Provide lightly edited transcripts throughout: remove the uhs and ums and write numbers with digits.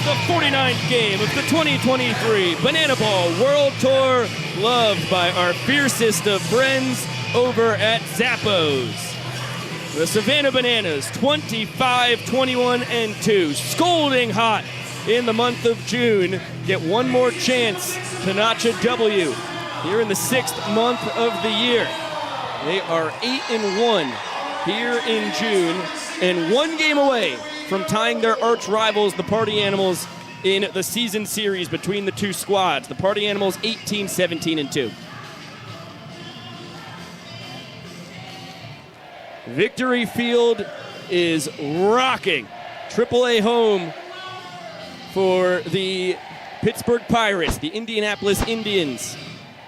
the 49th game of the 2023 Banana Ball World Tour, loved by our fiercest of friends over at Zappos. The Savannah Bananas, 25, 21, and 2, scolding hot in the month of June, get one more chance to notch a W here in the 6th month of the year. They are 8-1 here in June, and one game away from tying their arch rivals, the Party Animals, in the season series between the two squads. The Party Animals 18, 17, and 2. Victory Field is rocking. AAA home for the Pittsburgh Pirates. The Indianapolis Indians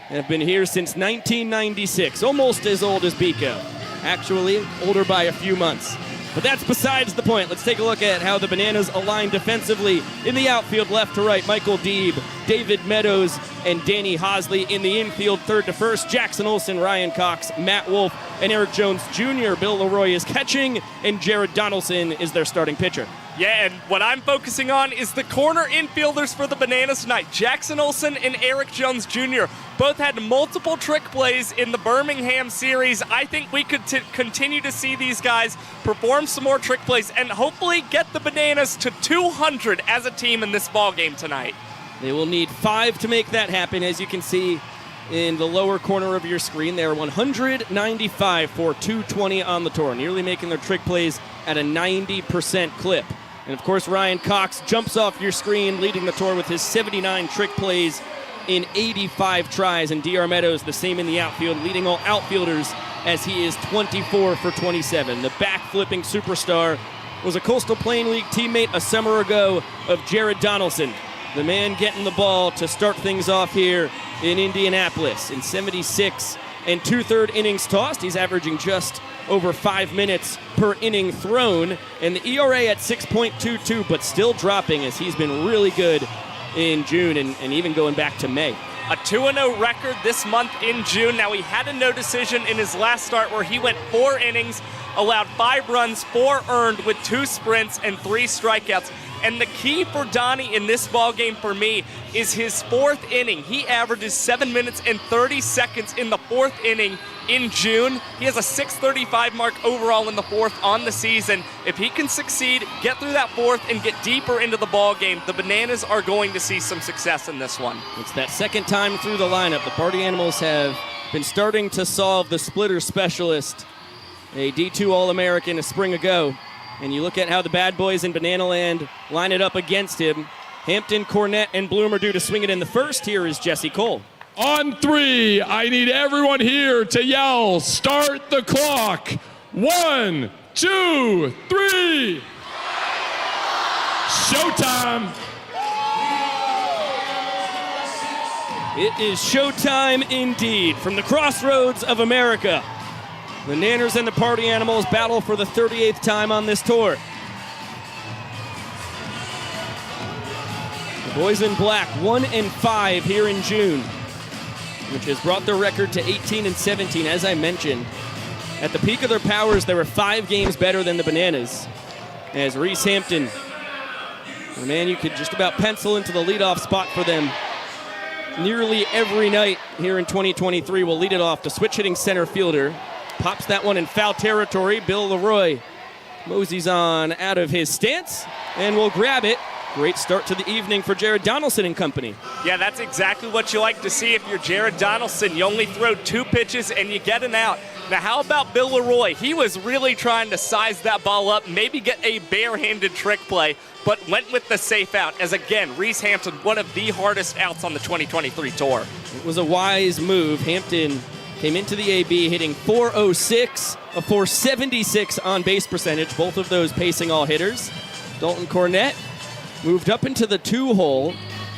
have been here since 1996, almost as old as Bico. Actually, older by a few months. But that's besides the point. Let's take a look at how the Bananas align defensively. In the outfield, left to right, Michael Deeb, David Meadows, and Danny Hosley. In the infield, third to first, Jackson Olsen, Ryan Cox, Matt Wolf, and Eric Jones Jr. Bill Leroy is catching, and Jared Donaldson is their starting pitcher. Yeah, and what I'm focusing on is the corner infielders for the Bananas tonight. Jackson Olsen and Eric Jones Jr. both had multiple trick plays in the Birmingham series. I think we could continue to see these guys perform some more trick plays and hopefully get the Bananas to 200 as a team in this ballgame tonight. They will need 5 to make that happen. As you can see in the lower corner of your screen, they are 195 for 220 on the tour, nearly making their trick plays at a 90% clip. And of course, Ryan Cox jumps off your screen, leading the tour with his 79 trick plays in 85 tries. And DR Meadows, the same in the outfield, leading all outfielders as he is 24 for 27. The back-flipping superstar was a Coastal Plain League teammate a summer ago of Jared Donaldson, the man getting the ball to start things off here in Indianapolis. In 76 and 2/3 innings tossed, he's averaging just over 5 minutes per inning thrown, and the ERA at 6.22, but still dropping as he's been really good in June and even going back to May. A 2-0 record this month in June. Now, he had a no decision in his last start where he went 4 innings, allowed 5 runs, 4 earned with 2 sprints and 3 strikeouts. And the key for Donnie in this ballgame for me is his 4th inning. He averages 7 minutes and 30 seconds in the 4th inning in June. He has a 635 mark overall in the 4th on the season. If he can succeed, get through that 4th, and get deeper into the ballgame, the Bananas are going to see some success in this one. It's that second time through the lineup. The Party Animals have been starting to solve the splitter specialist, a D2 All-American a spring ago. And you look at how the bad boys in Banana Land line it up against him. Hampton, Cornett, and Bloom are due to swing it in the first. Here is Jesse Cole. On 3, I need everyone here to yell, start the clock. 1, 2, 3. Showtime. It is showtime indeed. From the crossroads of America, the Nanners and the Party Animals battle for the 38th time on this tour. The boys in black, 1-5 here in June, which has brought their record to 18 and 17. As I mentioned, at the peak of their powers, they were 5 games better than the Bananas, as Reese Hampton, the man you could just about pencil into the leadoff spot for them nearly every night here in 2023, will lead it off. The switch-hitting center fielder pops that one in foul territory. Bill Leroy moseys on out of his stance and will grab it. Great start to the evening for Jared Donaldson and company. Yeah, that's exactly what you like to see if you're Jared Donaldson. You only throw 2 pitches and you get an out. Now, how about Bill Leroy? He was really trying to size that ball up, maybe get a barehanded trick play, but went with the safe out, as again, Reese Hampton, one of the hardest outs on the 2023 tour. It was a wise move. Hampton came into the AB hitting .406, a .476 on base percentage, both of those pacing all hitters. Dalton Cornett moved up into the 2-hole,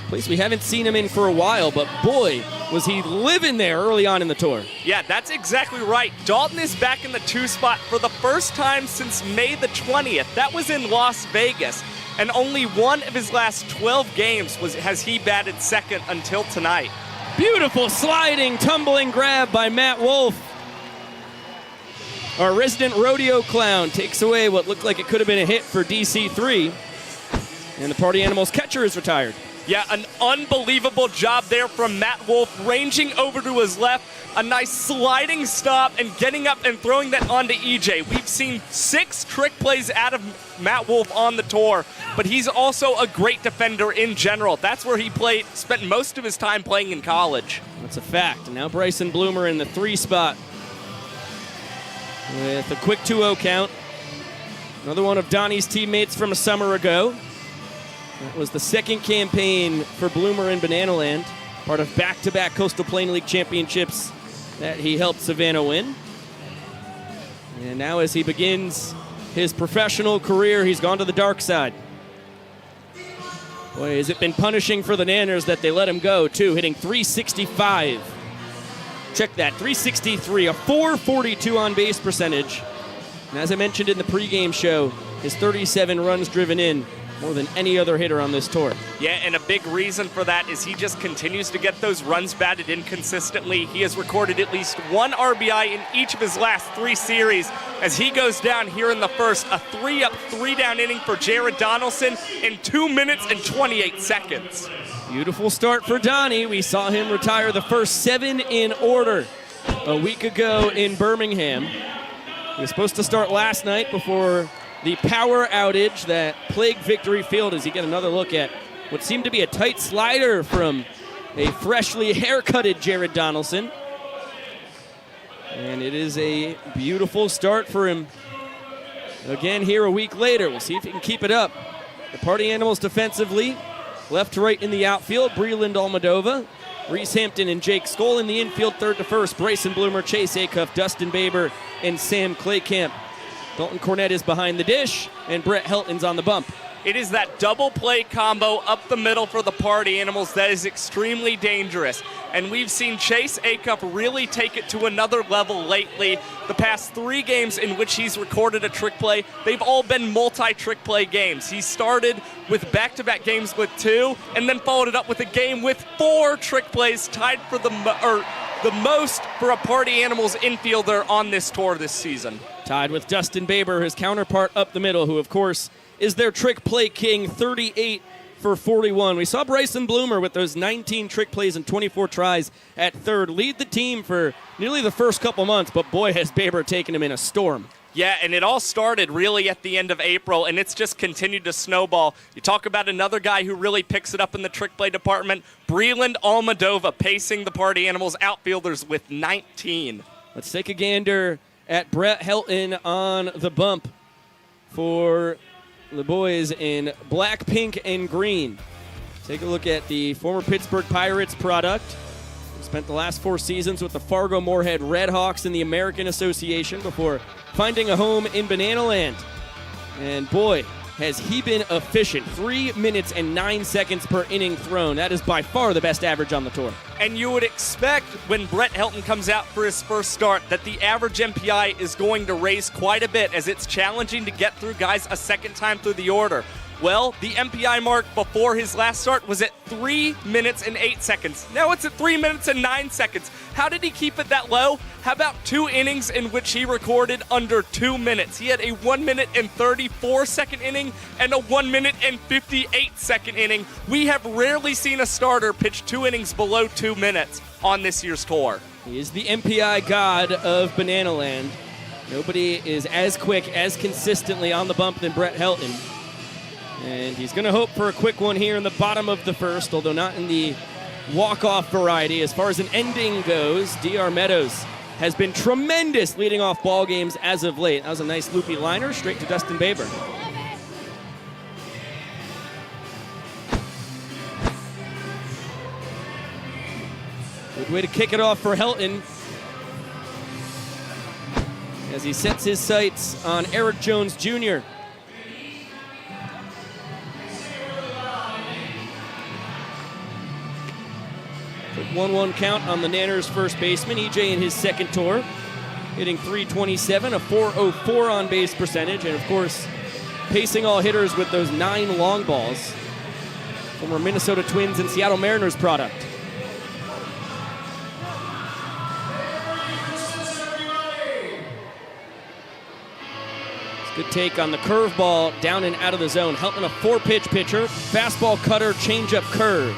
place we haven't seen him in for a while, but boy, was he living there early on in the tour. Yeah, that's exactly right. Dalton is back in the 2 spot for the first time since May the 20th. That was in Las Vegas, and only one of his last 12 games has he batted second until tonight. Beautiful sliding, tumbling grab by Matt Wolf. Our resident rodeo clown takes away what looked like it could have been a hit for DC3. And the Party Animals catcher is retired. Yeah, an unbelievable job there from Matt Wolf, ranging over to his left. A nice sliding stop and getting up and throwing that onto EJ. We've seen 6 trick plays out of Matt Wolf on the tour, but he's also a great defender in general. That's where he spent most of his time playing in college. That's a fact. And now Bryson Bloomer in the 3 spot with a quick 2-0 count. Another one of Donnie's teammates from a summer ago. That was the second campaign for Bloomer in Bananaland, part of back-to-back Coastal Plain League championships that he helped Savannah win. And now as he begins his professional career, he's gone to the dark side. Boy, has it been punishing for the Nanners that they let him go, too, hitting .365. Check that, .363, a .442 on-base percentage. And as I mentioned in the pregame show, his 37 runs driven in, more than any other hitter on this tour. Yeah, and a big reason for that is he just continues to get those runs batted in consistently. He has recorded at least 1 RBI in each of his last 3 series as he goes down here in the first. A 3-up, 3-down inning for Jared Donaldson in 2 minutes and 28 seconds. Beautiful start for Donnie. We saw him retire the first 7 in order a week ago in Birmingham. He was supposed to start last night before the power outage that plagued Victory Field, as you get another look at what seemed to be a tight slider from a freshly haircutted Jared Donaldson. And it is a beautiful start for him again here a week later. We'll see if he can keep it up. The Party Animals defensively, left to right in the outfield, Breland Almadova, Reese Hampton and Jake Skoll in the infield, third to first, Bryson Bloomer, Chase Acuff, Dustin Baber, and Sam Claycamp. Dalton Cornett is behind the dish, and Brett Helton's on the bump. It is that double play combo up the middle for the Party Animals that is extremely dangerous. And we've seen Chase Acuff really take it to another level lately. The past 3 games in which he's recorded a trick play, they've all been multi-trick play games. He started with back-to-back games with 2, and then followed it up with a game with 4 trick plays, tied for the most for a Party Animals infielder on this tour this season. Tied with Dustin Baber, his counterpart up the middle, who, of course, is their trick play king, 38 for 41. We saw Bryson Bloomer with those 19 trick plays and 24 tries at third lead the team for nearly the first couple months, but boy, has Baber taken him in a storm. Yeah, and it all started really at the end of April, and it's just continued to snowball. You talk about another guy who really picks it up in the trick play department, Breland Almadova, pacing the Party Animals outfielders with 19. Let's take a gander at Brett Helton on the bump for the boys in black, pink, and green. Take a look at the former Pittsburgh Pirates product. He spent the last 4 seasons with the Fargo Moorhead Redhawks in the American Association before finding a home in Bananaland. And boy, has he been efficient. 3 minutes and 9 seconds per inning thrown. That is by far the best average on the tour. And you would expect when Brett Helton comes out for his first start that the average MPI is going to raise quite a bit, as it's challenging to get through guys a second time through the order. Well, the MPI mark before his last start was at 3 minutes and 8 seconds. Now it's at 3 minutes and 9 seconds. How did he keep it that low? How about 2 innings in which he recorded under 2 minutes? He had a 1 minute and 34 second inning and a 1 minute and 58 second inning. We have rarely seen a starter pitch 2 innings below 2 minutes on this year's tour. He is the MPI god of Bananaland. Nobody is as quick, as consistently on the bump than Brett Helton. And he's going to hope for a quick one here in the bottom of the first, although not in the walk-off variety. As far as an ending goes, D.R. Meadows has been tremendous leading off ball games as of late. That was a nice loopy liner straight to Dustin Baber. Good way to kick it off for Helton as he sets his sights on Eric Jones Jr. Quick 1-1 count on the Nanners' first baseman, EJ in his second tour, hitting .327, a .404 on base percentage, and of course, pacing all hitters with those 9 long balls. Former Minnesota Twins and Seattle Mariners product. Good take on the curveball down and out of the zone. Helton, a 4-pitch pitcher. Fastball, cutter, changeup, curve.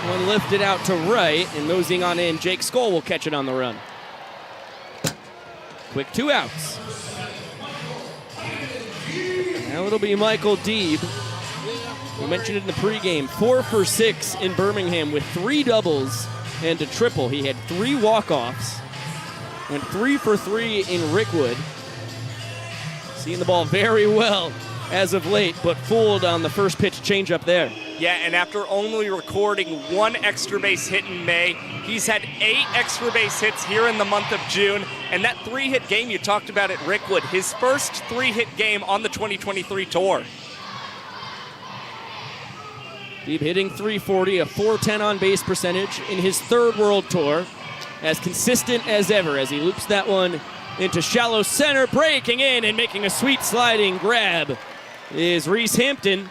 One lifted out to right, and nosing on in, Jake Skoll will catch it on the run. Quick 2 outs. Now it'll be Michael Deeb. We mentioned it in the pregame. 4 for 6 in Birmingham with 3 doubles and a triple. He had 3 walk-offs. Went 3 for 3 in Rickwood. Seeing the ball very well as of late, but fooled on the first pitch changeup there. Yeah, and after only recording 1 extra base hit in May, he's had 8 extra base hits here in the month of June. And that 3-hit game you talked about at Rickwood, his first 3-hit game on the 2023 tour. Deeb hitting .340, a .410 on base percentage in his 3rd World Tour. As consistent as ever as he loops that one into shallow center, breaking in and making a sweet sliding grab is Reese Hampton.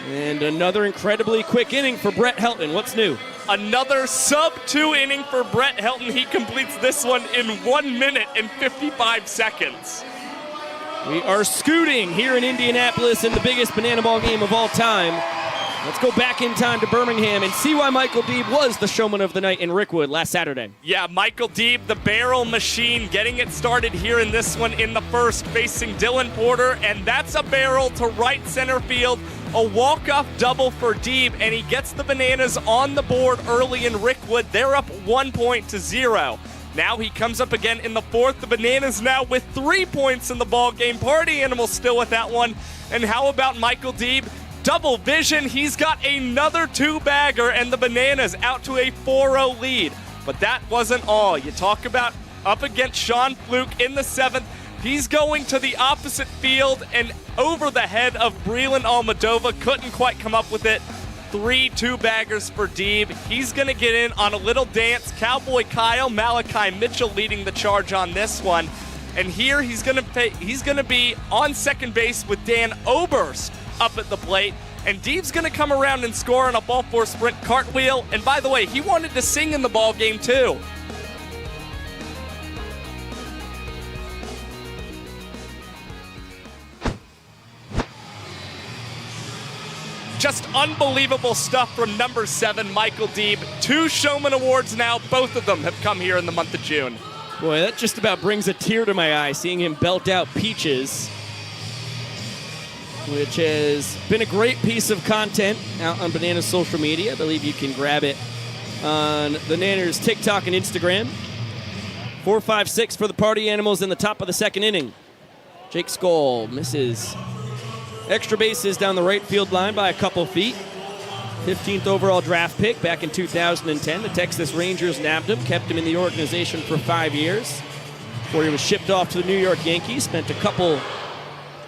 And another incredibly quick inning for Brett Helton. What's new? Another sub-2 inning for Brett Helton. He completes this one in 1 minute and 55 seconds. We are scooting here in Indianapolis in the biggest banana ball game of all time. Let's go back in time to Birmingham and see why Michael Deeb was the showman of the night in Rickwood last Saturday. Yeah, Michael Deeb, the barrel machine, getting it started here in this one in the first, facing Dylan Porter, and that's a barrel to right center field. A walk-off double for Deeb, and he gets the Bananas on the board early in Rickwood. They're up 1-0. Now he comes up again in the 4th. The Bananas now with 3 points in the ball game. Party Animals still with that one. And how about Michael Deeb? Double vision, he's got another 2-bagger, and the Bananas out to a 4-0 lead. But that wasn't all. You talk about up against Sean Fluke in the 7th. He's going to the opposite field and over the head of Breland Almadova. Couldn't quite come up with it. 3 2-baggers for Deeb. He's going to get in on a little dance. Cowboy Kyle, Malachi Mitchell leading the charge on this one. And here he's going to be on second base with Dan Oberst up at the plate, and Deeb's going to come around and score on a ball 4 sprint cartwheel. And by the way, he wanted to sing in the ball game too. Just unbelievable stuff from number 7, Michael Deeb. 2 Showman Awards now. Both of them have come here in the month of June. Boy, that just about brings a tear to my eye, seeing him belt out Peaches, which has been a great piece of content out on Bananas social media. I believe you can grab it on the Nanners TikTok and Instagram. 4-5-6 for the Party Animals in the top of the 2nd inning. Jake Skoll misses extra bases down the right field line by a couple feet. 15th overall draft pick back in 2010. The Texas Rangers nabbed him, kept him in the organization for 5 years before he was shipped off to the New York Yankees. Spent a couple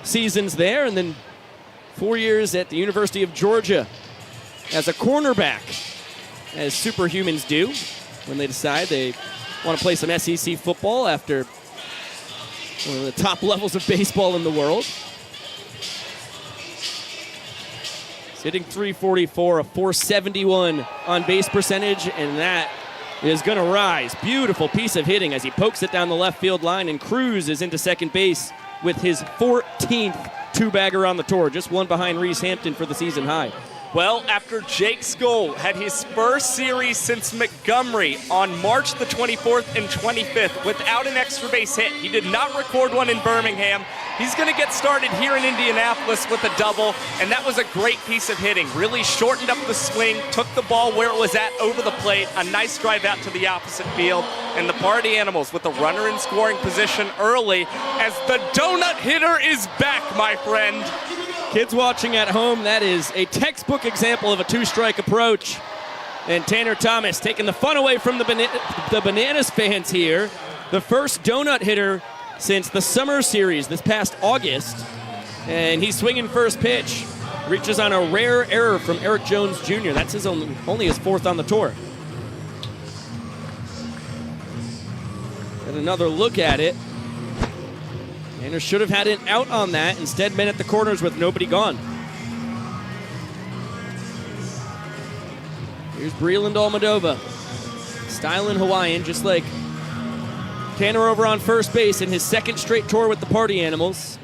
seasons there, and then 4 years at the University of Georgia as a cornerback, as superhumans do when they decide they want to play some SEC football after one of the top levels of baseball in the world. He's hitting .344, a .471 on base percentage, and that is going to rise. Beautiful piece of hitting as he pokes it down the left field line and cruises into second base with his 14th 2-bagger on the tour, just one behind Reese Hampton for the season high. Well, after Jake Skoll had his first series since Montgomery on March the 24th and 25th without an extra base hit, he did not record one in Birmingham. He's going to get started here in Indianapolis with a double, and that was a great piece of hitting. Really shortened up the swing, took the ball where it was at over the plate, a nice drive out to the opposite field, and the Party Animals with the runner in scoring position early as the donut hitter is back, my friend. Kids watching at home, that is a textbook example of a 2-strike approach. And Tanner Thomas taking the fun away from the Bananas fans here. The first donut hitter since the summer series this past August. And he's swinging first pitch. Reaches on a rare error from Eric Jones Jr. That's his only his 4th on the tour. And another look at it. Tanner should have had an out on that, instead been at the corners with nobody gone. Here's Breland Almadova. Styling Hawaiian, just like Tanner over on first base in his second straight tour with the Party Animals.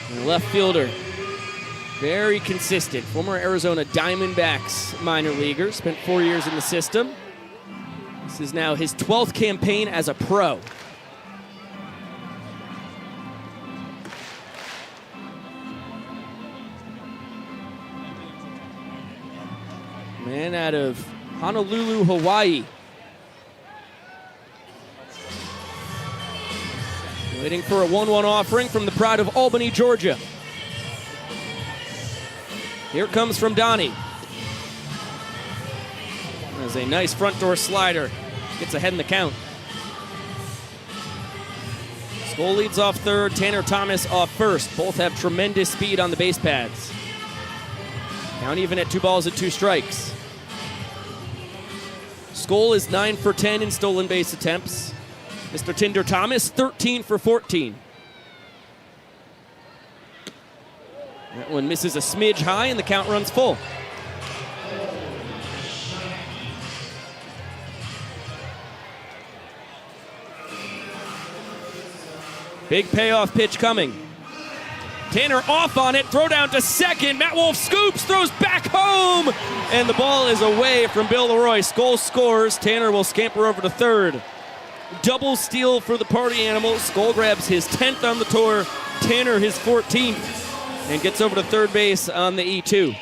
And the left fielder, very consistent. Former Arizona Diamondbacks minor leaguer, spent 4 years in the system. This is now his 12th campaign as a pro. Man out of Honolulu, Hawaii. Waiting for a 1-1 offering from the pride of Albany, Georgia. Here comes from Donnie. There's a nice front door slider. Gets ahead in the count. Skoll leads off third, Tanner Thomas off first. Both have tremendous speed on the base paths. Count even at 2 balls and 2 strikes. Skoll is 9 for 10 in stolen base attempts. Mr. Tinder Thomas, 13 for 14. That one misses a smidge high and the count runs full. Big payoff pitch coming. Tanner off on it, throw down to second. Matt Wolf scoops, throws back home, and the ball is away from Bill Leroy. Skoll scores. Tanner will scamper over to third. Double steal for the Party Animals. Skoll grabs his 10th on the tour, Tanner his 14th, and gets over to third base on the E2.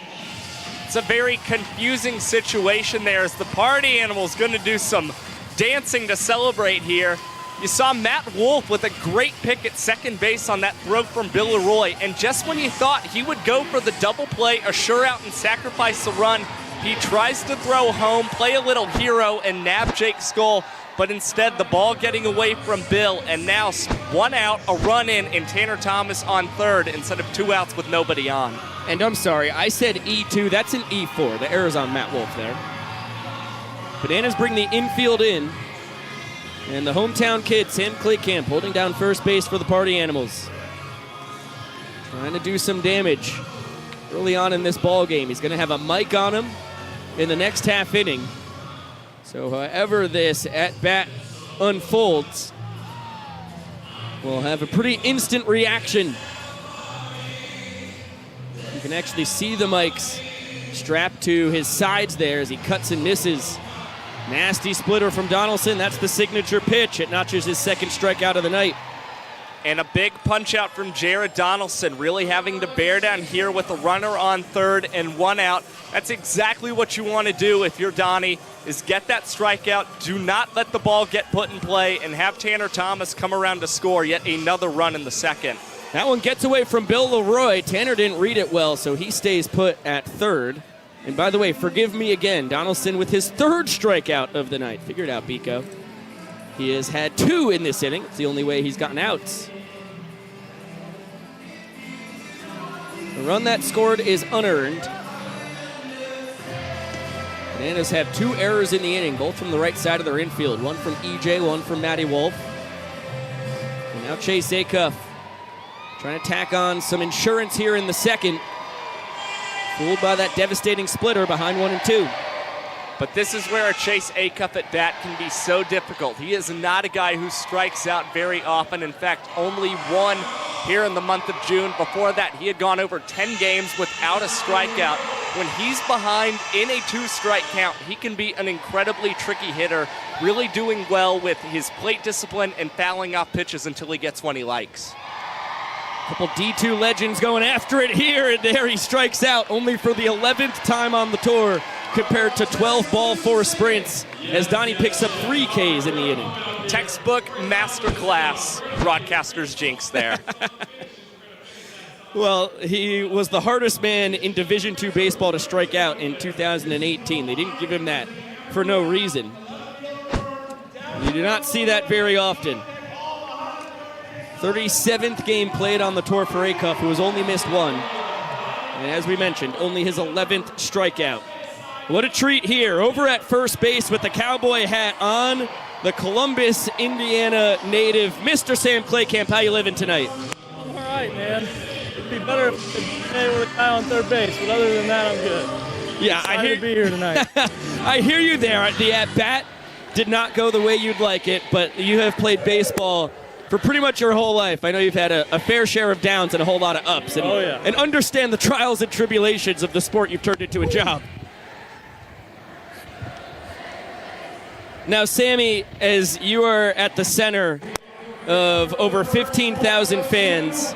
It's a very confusing situation there as the Party Animals going to do some dancing to celebrate here. You saw Matt Wolf with a great pick at second base on that throw from Bill Leroy, and just when you thought he would go for the double play, a sure out, and sacrifice the run, he tries to throw home, play a little hero, and nab Jake Skoll, but instead the ball getting away from Bill, and now 1 out, a run in, and Tanner Thomas on third instead of 2 outs with nobody on. And I'm sorry, I said E2, that's an E4. The error's on Matt Wolf there. Bananas bring the infield in. And the hometown kid, Sam Claycamp, holding down first base for the Party Animals. Trying to do some damage early on in this ball game. He's going to have a mic on him in the next half inning. So however this at-bat unfolds, we'll have a pretty instant reaction. You can actually see the mics strapped to his sides there as he cuts and misses. Nasty splitter from Donaldson. That's the signature pitch. It notches his second strikeout of the night. And a big punch out from Jared Donaldson, really having to bear down here with a runner on third and 1 out. That's exactly what you want to do if you're Donnie, is get that strikeout. Do not let the ball get put in play and have Tanner Thomas come around to score yet another run in the second. That one gets away from Bill Leroy. Tanner didn't read it well, so he stays put at third. And by the way, forgive me again, Donaldson with his 3rd strikeout of the night. Figure it out, Pico. He has had 2 in this inning. It's the only way he's gotten outs. The run that scored is unearned. Bananas have 2 errors in the inning, both from the right side of their infield. One from EJ, one from Matty Wolf. And now Chase Acuff trying to tack on some insurance here in the second. Fooled by that devastating splitter behind 1 and 2. But this is where a Chase Acuff at bat can be so difficult. He is not a guy who strikes out very often. In fact, only 1 here in the month of June. Before that, he had gone over 10 games without a strikeout. When he's behind in a 2-strike count, he can be an incredibly tricky hitter, really doing well with his plate discipline and fouling off pitches until he gets one he likes. Couple D2 legends going after it here, and there he strikes out, only for the 11th time on the tour, compared to 12 ball 4 sprints, as Donnie picks up 3 Ks in the inning. Textbook masterclass broadcaster's jinx there. Well, he was the hardest man in Division II baseball to strike out in 2018. They didn't give him that for no reason. You do not see that very often. 37th game played on the tour for Acuff, who has only missed 1. And as we mentioned, only his 11th strikeout. What a treat here. Over at first base with the cowboy hat on, the Columbus, Indiana native, Mr. Sam Claycamp. How you living tonight? I'm all right, man. It'd be better if I could play with a guy on third base, but other than that, I'm good. Yeah, Excited to be here tonight. I hear you there. The at-bat did not go the way you'd like it, but you have played baseball for pretty much your whole life. I know you've had a fair share of downs and a whole lot of ups, and, and understand the trials and tribulations of the sport you've turned into a job. Now, Sammy, as you are at the center of over 15,000 fans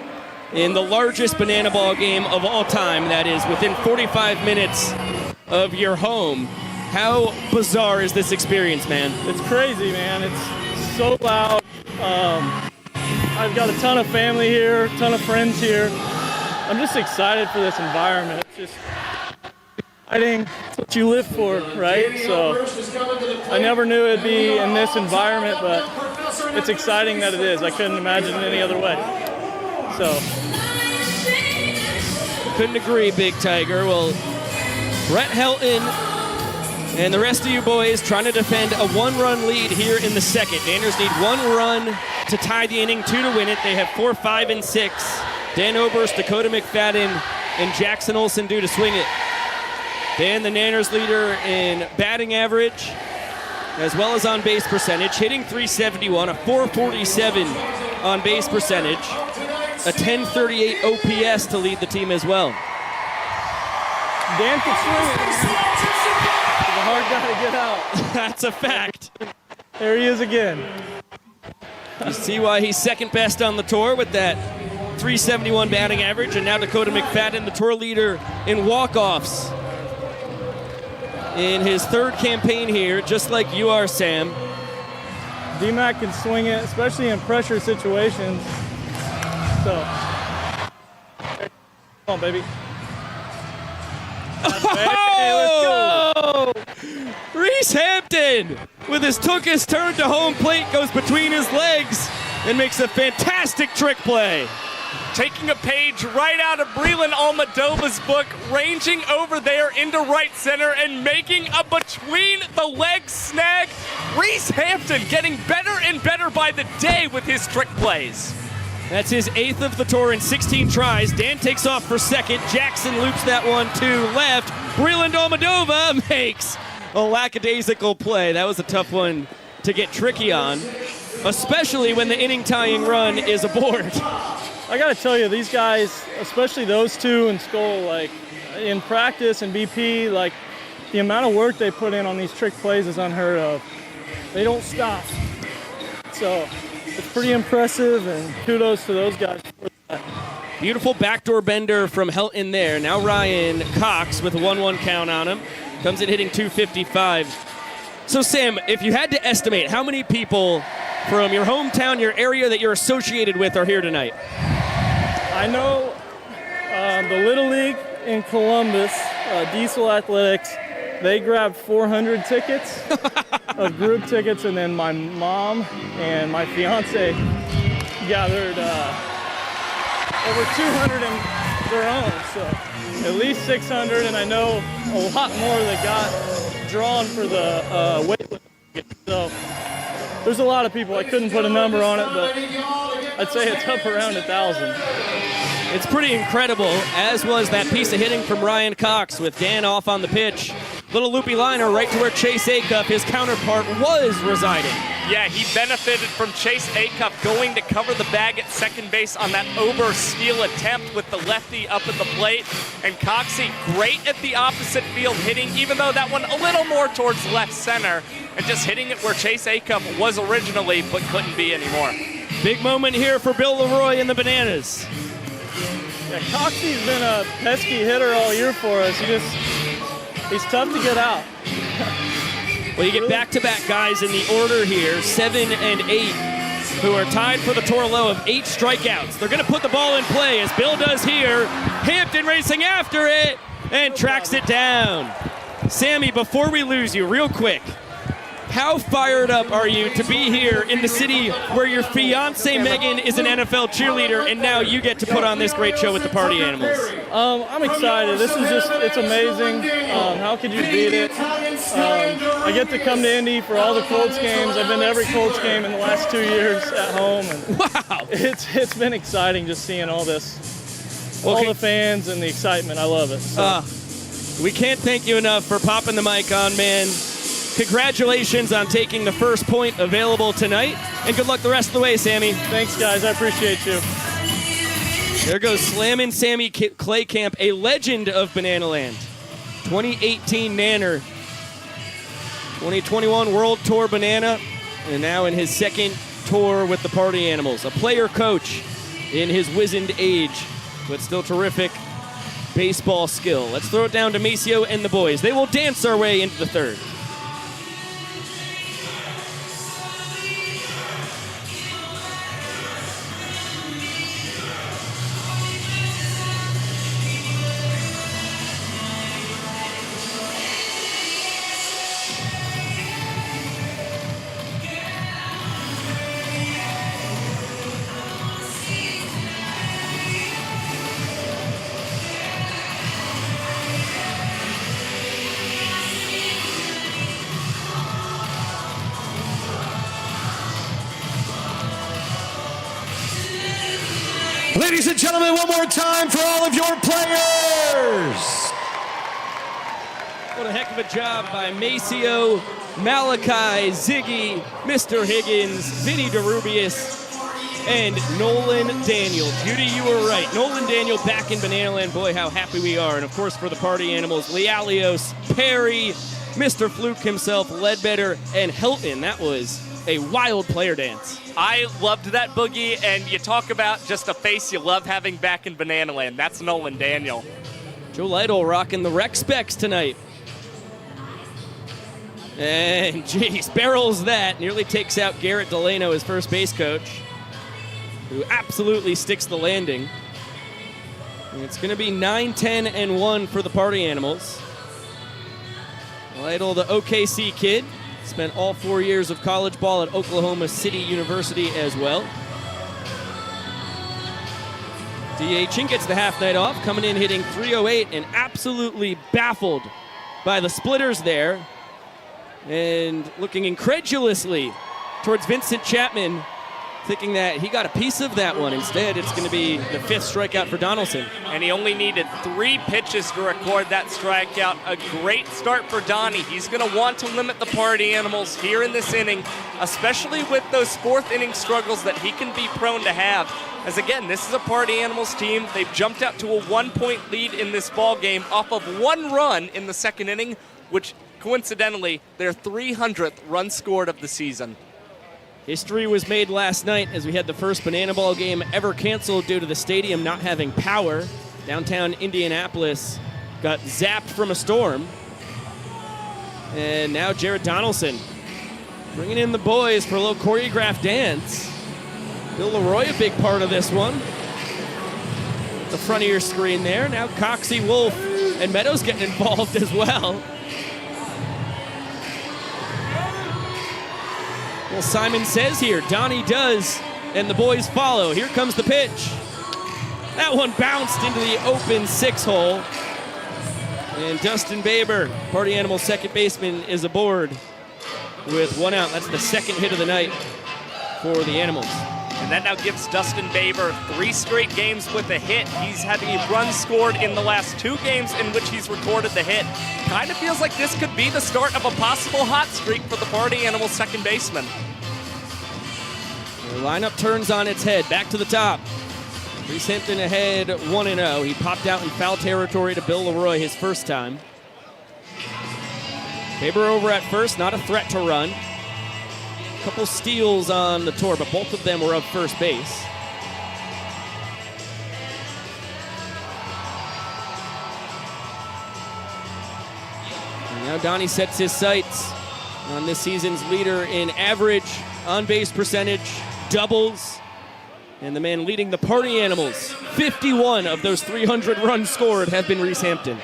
in the largest banana ball game of all time, that is within 45 minutes of your home, how bizarre is this experience, man? It's crazy, man. It's so loud. I've got a ton of family here, a ton of friends here. I'm just excited for this environment. It's just exciting. It's what you live for, right? So I never knew it'd be in this environment, but it's exciting that it is. I couldn't imagine it any other way. So couldn't agree, Big Tiger. Well, Brett Helton and the rest of you boys trying to defend a one-run lead here in the second. Nanners need one run to tie the inning, 2 to win it. They have 4, 5, and 6. Dan Oberst, Dakota McFadden, and Jackson Olsen due to swing it. Dan, the Nanners leader in batting average, as well as on base percentage, hitting .371, a .447 on base percentage, a .1038 OPS to lead the team as well. Dan can swing it. He's a hard guy to get out. That's a fact. There he is again. You see why he's second best on the tour with that .371 batting average, and now Dakota McFadden, the tour leader in walk-offs in his third campaign here, just like you are, Sam. D-Mac can swing it, especially in pressure situations. So, come on, baby. Hey, let's go. Reese Hampton, with his Tookus turn to home plate, goes between his legs and makes a fantastic trick play. Taking a page right out of Breland Almodova's book, ranging over there into right center and making a between-the-legs snag. Reese Hampton getting better and better by the day with his trick plays. That's his 8th of the tour in 16 tries. Dan takes off for second. Jackson loops that one to left. Breland Almodova makes a lackadaisical play. That was a tough one to get tricky on, especially when the inning-tying run is aboard. I got to tell you, these guys, especially those two in Skull, like in practice and BP, like the amount of work they put in on these trick plays is unheard of. They don't stop. So it's pretty impressive, and kudos to those guys for that. Beautiful backdoor bender from Helton there. Now Ryan Cox with a 1-1 count on him. Comes in hitting .255. So Sam, if you had to estimate how many people from your hometown, your area that you're associated with are here tonight? I know the Little League in Columbus, Diesel Athletics, they grabbed 400 tickets of group tickets, and then my mom and my fiance gathered over 200 in their own, so at least 600, and I know a lot more that got drawn for the waitlist tickets. So there's a lot of people. I couldn't put a number on it, but I'd say it's up around 1,000. It's pretty incredible, as was that piece of hitting from Ryan Cox with Dan off on the pitch. Little loopy liner right to where Chase Acuff, his counterpart, was residing. Yeah, he benefited from Chase Acuff going to cover the bag at second base on that over-steal attempt with the lefty up at the plate. And Coxie, great at the opposite field hitting, even though that one a little more towards left center, and just hitting it where Chase Acuff was originally, but couldn't be anymore. Big moment here for Bill Leroy and the Bananas. Yeah, Coxie's been a pesky hitter all year for us. He's tough to get out. Well, you get back-to-back guys in the order here, 7 and 8, who are tied for the tour low of 8 strikeouts. They're going to put the ball in play, as Bill does here. Hampton racing after it and tracks it down. Sammy, before we lose you, real quick, how fired up are you to be here in the city where your fiance Megan is an NFL cheerleader, and now you get to put on this great show with the Party Animals? I'm excited. This is it's amazing. How could you beat it? I get to come to Indy for all the Colts games. I've been to every Colts game in the last 2 years at home. And wow. It's been exciting just seeing all this, all the fans and the excitement. I love it. So. We can't thank you enough for popping the mic on, man. Congratulations on taking the first point available tonight, and good luck the rest of the way, Sammy. Thanks, guys. I appreciate you. There goes Slammin' Sammy Claycamp, a legend of Banana Land. 2018 Nanner, 2021 World Tour Banana, and now in his second tour with the Party Animals. A player coach in his wizened age, but still terrific baseball skill. Let's throw it down to Maceo and the boys. They will dance our way into the third. Ladies and gentlemen, one more time for all of your players. What a heck of a job by Maceo, Malachi, Ziggy, Mr. Higgins, Vinny DeRubius, and Nolan Daniel. Judy, you were right. Nolan Daniel back in Banana Land. Boy, how happy we are. And of course, for the Party Animals, Lealios, Perry, Mr. Fluke himself, Ledbetter, and Hilton. That was a wild player dance. I loved that boogie, and you talk about just a face you love having back in Banana Land. That's Nolan Daniel. Joe Lytle rocking the rec specs tonight. And geez, barrels that. Nearly takes out Garrett Delano, his first base coach, who absolutely sticks the landing. And it's going to be 9-10-1 for the Party Animals. Lytle, the OKC kid, spent all 4 years of college ball at Oklahoma City University as well. DHing gets the half night off, coming in hitting .308 and absolutely baffled by the splitters there. And looking incredulously towards Vincent Chapman, thinking that he got a piece of that one. Instead, it's going to be the fifth strikeout for Donaldson. And he only needed 3 pitches to record that strikeout. A great start for Donnie. He's going to want to limit the Party Animals here in this inning, especially with those fourth inning struggles that he can be prone to have. As again, this is a Party Animals team. They've jumped out to a 1-point lead in this ball game off of 1 run in the second inning, which coincidentally, their 300th run scored of the season. History was made last night as we had the first Banana Ball game ever canceled due to the stadium not having power. Downtown Indianapolis got zapped from a storm. And now Jared Donaldson bringing in the boys for a little choreographed dance. Bill Leroy, a big part of this one. The front of your screen there. Now Coxie, Wolf, and Meadows getting involved as well. Well, Simon says here, Donnie does, and the boys follow. Here comes the pitch. That one bounced into the open 6-hole. And Dustin Baber, Party Animals second baseman, is aboard with 1 out. That's the second hit of the night for the Animals. And that now gives Dustin Baber 3 straight games with a hit. He's had a run scored in the last 2 games in which he's recorded the hit. Kind of feels like this could be the start of a possible hot streak for the Party Animals second baseman. The lineup turns on its head. Back to the top. Reese Hampton ahead 1-0. He popped out in foul territory to Bill Leroy his first time. Baber over at first, not a threat to run. Couple steals on the tour, but both of them were of first base. And now Donnie sets his sights on this season's leader in average, on-base percentage, doubles, and the man leading the Party Animals. 51 of those 300 runs scored have been Reese Hampton.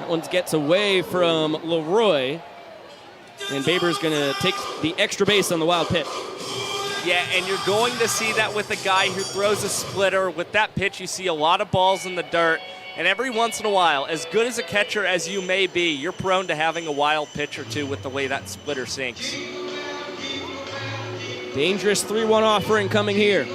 One gets away from Leroy, and Baber's going to take the extra base on the wild pitch. Yeah, and you're going to see that with a guy who throws a splitter. With that pitch, you see a lot of balls in the dirt, and every once in a while, as good as a catcher as you may be, you're prone to having a wild pitch or two with the way that splitter sinks. Dangerous 3-1 offering coming here.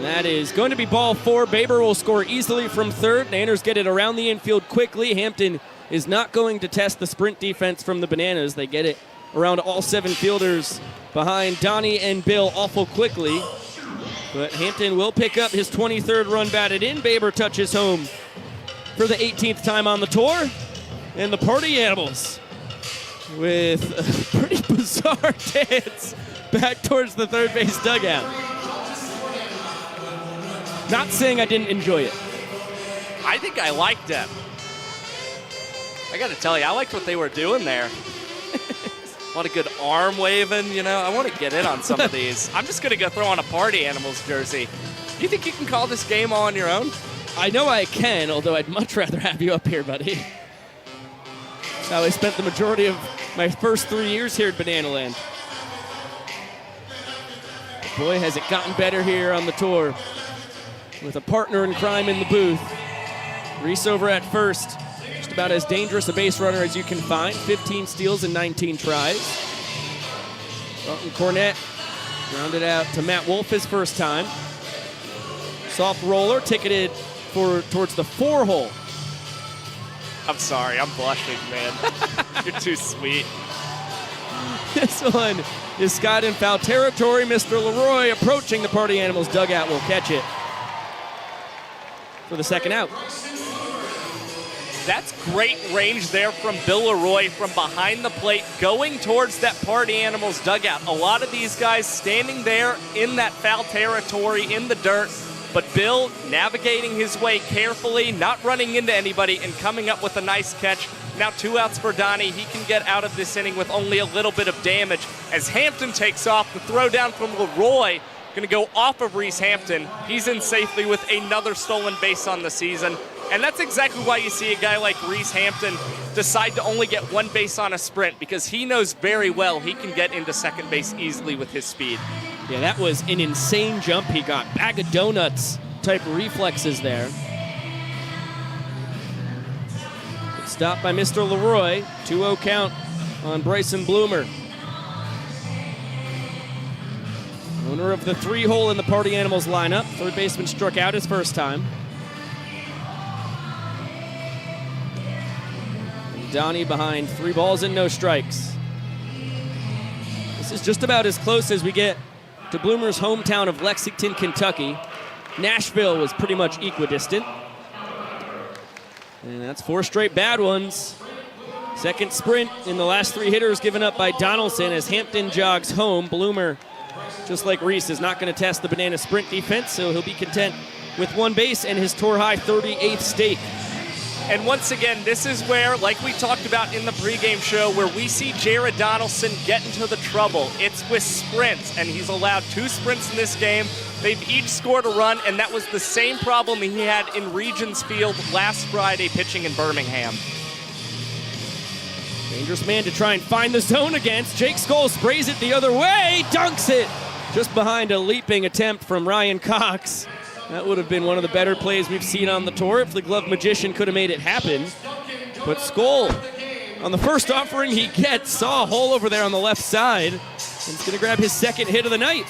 That is going to be ball 4. Baber will score easily from third. Nanners get it around the infield quickly. Hampton is not going to test the sprint defense from the Bananas. They get it around all 7 fielders behind Donnie and Bill awful quickly. But Hampton will pick up his 23rd run batted in. Baber touches home for the 18th time on the tour. And the Party Animals with a pretty bizarre dance back towards the third base dugout. Not saying I didn't enjoy it. I think I liked it. I got to tell you, I liked what they were doing there. What a good arm waving, you know. I want to get in on some of these. I'm just going to go throw on a Party Animals jersey. Do you think you can call this game all on your own? I know I can, although I'd much rather have you up here, buddy. That's how I spent the majority of my first 3 years here at Banana Land. Boy, has it gotten better here on the tour with a partner in crime in the booth. Reese over at first. Just about as dangerous a base runner as you can find. 15 steals and 19 tries. Dalton Cornett grounded out to Matt Wolf his first time. Soft roller ticketed towards the 4-hole. I'm sorry, I'm blushing, man. You're too sweet. This one is Scott in foul territory. Mr. Leroy approaching the Party Animals dugout will catch it for the second out. That's great range there from Bill Leroy from behind the plate going towards that Party Animals dugout. A lot of these guys standing there in that foul territory in the dirt, but Bill navigating his way carefully, not running into anybody, and coming up with a nice catch. Now 2 outs for Donnie. He can get out of this inning with only a little bit of damage. As Hampton takes off, the throw down from Leroy going to go off of Reese Hampton. He's in safely with another stolen base on the season. And that's exactly why you see a guy like Reese Hampton decide to only get 1 base on a sprint, because he knows very well he can get into second base easily with his speed. Yeah, that was an insane jump he got. Bag of donuts type reflexes there. Stopped by Mr. Leroy. 2-0 count on Bryson Bloomer. Owner of the 3-hole in the Party Animals lineup. Third baseman struck out his first time. And Donnie behind 3 balls and no strikes. This is just about as close as we get to Bloomer's hometown of Lexington, Kentucky. Nashville was pretty much equidistant. And that's 4 straight bad ones. Second sprint in the last 3 hitters given up by Donaldson as Hampton jogs home. Bloomer, just like Reese, is not going to test the Banana sprint defense, so he'll be content with 1 base and his tour-high 38th stake. And once again, this is where, like we talked about in the pregame show, where we see Jared Donaldson get into the trouble. It's with sprints, and he's allowed 2 sprints in this game. They've each scored a run, and that was the same problem he had in Regions Field last Friday pitching in Birmingham. Dangerous man to try and find the zone against. Jake Skoll sprays it the other way, dunks it just behind a leaping attempt from Ryan Cox. That would have been one of the better plays we've seen on the tour if the Glove Magician could have made it happen. But Skoll, on the first offering he gets, saw a hole over there on the left side, and he's going to grab his 2nd hit of the night.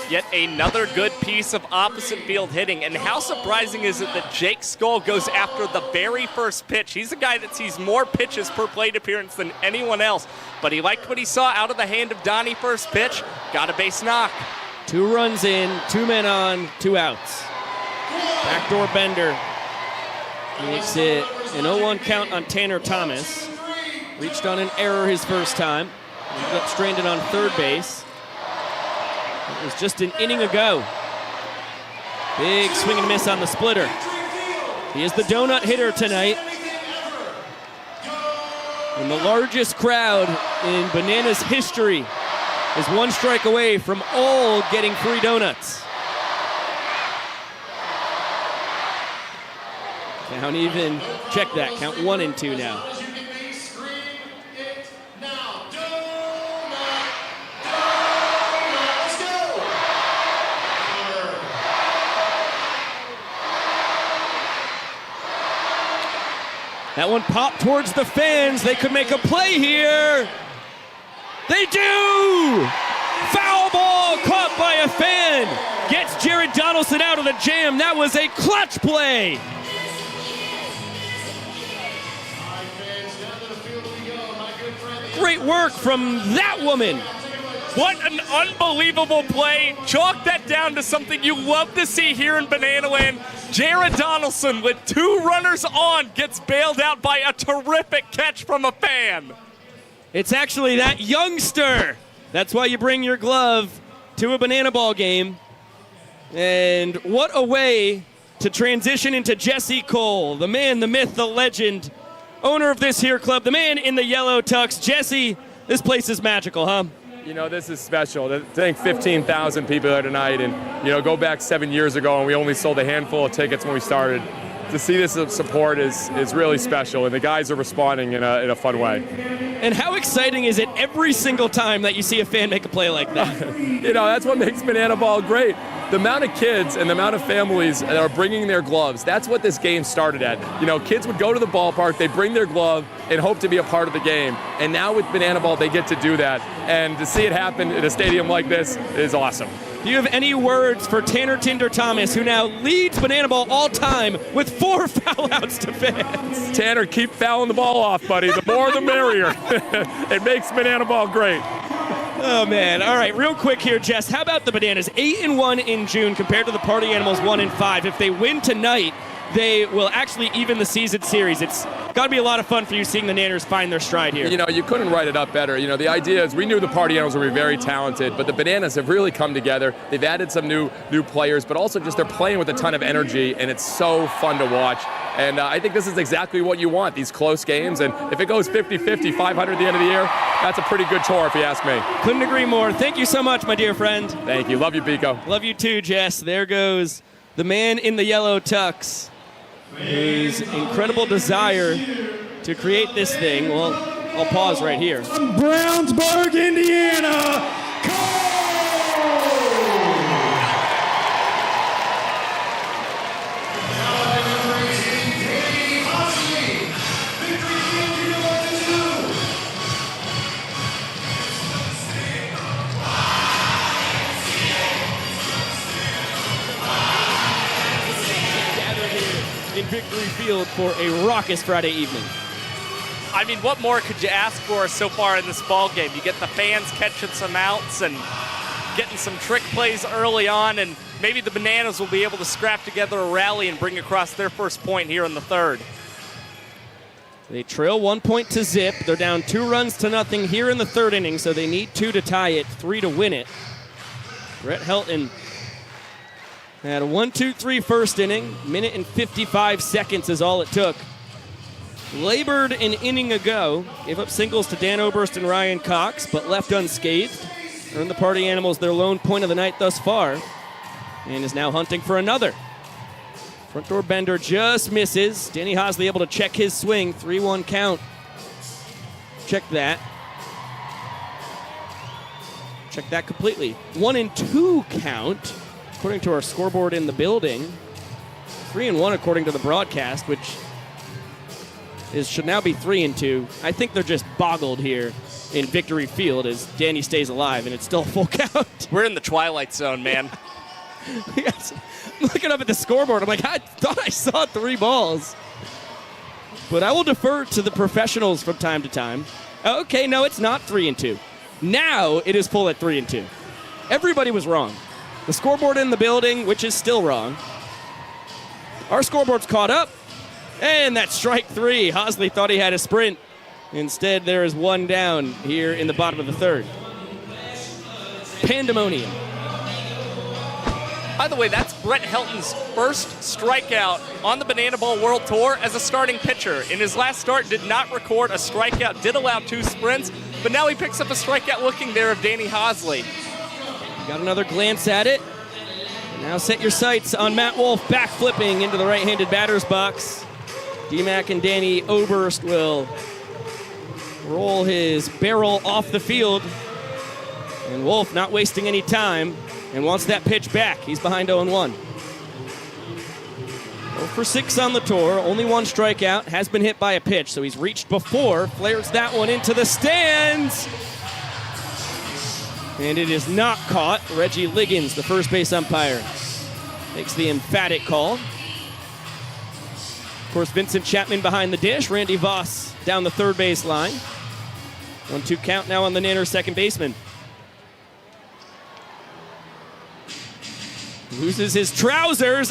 Yet another good piece of opposite field hitting. And how surprising is it that Jake Skoll goes after the very first pitch? He's a guy that sees more pitches per plate appearance than anyone else. But he liked what he saw out of the hand of Donnie first pitch. Got a base knock. 2 runs in, 2 men on, 2 outs. Backdoor bender makes it an 0-1 count on Tanner Thomas. Reached on an error his first time. Ended up stranded on third base. It was just an inning ago. Big swing and miss on the splitter. He is the donut hitter tonight. And the largest crowd in Bananas history is 1 strike away from all getting free donuts. Count even, check that, count 1 and 2 now. That one popped towards the fans. They could make a play here. They do! Foul ball caught by a fan. Gets Jared Donaldson Donaldson out of the jam. That was a clutch play. Great work from that woman. What an unbelievable play. Chalk that down to something you love to see here in Banana Land. Jared Donaldson with 2 runners on gets bailed out by a terrific catch from a fan. It's actually that youngster. That's why you bring your glove to a banana ball game. And what a way to transition into Jesse Cole, the man, the myth, the legend, owner of this here club, the man in the yellow tux. Jesse, this place is magical, huh? You know, this is special. I think 15,000 people there tonight, and, you know, go back 7 years ago and we only sold a handful of tickets when we started. To see this support is really special, and the guys are responding in a fun way. And how exciting is it every single time that you see a fan make a play like that? You know, that's what makes Banana Ball great. The amount of kids and the amount of families that are bringing their gloves, that's what this game started at. You know, kids would go to the ballpark, they'd bring their glove and hope to be a part of the game. And now with Banana Ball, they get to do that. And to see it happen in a stadium like this is awesome. Do you have any words for Tanner Tinder Thomas, who now leads Banana Ball all time with 4 foul outs to fans? Tanner, keep fouling the ball off, buddy. The more the merrier. It makes Banana Ball great. Oh, man. All right, real quick here, Jess. How about the Bananas? 8-1 in June compared to the Party Animals 1-5. If they win tonight, they will actually even the season series. It's got to be a lot of fun for you seeing the Nanners find their stride here. You know, you couldn't write it up better. You know, the idea is we knew the Party Animals would be very talented, but the Bananas have really come together. They've added some new players, but also just they're playing with a ton of energy, and it's so fun to watch. And I think this is exactly what you want, these close games. And if it goes 50-50, 500 at the end of the year, that's a pretty good chore if you ask me. Couldn't agree more. Thank you so much, my dear friend. Thank you. Love you, Pico. Love you too, Jess. There goes the man in the yellow tux, whose incredible desire to create this thing. Well, I'll pause right here. Brownsburg, Indiana, in Victory Field for a raucous Friday evening. I mean, what more could you ask for so far in this ball game? You get the fans catching some outs and getting some trick plays early on, and maybe the Bananas will be able to scrap together a rally and bring across their first point here in the third. They trail 1 point to zip. They're down 2-0 here in the third inning, so they need 2 to tie it, 3 to win it. Brett Helton had a 1-2-3 first inning. Minute and 55 seconds is all it took. Labored an inning ago. Gave up singles to Dan Oberst and Ryan Cox, but left unscathed. Earned the Party Animals their lone point of the night thus far, and is now hunting for another. Front door bender just misses. Danny Hosley able to check his swing. 3-1 count. Check that. Check that completely. 1-2 count. According to our scoreboard in the building, 3-1 according to the broadcast, which should now be 3-2. I think they're just boggled here in Victory Field as Danny stays alive, and it's still a full count. We're in the twilight zone, man. Yes. I'm looking up at the scoreboard. I'm like, I thought I saw 3 balls. But I will defer to the professionals from time to time. Okay, no, it's not 3-2. Now it is full at 3-2. Everybody was wrong. The scoreboard in the building, which is still wrong. Our scoreboard's caught up. And that's strike 3. Hosley thought he had a sprint. Instead, there is 1 down here in the bottom of the third. Pandemonium. By the way, that's Brett Helton's first strikeout on the Banana Ball World Tour as a starting pitcher. In his last start, did not record a strikeout, did allow 2 sprints, but now he picks up a strikeout looking there of Danny Hosley. Got another glance at it. Now set your sights on Matt Wolf back flipping into the right-handed batter's box. D-Mac and Danny Oberst will roll his barrel off the field. And Wolf not wasting any time and wants that pitch back. He's behind 0-1. 0 for 6 on the tour. Only 1 strikeout. Has been hit by a pitch, so he's reached before. Flares that one into the stands. And it is not caught. Reggie Liggins, the first base umpire. makes the emphatic call. Of course, Vincent Chapman behind the dish. Randy Voss down the third base line. 1-2 count now on the Nanners second baseman. Loses his trousers.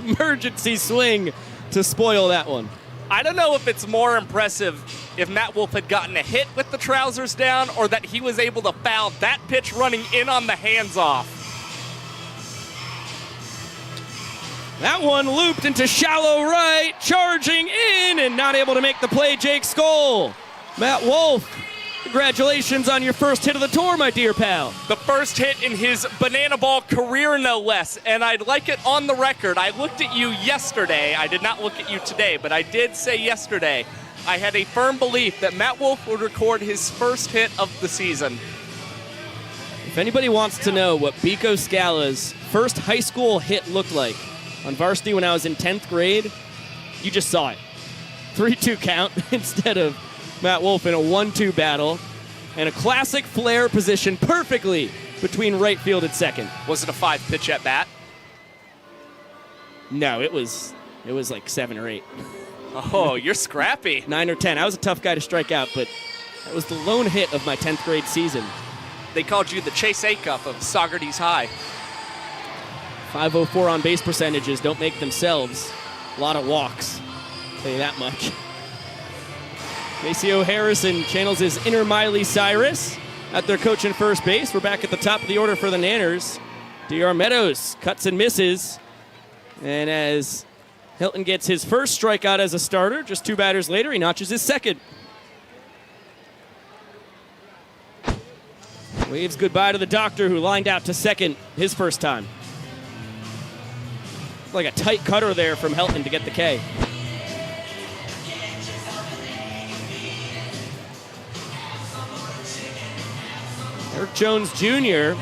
Emergency swing to spoil that one. I don't know if it's more impressive if Matt Wolf had gotten a hit with the trousers down or that he was able to foul that pitch running in on the hands-off. That one looped into shallow right, charging in and not able to make the play, Jake Skoll. Matt Wolf, congratulations on your first hit of the tour, my dear pal. The first hit in his banana ball career, no less, and I'd like it on the record. I looked at you yesterday. I did not look at you today, but I did say yesterday I had a firm belief that Matt Wolf would record his first hit of the season. If anybody wants to know what Biko Scala's first high school hit looked like on varsity when I was in 10th grade, you just saw it. 3-2 count instead of Matt Wolf in a 1-2 battle, and a classic flare position perfectly between right field and second. Was it a 5-pitch at bat? No, it was like 7 or 8. Oh, you're scrappy. 9 or 10. I was a tough guy to strike out, but that was the lone hit of my 10th grade season. They called you the Chase A Cup of Saugerties High. 504 on base percentages don't make themselves. A lot of walks, I'll tell you that much. Maceo Harrison channels his inner Miley Cyrus at their coach and first base. We're back at the top of the order for the Nanners. D.R. Meadows cuts and misses. And as Hilton gets his first strikeout as a starter, just 2 batters later, he notches his second. Waves goodbye to the doctor who lined out to second his first time. Like a tight cutter there from Helton to get the K. Eric Jones Jr.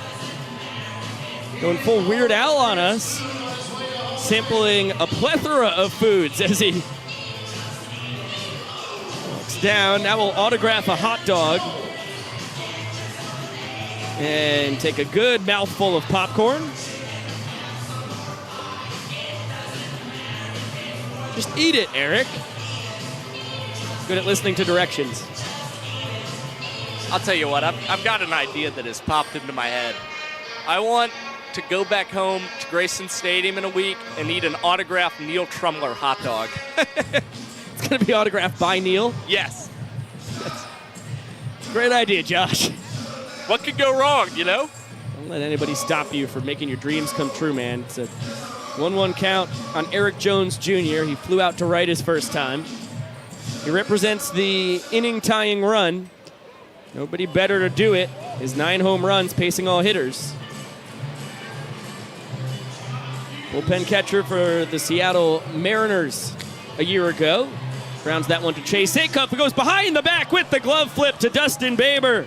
going full Weird Al on us, sampling a plethora of foods as he walks down. Now we'll autograph a hot dog and take a good mouthful of popcorn. Just eat it, Eric. Good at listening to directions. I'll tell you what, I've got an idea that has popped into my head. I want to go back home to Grayson Stadium in a week and eat an autographed Neil Trumler hot dog. It's going to be autographed by Neil? Yes. That's a great idea, Josh. What could go wrong, you know? Don't let anybody stop you from making your dreams come true, man. It's a 1-1 count on Eric Jones Jr. He flew out to right his first time. He represents the inning-tying run. Nobody better to do it. His 9 home runs pacing all hitters. Bullpen catcher for the Seattle Mariners a year ago. Grounds that one to Chase Acuff, who goes behind the back with the glove flip to Dustin Baber.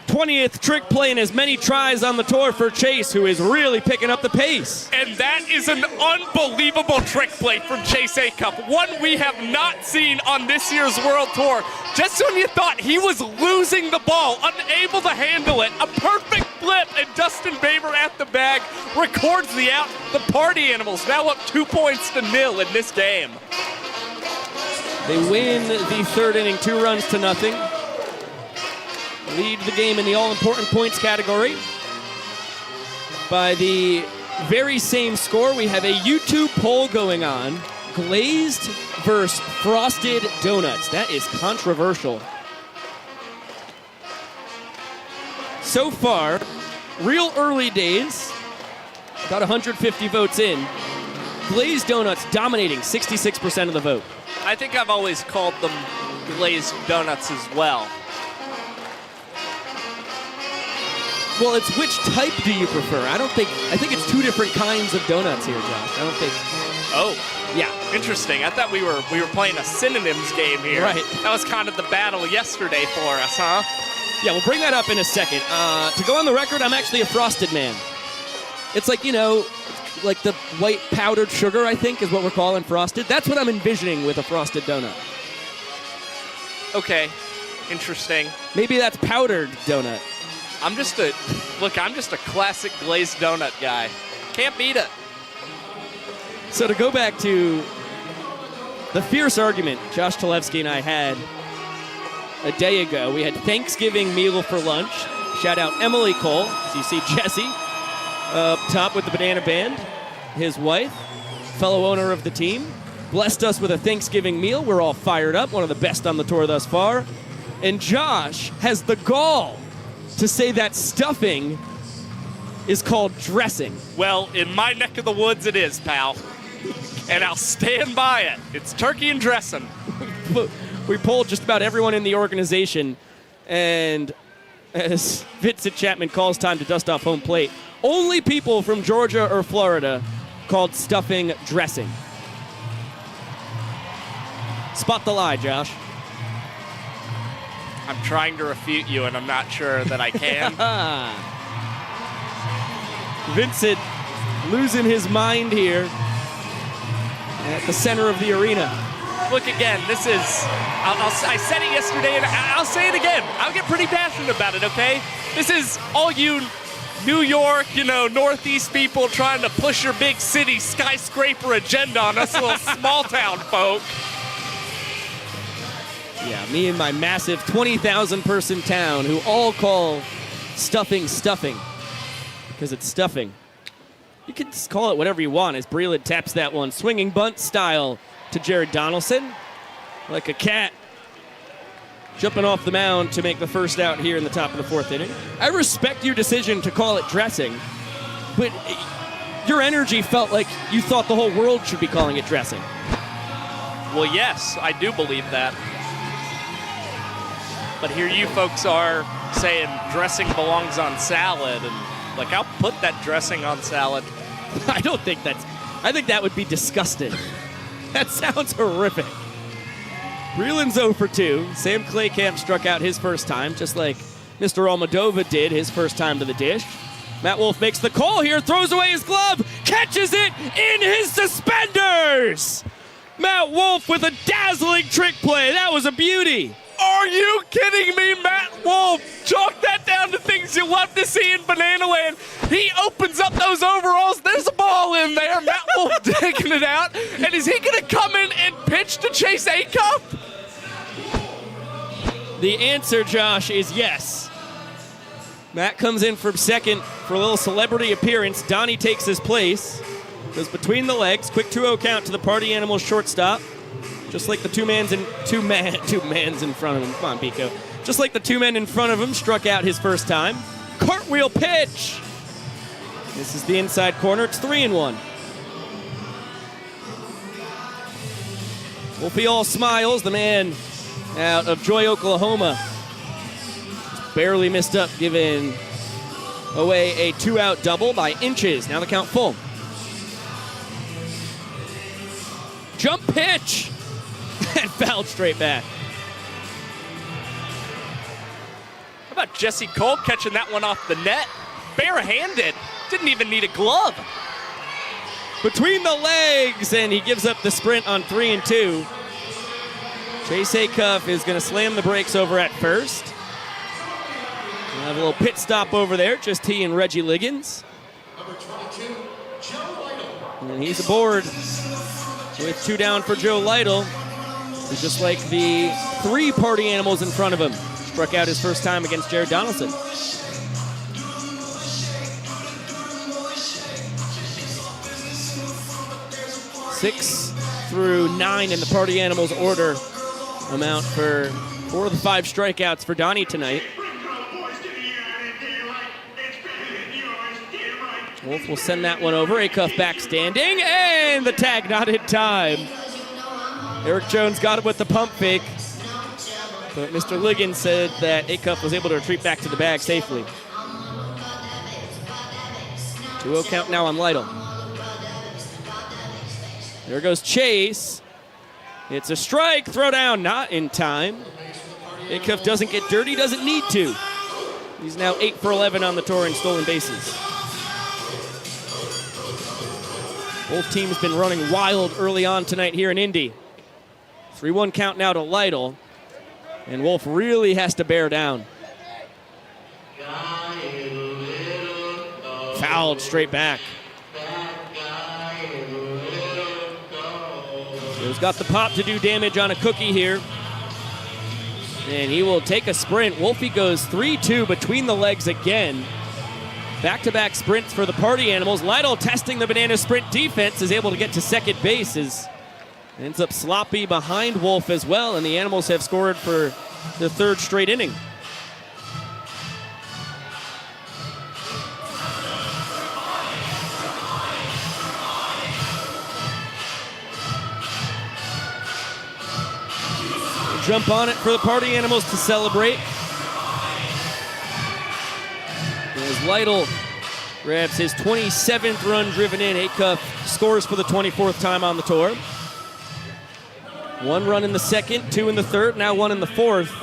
20th trick play in as many tries on the tour for Chase, who is really picking up the pace. And that is an unbelievable trick play from Chase Acuff, one we have not seen on this year's World Tour. Just when you thought he was losing the ball, unable to handle it, a perfect flip, and Dustin Baber at the bag records the out. The Party Animals now up 2-0 in this game. They win the third inning, 2 runs to nothing. Lead the game in the all-important points category. By the very same score, we have a YouTube poll going on. Glazed versus frosted donuts. That is controversial. So far, real early days, about 150 votes in. Glazed donuts dominating 66% of the vote. I think I've always called them glazed donuts as well. Well, it's which type do you prefer? I think it's 2 different kinds of donuts here, Josh. I don't think. Oh. Yeah. Interesting. I thought we were playing a synonyms game here. Right. That was kind of the battle yesterday for us, huh? Yeah, we'll bring that up in a second. To go on the record, I'm actually a frosted man. It's like, like the white powdered sugar, I think, is what we're calling frosted. That's what I'm envisioning with a frosted donut. Okay. Interesting. Maybe that's powdered donut. I'm just a classic glazed donut guy. Can't beat it. So to go back to the fierce argument Josh Talevsky and I had a day ago, we had Thanksgiving meal for lunch. Shout out Emily Cole. As you see Jesse up top with the Banana Band, his wife, fellow owner of the team, blessed us with a Thanksgiving meal. We're all fired up, one of the best on the tour thus far. And Josh has the gall to say that stuffing is called dressing. Well, in my neck of the woods it is, pal. And I'll stand by it. It's turkey and dressing. We polled just about everyone in the organization, and as Vincent Chapman calls time to dust off home plate, only people from Georgia or Florida called stuffing dressing. Spot the lie, Josh. I'm trying to refute you, and I'm not sure that I can. Vincent losing his mind here at the center of the arena. Look again, this is, I said it yesterday and I'll say it again. I'll get pretty passionate about it, okay? This is all you New York, Northeast people trying to push your big city skyscraper agenda on us little small town folk. Yeah, me and my massive 20,000 person town who all call stuffing because it's stuffing. You can call it whatever you want as Breland taps that one. Swinging bunt style to Jared Donaldson. Like a cat jumping off the mound to make the first out here in the top of the fourth inning. I respect your decision to call it dressing, but your energy felt like you thought the whole world should be calling it dressing. Well, yes, I do believe that. But here you folks are saying dressing belongs on salad, and like, I'll put that dressing on salad. I think that would be disgusting. That sounds horrific. Breland's 0 for 2. Sam Claycamp struck out his first time, just like Mr. Almodovar did his first time to the dish. Matt Wolf makes the call here, throws away his glove, catches it in his suspenders! Matt Wolf with a dazzling trick play. That was a beauty. Are you kidding me, Matt Wolf? Chalk that down to things you love to see in Banana Land. He opens up those overalls. There's a ball in there. Matt Wolf taking it out. And is he going to come in and pitch to Chase Acuff? The answer, Josh, is yes. Matt comes in from second for a little celebrity appearance. Donnie takes his place. Goes between the legs. Quick 2-0 count to the Party Animals shortstop. Just like the two mans in front of him. Come on, Pico. Just like the two men in front of him struck out his first time. Cartwheel pitch. This is the inside corner. It's 3-1. Wolfie all smiles. The man out of Joy, Oklahoma. Just barely missed up, giving away a 2-out double by inches. Now the count full. Jump pitch. And fouled straight back. How about Jesse Cole catching that one off the net? Barehanded. Didn't even need a glove. Between the legs, and he gives up the sprint on 3-2. Chase Acuff is going to slam the brakes over at first. We'll have a little pit stop over there, just he and Reggie Liggins. And he's aboard with 2 down for Joe Lytle. Just like the 3 Party Animals in front of him. Struck out his first time against Jared Donaldson. 6 through 9 in the Party Animals order amount for 4 of the 5 strikeouts for Donnie tonight. Wolf will send that one over. Acuff back standing, and the tag not in time. Eric Jones got him with the pump fake, but Mr. Liggins said that Acuff was able to retreat back to the bag safely. 2-0 count now on Lytle. There goes Chase. It's a strike, throw down, not in time. Acuff doesn't get dirty, doesn't need to. He's now 8 for 11 on the tour in stolen bases. Both teams been running wild early on tonight here in Indy. 3-1 count now to Lytle, and Wolf really has to bear down. Fouled straight back. Who's got the pop to do damage on a cookie here. And he will take a sprint. Wolfie goes 3-2 between the legs again. Back-to-back sprints for the Party Animals. Lytle testing the Banana sprint defense, is able to get to second base. Ends up sloppy behind Wolf as well, and the Animals have scored for the third straight inning. Jump on it for the Party Animals to celebrate. As Lytle grabs his 27th run driven in, Acuff scores for the 24th time on the tour. 1 run in the second, 2 in the third, now 1 in the fourth.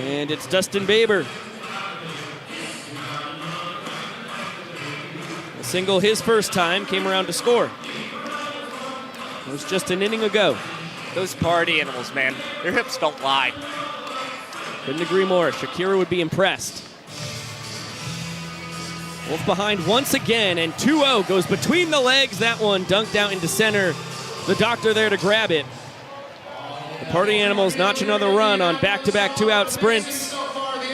And it's Dustin Baber. A single his first time, came around to score. It was just an inning ago. Those Party Animals, man, their hips don't lie. Couldn't agree more. Shakira would be impressed. Wolf behind once again, and 2-0 goes between the legs. That one dunked out into center. The doctor there to grab it. The Party Animals notch another run on back-to-back 2-out sprints.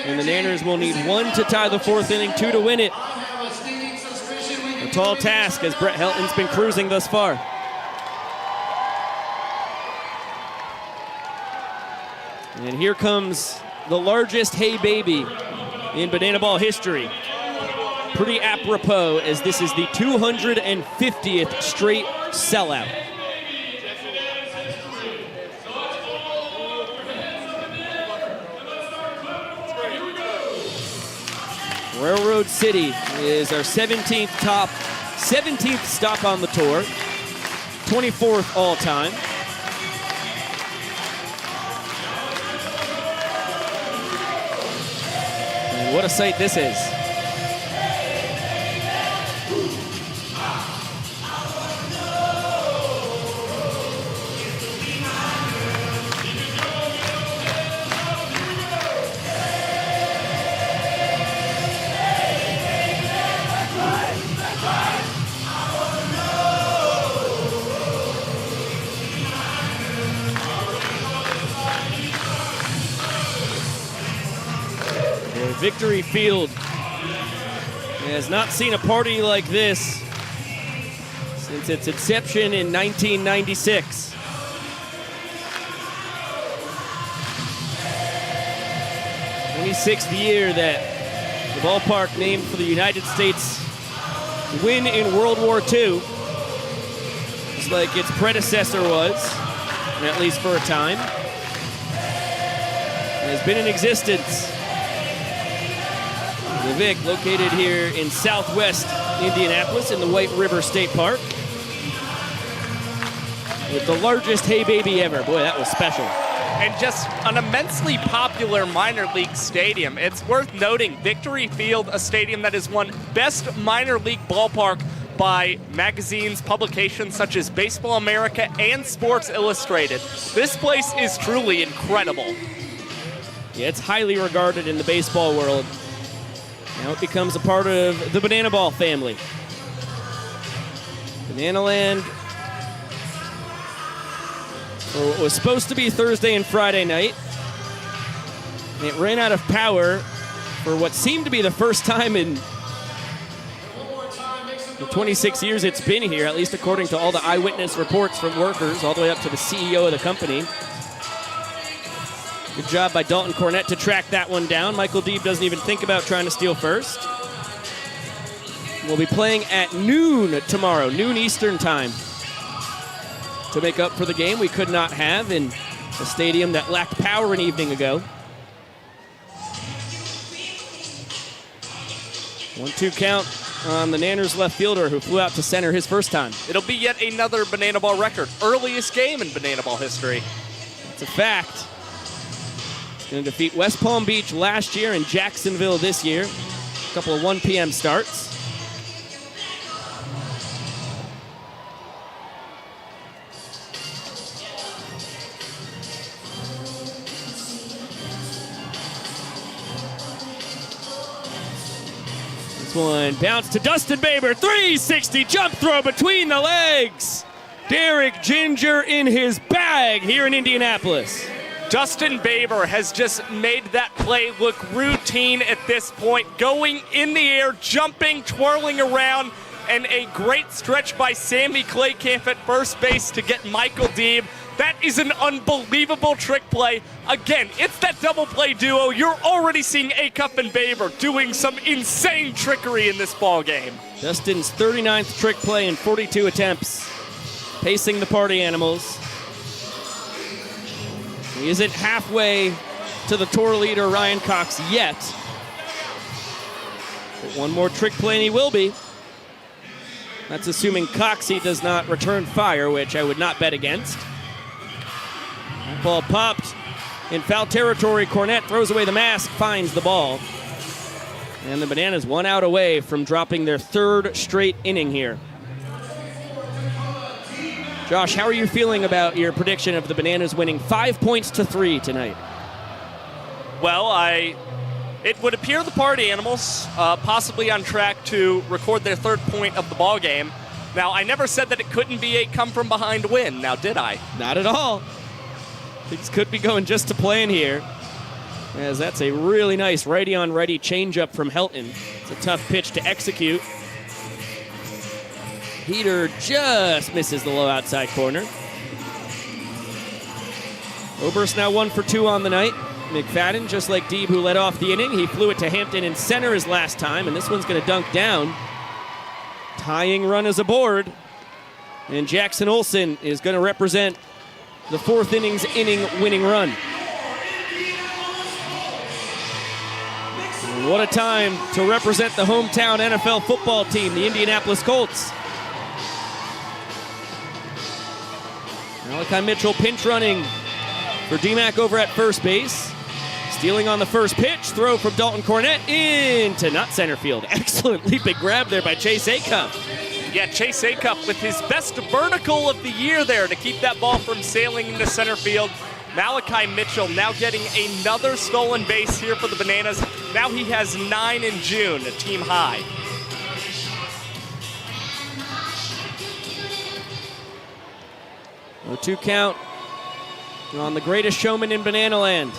And the Nanners will need 1 to tie the 4th inning, 2 to win it. A tall task as Brett Helton's been cruising thus far. And here comes the largest hay baby in Banana Ball history. Pretty apropos, as this is the 250th straight sellout. Railroad City is our 17th stop on the tour, 24th all time. And what a sight this is. Victory Field has not seen a party like this since its inception in 1996. The 26th year that the ballpark named for the United States win in World War II, just like its predecessor was, and at least for a time. It has been in existence. The Vic, located here in southwest Indianapolis in the White River State Park, with the largest hay baby ever. Boy, that was special. And just an immensely popular minor league stadium. It's worth noting, Victory Field, a stadium that has won Best Minor League Ballpark by magazines, publications such as Baseball America and Sports Illustrated. This place is truly incredible. Yeah, it's highly regarded in the baseball world. Now it becomes a part of the Banana Ball family. Banana Land, for what was supposed to be Thursday and Friday night, and it ran out of power for what seemed to be the first time in the 26 years it's been here, at least according to all the eyewitness reports from workers, all the way up to the CEO of the company. Good job by Dalton Cornett to track that one down. Michael Deeb doesn't even think about trying to steal first. We'll be playing at noon tomorrow, noon Eastern time, to make up for the game we could not have in a stadium that lacked power an evening ago. 1-2 count on the Nanners left fielder who flew out to center his first time. It'll be yet another Banana Ball record. Earliest game in Banana Ball history. That's a fact. Going to defeat West Palm Beach last year and Jacksonville this year. A couple of 1 p.m. starts. This one. Bounce to Dustin Baber. 360 jump throw between the legs. Derek Ginger in his bag here in Indianapolis. Dustin Baber has just made that play look routine at this point. Going in the air, jumping, twirling around, and a great stretch by Sammy Claycamp at first base to get Michael Deeb. That is an unbelievable trick play. Again, it's that double play duo. You're already seeing Acuff and Baber doing some insane trickery in this ball game. Dustin's 39th trick play in 42 attempts, pacing the party animals. He isn't halfway to the tour leader, Ryan Cox, yet. But one more trick play and he will be. That's assuming Coxie does not return fire, which I would not bet against. That ball popped in foul territory. Cornette throws away the mask, finds the ball. And the Bananas 1 out away from dropping their 3rd straight inning here. Josh, how are you feeling about your prediction of the Bananas winning 5-3 tonight? Well, it would appear the party animals possibly on track to record their 3rd point of the ball game. Now, I never said that it couldn't be a come-from-behind win. Now, did I? Not at all. Things could be going just to plan here, as that's a really nice righty-on-righty changeup from Helton. It's a tough pitch to execute. Heater just misses the low outside corner. Oberst now 1 for 2 on the night. McFadden, just like Deeb, who led off the inning, he flew it to Hampton in center his last time, and this one's going to dunk down. Tying run is aboard, and Jackson Olsen is going to represent the 4th inning's inning-winning run. And what a time to represent the hometown NFL football team, the Indianapolis Colts. Malachi Mitchell pinch running for DMAC over at first base. Stealing on the first pitch, throw from Dalton Cornette into not center field. Excellent leaping grab there by Chase Acuff. Yeah, Chase Acuff with his best vertical of the year there to keep that ball from sailing into center field. Malachi Mitchell now getting another stolen base here for the Bananas. Now he has 9 in June, a team high. No 2 count on the greatest showman in Banana Land.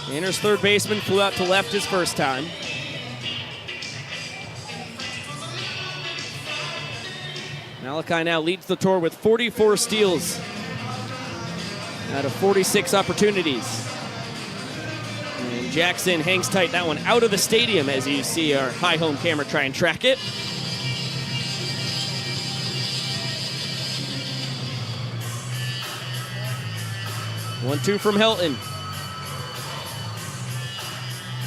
Tanner's 3rd baseman flew out to left his first time. Malachi now leads the tour with 44 steals out of 46 opportunities. And Jackson hangs tight, that one out of the stadium as you see our high home camera try and track it. One, 2 from Helton.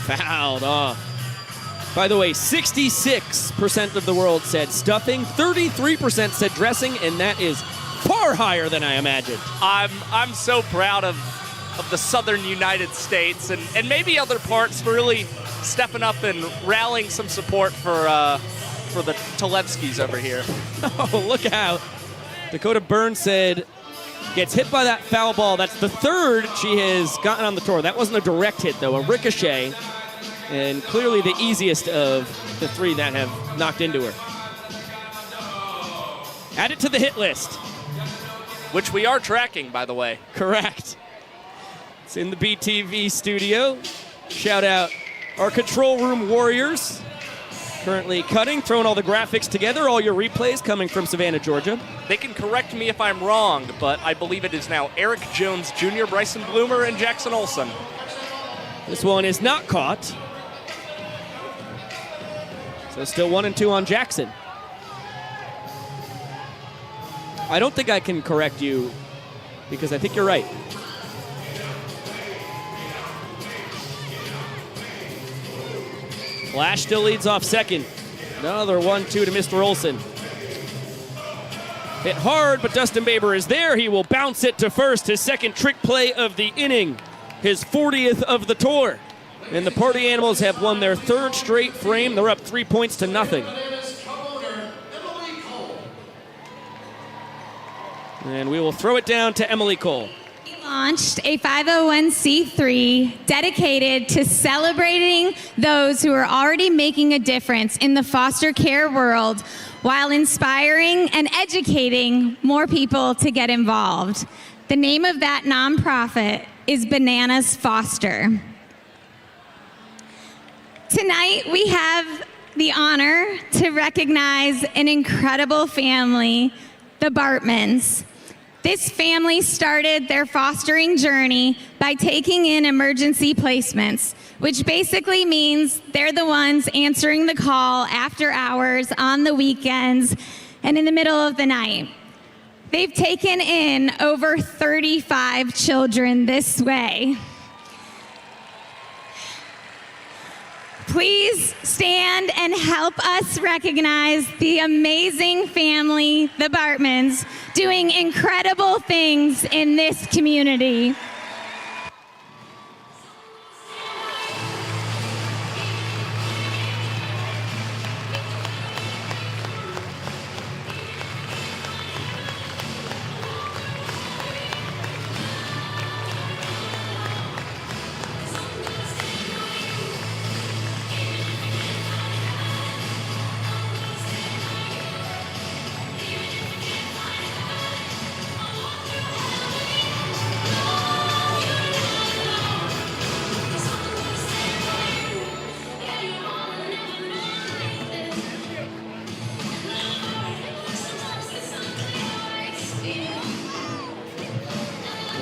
Fouled off. By the way, 66% of the world said stuffing, 33% said dressing, and that is far higher than I imagined. I'm so proud of the southern United States and maybe other parts for really stepping up and rallying some support for the Talevskis over here. Oh, look out. Dakota Burns said, gets hit by that foul ball. That's the 3rd she has gotten on the tour. That wasn't a direct hit, though, a ricochet. And clearly the easiest of the 3 that have knocked into her. Add it to the hit list. Which we are tracking, by the way. Correct. It's in the BTV studio. Shout out our control room warriors. Currently cutting, throwing all the graphics together, all your replays coming from Savannah, Georgia. They can correct me if I'm wrong, but I believe it is now Eric Jones Jr., Bryson Bloomer, and Jackson Olsen. This one is not caught. So still 1 and 2 on Jackson. I don't think I can correct you because I think you're right. Flash still leads off second. Another 1-2 to Mr. Olsen. Hit hard, but Dustin Baber is there. He will bounce it to first. His 2nd trick play of the inning. His 40th of the tour. And the Party Animals have won their 3rd straight frame. They're up 3-0. And we will throw it down to Emily Cole. launched a 501c3 dedicated to celebrating those who are already making a difference in the foster care world while inspiring and educating more people to get involved. The name of that nonprofit is Bananas Foster. Tonight we have the honor to recognize an incredible family, the Bartmans. This family started their fostering journey by taking in emergency placements, which basically means they're the ones answering the call after hours, on the weekends, and in the middle of the night. They've taken in over 35 children this way. Please stand and help us recognize the amazing family, the Bartmans, doing incredible things in this community.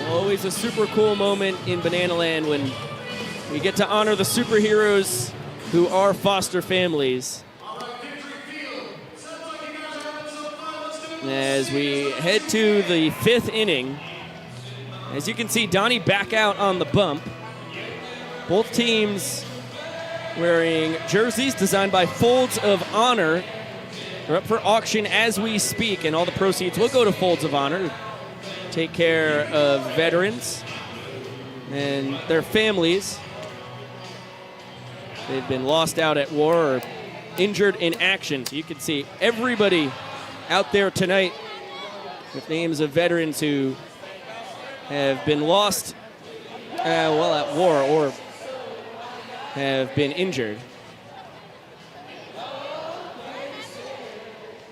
Always a super cool moment in Banana Land when we get to honor the superheroes who are foster families. As we head to the 5th inning, as you can see, Donnie back out on the bump. Both teams wearing jerseys designed by Folds of Honor. They're up for auction as we speak, and all the proceeds will go to Folds of Honor. Take care of veterans and their families. They've been lost out at war or injured in action. So you can see everybody out there tonight with names of veterans who have been lost while at war or have been injured.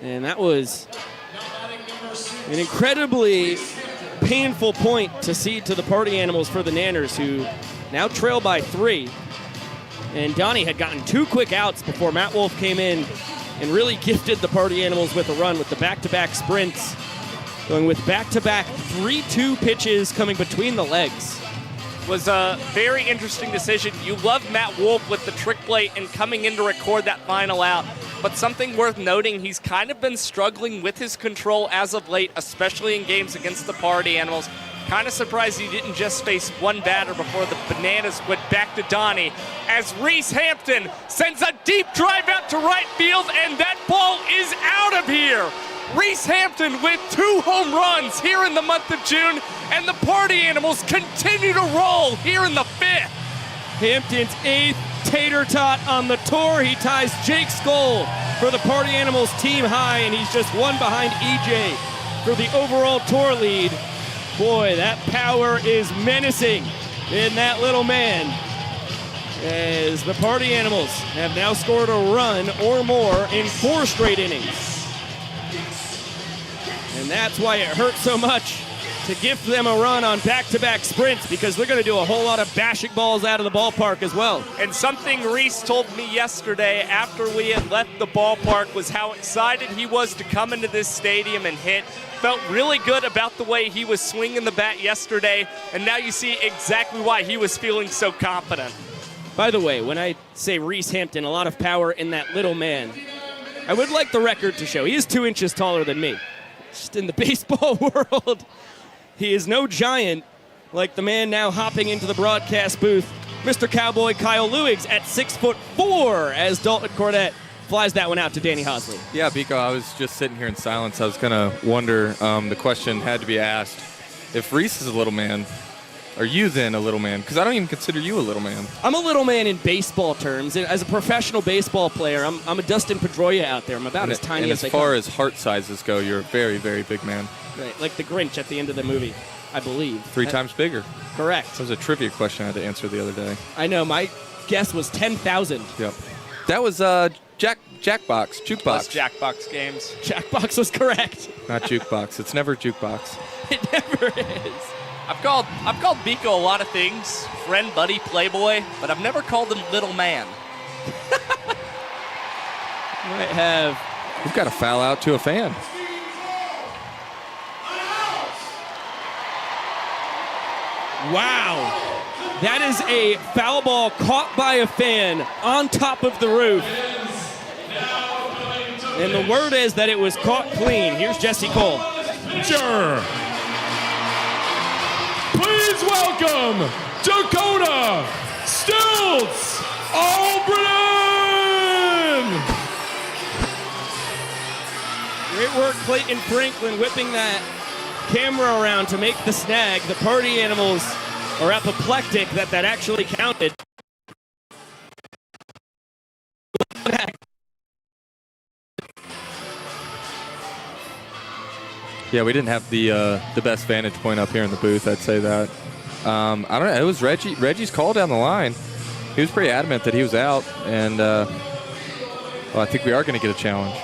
And that was an incredibly painful point to cede to the Party Animals for the Nanners, who now trail by 3. And Donnie had gotten 2 quick outs before Matt Wolf came in and really gifted the Party Animals with a run with the back-to-back sprints, going with back-to-back 3-2 pitches coming between the legs. Was a very interesting decision. You love Matt Wolf with the trick play and coming in to record that final out. But something worth noting, he's kind of been struggling with his control as of late, especially in games against the Party Animals. Kind of surprised he didn't just face one batter before the Bananas went back to Donnie, as Reese Hampton sends a deep drive out to right field, and that ball is out of here. Reese Hampton with 2 home runs here in the month of June, and the Party Animals continue to roll here in the 5th. Hampton's 8th tater tot on the tour. He ties Jake Skoll for the Party Animals team high, and he's just 1 behind EJ for the overall tour lead. Boy, that power is menacing in that little man, as the Party Animals have now scored a run or more in 4 straight innings. And that's why it hurts so much to gift them a run on back-to-back sprints, because they're going to do a whole lot of bashing balls out of the ballpark as well. And something Reese told me yesterday after we had left the ballpark was how excited he was to come into this stadium and hit. Felt really good about the way he was swinging the bat yesterday, and now you see exactly why he was feeling so confident. By the way, when I say Reese Hampton, a lot of power in that little man, I would like the record to show he is 2 inches taller than me. Just in the baseball world, he is no giant like the man now hopping into the broadcast booth, Mr. Cowboy Kyle Lewigs at 6'4", as Dalton Cornett flies that one out to Danny Hosley. Yeah, Biko, I was just sitting here in silence. I was going to wonder, the question had to be asked, if Reese is a little man, are you then a little man? Because I don't even consider you a little man. I'm a little man in baseball terms. As a professional baseball player, I'm a Dustin Pedroia out there. I'm about as tiny as I can. And as far as heart sizes go, you're a very, very big man. Right, like the Grinch at the end of the movie. I believe. 3 times bigger. Correct. That was a trivia question I had to answer the other day. I know. My guess was 10,000. Yep. That was Jackbox, Jukebox. Plus Jackbox games. Jackbox was correct. Not Jukebox. It's never Jukebox. It never is. I've called Biko a lot of things, friend, buddy, playboy, but I've never called him little man. Might have. We've got a foul out to a fan. Wow. That is a foul ball caught by a fan on top of the roof. And the word is that it was caught clean. Here's Jesse Cole. Sure. Please welcome Dakota Stilts Albritton. Great work, Clayton Franklin, whipping that camera around to make the snag. The party animals are apoplectic that actually counted. Yeah, we didn't have the best vantage point up here in the booth, I'd say that. I don't know, it was Reggie's call down the line. He was pretty adamant that he was out, and well, I think we are going to get a challenge.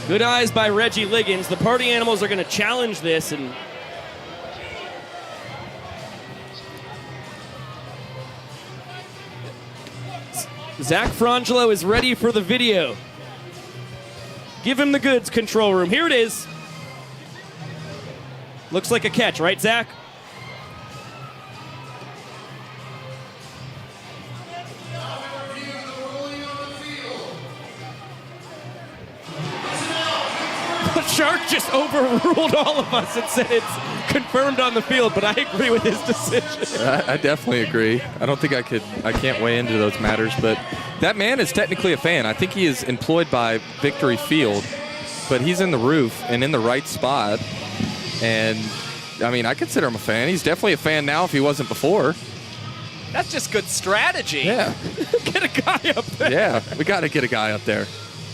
Good eyes by Reggie Liggins. The party animals are going to challenge this, and Zach Frangelo is ready for the video. Give him the goods, control room. Here it is. Looks like a catch, right, Zach? The Shark just overruled all of us and said it's confirmed on the field, but I agree with his decision. I definitely agree. I don't think I can't weigh into those matters, but that man is technically a fan. I think he is employed by Victory Field, but he's in the roof and in the right spot. And, I mean, I consider him a fan. He's definitely a fan now if he wasn't before. That's just good strategy. Yeah. Get a guy up there. Yeah, we got to get a guy up there.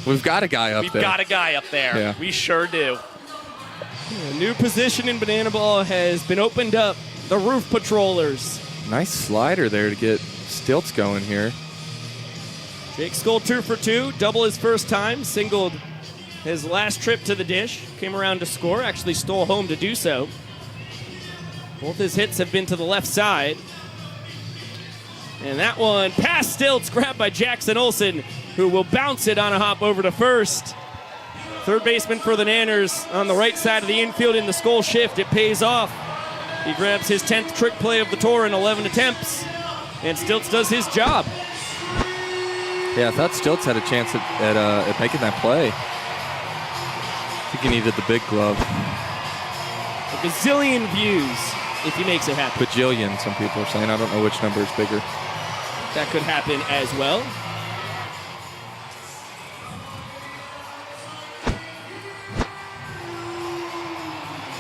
We've got a guy up there. We've got a guy up there. Yeah. We sure do. A new position in Banana Ball has been opened up. The Roof Patrollers. Nice slider there to get Stilts going here. Jake Skull 2 for 2. Double his first time. Singled his last trip to the dish. Came around to score. Actually stole home to do so. Both his hits have been to the left side. And that one past Stilts, grabbed by Jackson Olsen, who will bounce it on a hop over to first. Third baseman for the Nanners on the right side of the infield in the Skull shift. It pays off. He grabs his 10th trick play of the tour in 11 attempts. And Stilts does his job. Yeah, I thought Stilts had a chance at making that play. I think he needed the big glove. A gazillion views if he makes it happen. Bajillion, some people are saying. I don't know which number is bigger. That could happen as well.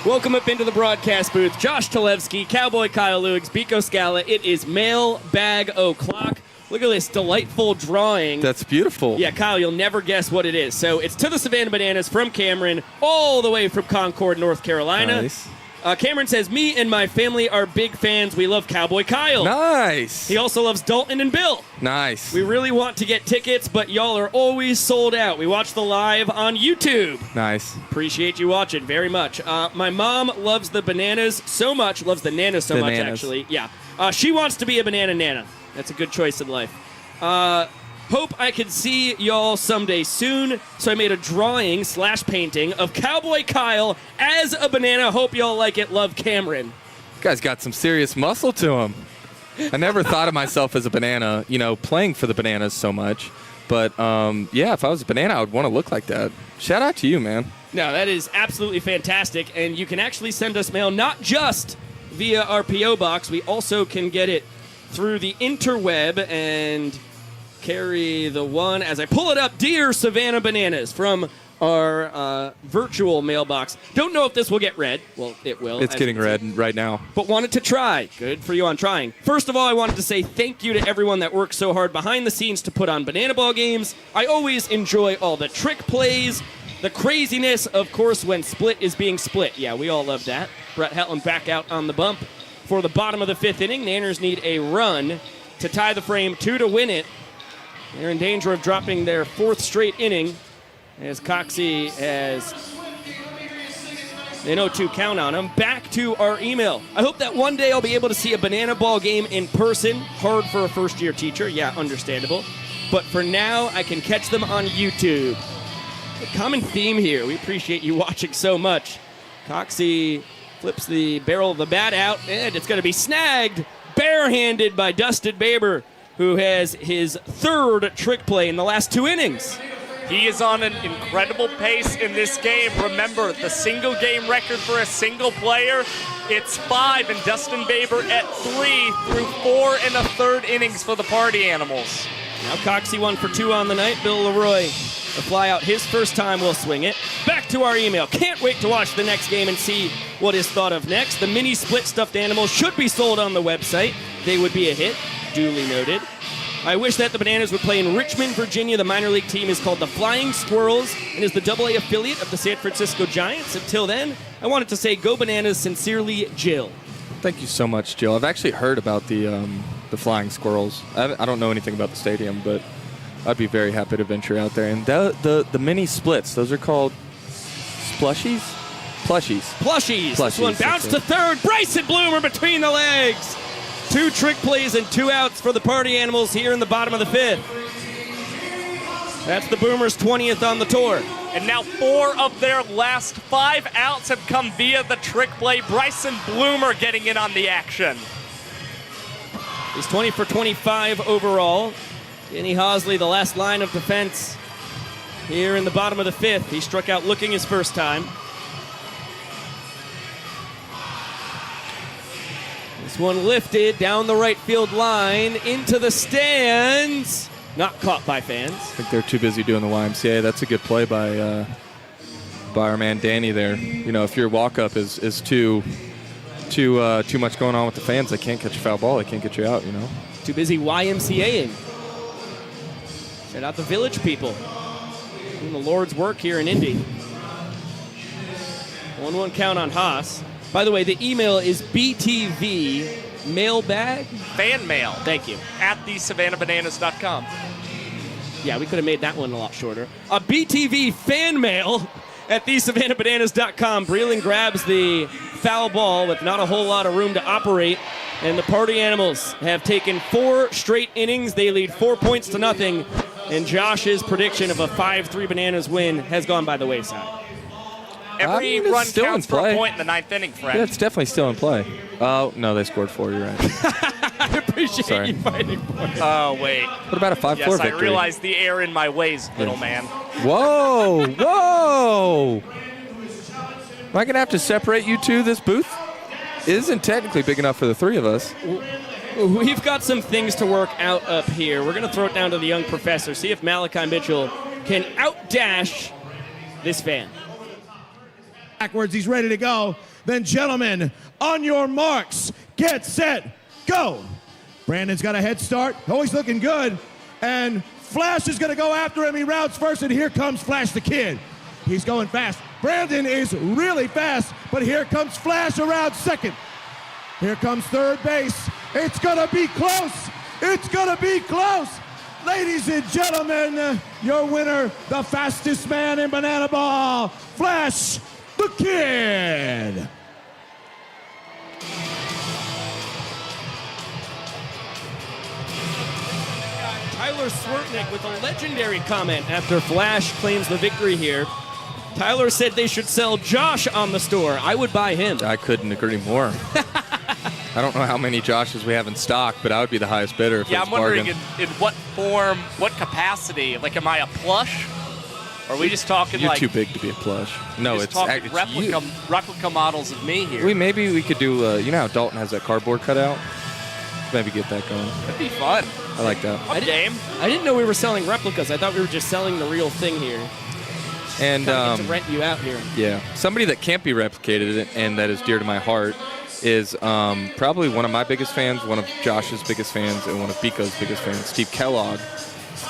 Welcome up into the broadcast booth. Josh Talevsky, Cowboy Kyle Lewis, Biko Scala. It is mailbag o'clock. Look at this delightful drawing. That's beautiful. Yeah, Kyle, you'll never guess what it is. So it's to the Savannah Bananas from Cameron, all the way from Concord, North Carolina. Nice. Cameron says, me and my family are big fans. We love Cowboy Kyle. Nice. He also loves Dalton and Bill. Nice. We really want to get tickets, but y'all are always sold out. We watch the live on YouTube. Nice. Appreciate you watching very much. My mom loves the bananas so much, loves the Nana so much, Bananas. actually. Yeah. She wants to be a banana Nana. That's a good choice in life. Hope I can see y'all someday soon. So I made a drawing / painting of Cowboy Kyle as a banana. Hope y'all like it. Love, Cameron. You guys got some serious muscle to him. I never thought of myself as a banana, playing for the Bananas so much. But, yeah, if I was a banana, I would want to look like that. Shout out to you, man. No, that is absolutely fantastic. And you can actually send us mail not just via our P.O. box. We also can get it through the interweb and carry the one, as I pull it up, Dear Savannah Bananas, from our virtual mailbox. Don't know if this will get read. Well, it will. It's getting read right now. But wanted to try. Good for you on trying. First of all, I wanted to say thank you to everyone that works so hard behind the scenes to put on Banana Ball games. I always enjoy all the trick plays, The craziness, of course, when split is being split. Yeah, we all love that. Brett Hetland back out on the bump for the bottom of the 5th inning. Nanners need a run to tie the frame, 2 to win it. They're in danger of dropping their 4th straight inning as Coxie has an 0-2 count on him. Back to our email. I hope that one day I'll be able to see a banana ball game in person. Hard for a first-year teacher. Yeah, understandable. But for now, I can catch them on YouTube. A common theme here. We appreciate you watching so much. Coxie flips the barrel of the bat out, and it's going to be snagged barehanded by Dustin Baber, who has his 3rd trick play in the last 2 innings. He is on an incredible pace in this game. Remember, the single game record for a single player, it's 5, and Dustin Baber at 3 through 4 1/3 innings for the Party Animals. Now Coxie 1 for 2 on the night. Bill Leroy, the fly out his first time, will swing it. Back to our email. Can't wait to watch the next game and see what is thought of next. The mini split stuffed animals should be sold on the website. They would be a hit. Duly noted. I wish that the Bananas would play in Richmond, Virginia. The minor league team is called the Flying Squirrels and is the AA affiliate of the San Francisco Giants. Until then, I wanted to say go Bananas. Sincerely, Jill. Thank you so much, Jill. I've actually heard about the Flying Squirrels. I don't know anything about the stadium, but I'd be very happy to venture out there. And the mini splits, those are called plushies? Plushies. This one bounced to 3rd. Bryson Bloomer between the legs. 2 trick plays and 2 outs for the Party Animals here in the bottom of the 5th. That's the Boomers' 20th on the tour. And now 4 of their last 5 outs have come via the trick play. Bryson Bloomer getting in on the action. He's 20 for 25 overall. Danny Hosley, the last line of defense here in the bottom of the 5th. He struck out looking his first time. This one lifted down the right field line into the stands. Not caught by fans. I think they're too busy doing the YMCA. That's a good play by our man Danny there. You know, if your walk-up is too much going on with the fans, they can't catch a foul ball. They can't get you out, you know. Too busy YMCAing. Shout out the village people doing the Lord's work here in Indy. 1-1 count on Haas. By the way, the email is BTV mailbag? Fan mail. Thank you. At thesavannahbananas.com. Yeah, we could have made that one a lot shorter. A BTV fan mail at thesavannahbananas.com. Breland grabs the foul ball with not a whole lot of room to operate. And the Party Animals have taken 4 straight innings. They lead 4 points to nothing. And Josh's prediction of a 5-3 Bananas win has gone by the wayside. Every run counts for a point in the 9th inning, Fred. Yeah, it's definitely still in play. Oh, no, they scored 4. You're right. I appreciate you fighting for it. Oh, wait. What about a 5-4 yes, victory? I realize the air in my ways, little man. Whoa! Am I going to have to separate you two, this booth? It isn't technically big enough for the 3 of us. We've got some things to work out up here. We're going to throw it down to the young professor, see if Malachi Mitchell can outdash this fan. Backwards, he's ready to go. Then, gentlemen, on your marks, get set, go. Brandon's got a head start. Oh, he's looking good. And Flash is going to go after him. He routes first, and here comes Flash the Kid. He's going fast. Brandon is really fast, but here comes Flash around second. Here comes third base. It's going to be close. It's going to be close. Ladies and gentlemen, your winner, the fastest man in Banana Ball, Flash the Kid. Tyler Swertnick with a legendary comment after Flash claims the victory here. Tyler said they should sell Josh on the store. I would buy him. I couldn't agree more. I don't know how many Joshes we have in stock, but I would be the highest bidder if it was I'm wondering bargain. in what form, what capacity. Like, am I a plush? Or are we just talking You're like... too big to be a plush. No, it's replica models of me here. Maybe we could do, you know how Dalton has that cardboard cutout? Maybe get that going. That'd be fun. I like that. I didn't know we were selling replicas. I thought we were just selling the real thing here. And to rent you out here. Yeah. Somebody that can't be replicated and that is dear to my heart is probably one of my biggest fans, one of Josh's biggest fans, and one of Biko's biggest fans, Steve Kellogg,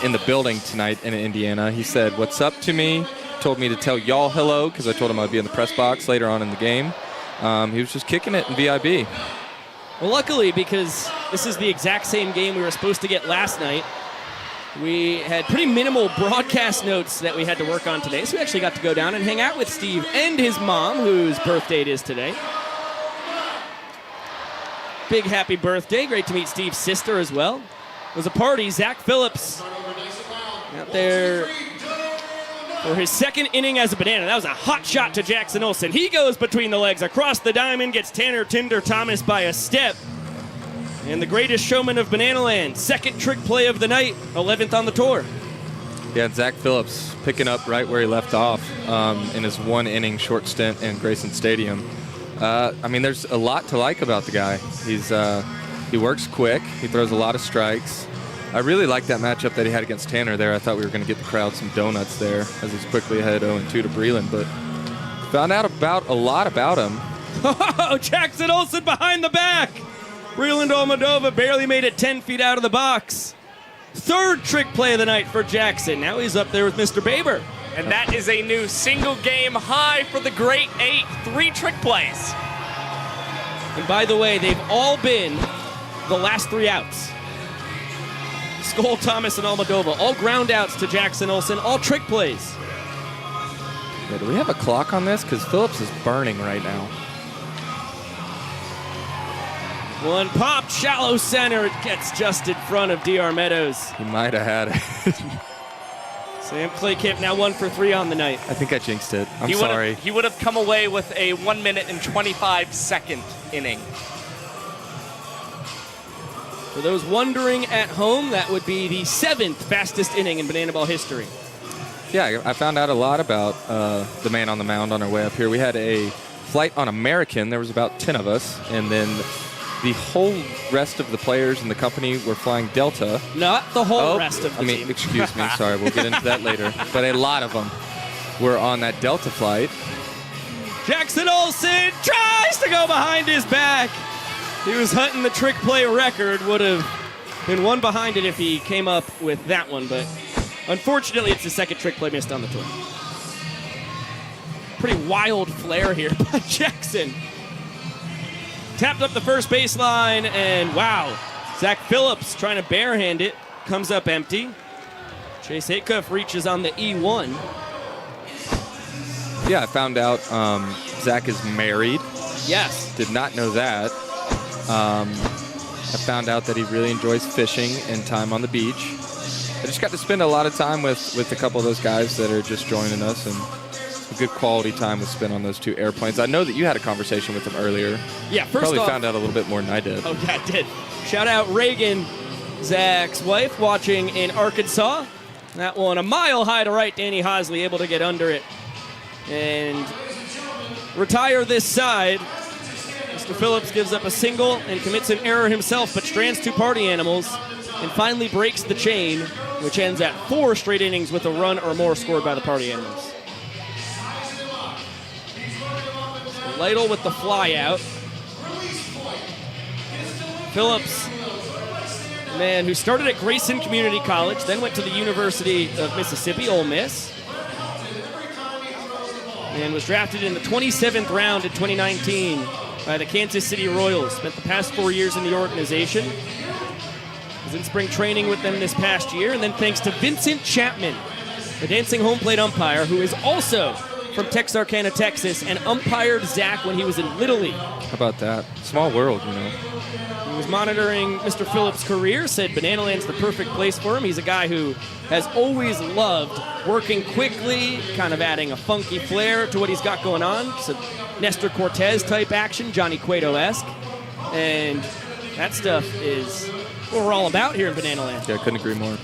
in the building tonight in Indiana. He said, "What's up to me? told me to tell y'all hello because I told him I'd be in the press box later on in the game. He was just kicking it in VIB. Well, luckily, because this is the exact same game we were supposed to get last night, we had pretty minimal broadcast notes that we had to work on today, so we actually got to go down and hang out with Steve and his mom, whose birthday it is today. Big happy birthday. Great to meet Steve's sister as well. It was a party. Zach Phillips out there for his second inning as a Banana. That was a hot shot to Jackson Olsen. He goes between the legs across the diamond, gets Tanner Tinder Thomas by a step. And the greatest showman of Banana Land, second trick play of the night, 11th on the tour. Yeah, Zach Phillips picking up right where he left off in his one inning short stint in Grayson Stadium. I mean, there's a lot to like about the guy. He works quick. He throws a lot of strikes. I really like that matchup that he had against Tanner there. I thought we were going to get the crowd some donuts there as he's quickly ahead 0-2 to Breland, but found out a lot about him. Oh, Jackson Olsen behind the back. Breland Almadova barely made it 10 feet out of the box. Third trick play of the night for Jackson. Now he's up there with Mr. Baber. And that is a new single game high for the Great Eight. 3 trick plays. And by the way, they've all been the last 3 outs. Skoll, Thomas, and Almadova, all ground outs to Jackson Olsen, all trick plays. Yeah, do we have a clock on this? Because Phillips is burning right now. One popped, shallow center. It gets just in front of DR Meadows. He might have had it. Sam Claykip now 1 for 3 on the night. I think I jinxed it. I'm sorry. He would have come away with a 1 minute and 25-second inning. For those wondering at home, that would be the 7th fastest inning in Banana Ball history. Yeah, I found out a lot about the man on the mound on our way up here. We had a flight on American. There was about 10 of us, and then the whole rest of the players in the company were flying Delta. Not the whole rest of the team. Excuse me. Sorry, we'll get into that later. But a lot of them were on that Delta flight. Jackson Olsen tries to go behind his back. He was hunting the trick play record. Would have been one behind it if he came up with that one. But unfortunately, it's the second trick play missed on the tour. Pretty wild flare here by Jackson. Tapped up the first baseline, and wow, Zach Phillips trying to barehand it, comes up empty. Chase Hitcuff reaches on the E1. Yeah, I found out Zach is married. Yes. Did not know that. I found out that he really enjoys fishing and time on the beach. I just got to spend a lot of time with a couple of those guys that are just joining us, and a good quality time was spent on those 2 airplanes. I know that you had a conversation with him earlier. Yeah, first Probably off, found out a little bit more than I did. Oh, yeah, I did. Shout out Reagan, Zach's wife, watching in Arkansas. That one a mile high to right. Danny Hosley able to get under it and retire this side. Mr. Phillips gives up a single and commits an error himself, but strands 2 party animals and finally breaks the chain, which ends at 4 straight innings with a run or more scored by the party animals. Lytle with the fly out. Phillips, man who started at Grayson Community College, then went to the University of Mississippi, Ole Miss, and was drafted in the 27th round in 2019 by the Kansas City Royals. Spent the past 4 years in the organization. Was in spring training with them this past year, and then thanks to Vincent Chapman, the dancing home plate umpire, who is also from Texarkana, Texas, and umpired Zach when he was in Little League. How about that? Small world, you know. He was monitoring Mr. Phillips' career, said Banana Land's the perfect place for him. He's a guy who has always loved working quickly, kind of adding a funky flair to what he's got going on. So Nestor Cortez type action, Johnny Cueto-esque. And that stuff is what we're all about here in Banana Land. Yeah, I couldn't agree more.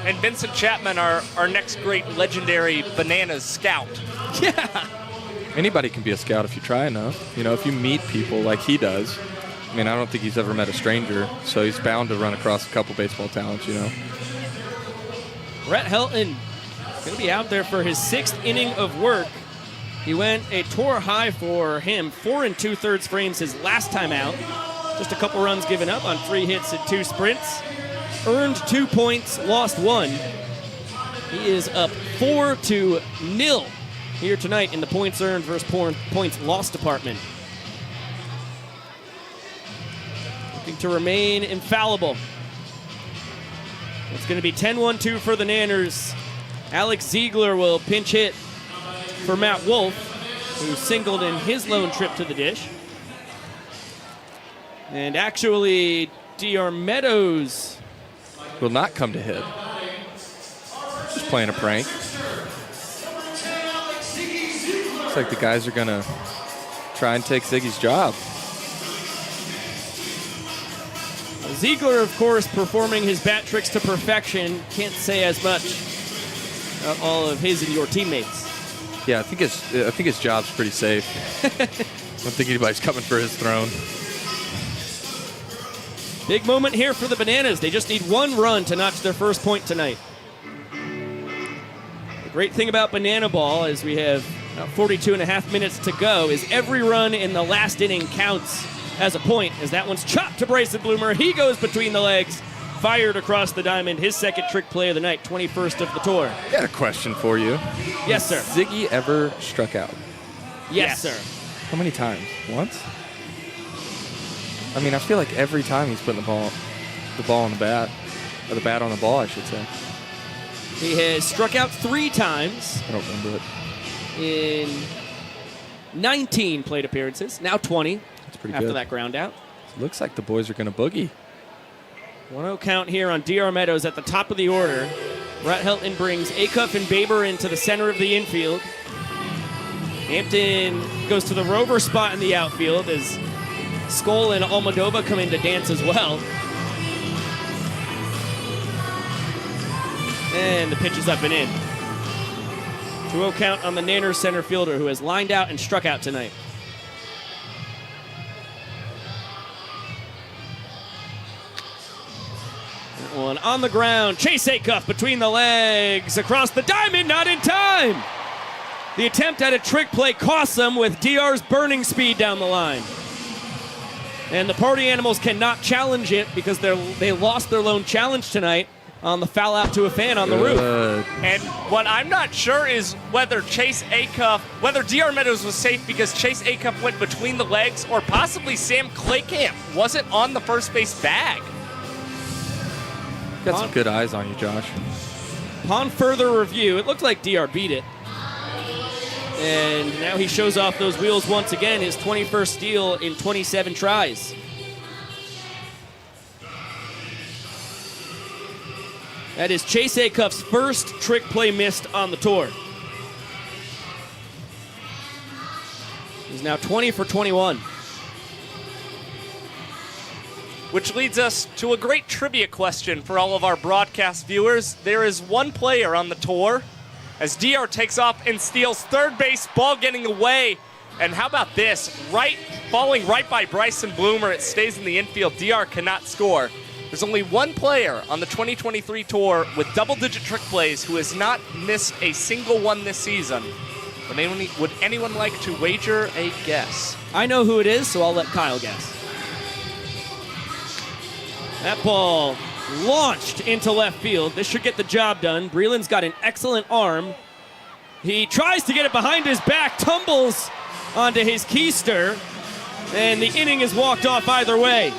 And Vincent Chapman, our next great legendary Bananas scout. Yeah. Anybody can be a scout if you try enough. You know, if you meet people like he does. I mean, I don't think he's ever met a stranger, so he's bound to run across a couple baseball talents, you know. Brett Helton going to be out there for his 6th inning of work. He went a tour high for him, 4 2/3 frames his last time out. Just a couple runs given up on 3 hits and 2 sprints. Earned 2 points, lost 1. He is up 4-0 here tonight in the points earned versus points lost department. Looking to remain infallible. It's going to be 10-1-2 for the Nanners. Alex Ziegler will pinch hit for Matt Wolf, who singled in his lone trip to the dish. And actually, DR Meadows will not come to hit. Just playing a prank. Looks like the guys are going to try and take Ziggy's job. Ziegler, of course, performing his bat tricks to perfection. Can't say as much about all of his and your teammates. Yeah, I think his job's pretty safe. I don't think anybody's coming for his throne. Big moment here for the Bananas. They just need one run to notch their first point tonight. The great thing about Banana Ball, as we have about 42.5 minutes to go, is every run in the last inning counts as a point, as that one's chopped to Bryson Bloomer. He goes between the legs, fired across the diamond. His second trick play of the night, 21st of the tour. I got a question for you. Yes, sir. Has Ziggy ever struck out? Yes, sir. How many times? Once? I mean, I feel like every time he's putting the ball on the bat, or the bat on the ball, I should say. He has struck out 3 times. I don't remember it. In 19 plate appearances, now 20. That's pretty after good. that ground out. Looks like the boys are going to boogie. 1-0 count here on DR Meadows at the top of the order. Brett Helton brings Acuff and Baber into the center of the infield. Hampton goes to the rover spot in the outfield as Skoll and Almodovar come in to dance as well. And the pitch is up and in. 2-0 count on the Nanners center fielder, who has lined out and struck out tonight. That one on the ground. Chase Acuff between the legs. Across the diamond, not in time. The attempt at a trick play costs them with DR's burning speed down the line. And the Party Animals cannot challenge it because they lost their lone challenge tonight on the foul out to a fan on the roof. And what I'm not sure is whether whether DR Meadows was safe because Chase Acuff went between the legs, or possibly Sam Claycamp wasn't on the first base bag. Got some good eyes on you, Josh. Upon further review, it looked like DR beat it. And now he shows off those wheels once again, his 21st steal in 27 tries. That is Chase Acuff's first trick play missed on the tour. He's now 20 for 21. Which leads us to a great trivia question for all of our broadcast viewers. There is one player on the tour as DR takes off and steals third base, ball getting away. And how about this? Falling right by Bryson Bloomer, it stays in the infield. DR cannot score. There's only one player on the 2023 tour with double-digit trick plays who has not missed a single one this season. Would anyone like to wager a guess? I know who it is, so I'll let Kyle guess. That ball launched into left field. This should get the job done. Breland's got an excellent arm. He tries to get it behind his back, tumbles onto his keister, and the inning is walked off either way.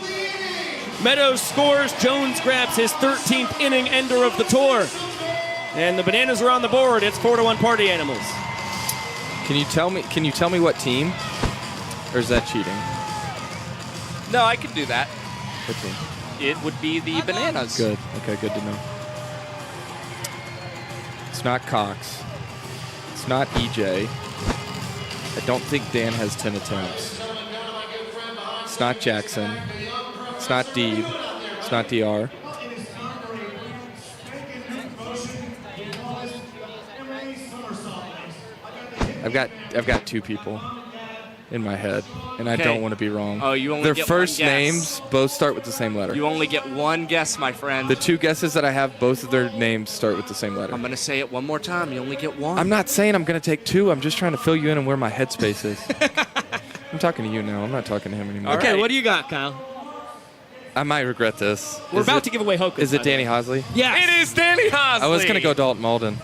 Meadows scores. Jones grabs his 13th inning ender of the tour. And the Bananas are on the board. It's 4-1 Party Animals. Can you tell me what team? Or is that cheating? No, I can do that. What team? It would be the Bananas. Good. Okay, good to know. It's not Cox. It's not EJ. I don't think Dan has 10 attempts. It's not Jackson. It's not Deeb. It's not DR. I've got 2 people in my head, and I don't want to be wrong. Oh, you only Their get first one guess. names both start with the same letter. You only get one guess, my friend. The 2 guesses that I have, both of their names start with the same letter. I'm going to say it one more time. You only get one. I'm not saying I'm going to take 2. I'm just trying to fill you in on where my headspace is. I'm talking to you now. I'm not talking to him anymore. Okay, what do you got, Kyle? I might regret this. We're about to give away Hokas. Is it Danny Hosley? Yeah. It is Danny Hosley. I was going to go Dalton Malden.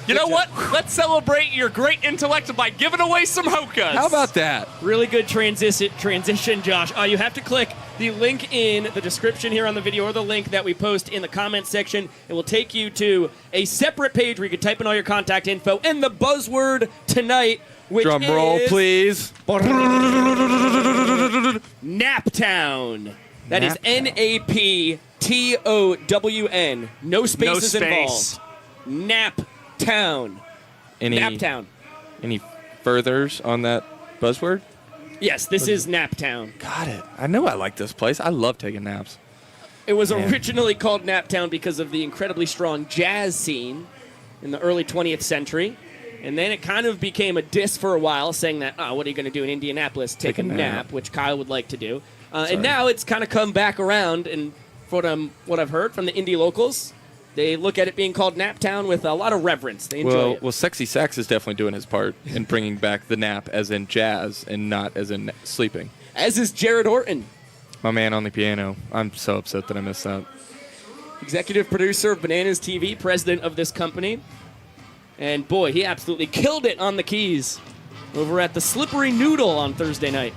You know what? Let's celebrate your great intellect by giving away some Hokas. How about that? Really good transition, Josh. You have to click the link in the description here on the video or the link that we post in the comments section. It will take you to a separate page where you can type in all your contact info and the buzzword tonight, which Drum roll, is please. Naptown. That is Naptown. No spaces involved. Naptown. Naptown. Any furthers on that buzzword? Yes, this is Naptown. Got it. I know I like this place. I love taking naps. It was originally called Naptown because of the incredibly strong jazz scene in the early 20th century. And then it kind of became a diss for a while, saying that, what are you going to do in Indianapolis? Take a nap, which Kyle would like to do. And now it's kind of come back around, and from what I've heard from the indie locals, they look at it being called Naptown with a lot of reverence. They enjoy it. Well, Sexy Sax is definitely doing his part in bringing back the nap as in jazz and not as in sleeping. As is Jared Orton. My man on the piano. I'm so upset that I missed that. Executive producer of Bananas TV, president of this company. And boy, he absolutely killed it on the keys over at the Slippery Noodle on Thursday night.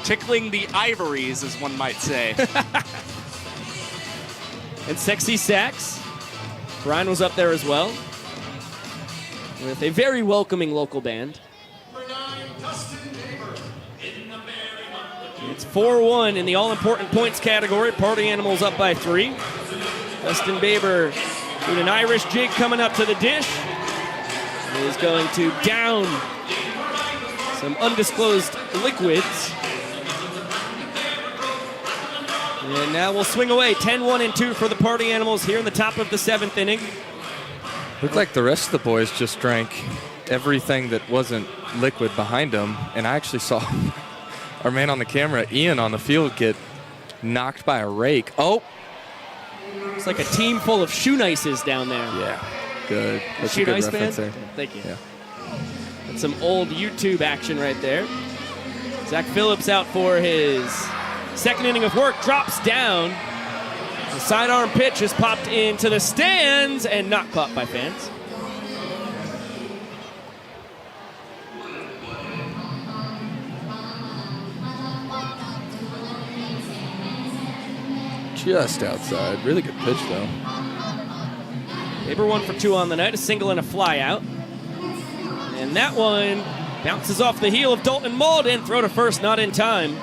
Tickling the ivories, as one might say. And Sexy Sax. Brian was up there as well, with a very welcoming local band. It's 4-1 in the all-important points category. Party Animals up by 3. Dustin Baber doing an Irish jig coming up to the dish. He is going to down some undisclosed liquids. And now we'll swing away. 10-1 and 2 for the Party Animals here in the top of the 7th inning. Looked like the rest of the boys just drank everything that wasn't liquid behind them. And I actually saw our man on the camera, Ian, on the field get knocked by a rake. Oh! It's like a team full of shoe nices down there. Yeah, good. That's Shoe a good nice reference fan? there. Thank you. Yeah. That's some old YouTube action right there. Zach Phillips out for his second inning of work, drops down. The sidearm pitch is popped into the stands and not caught by fans. Just outside. Really good pitch, though. Baber 1 for 2 on the night, a single and a fly out. And that one bounces off the heel of Dalton Malden. Throw to first, not in time.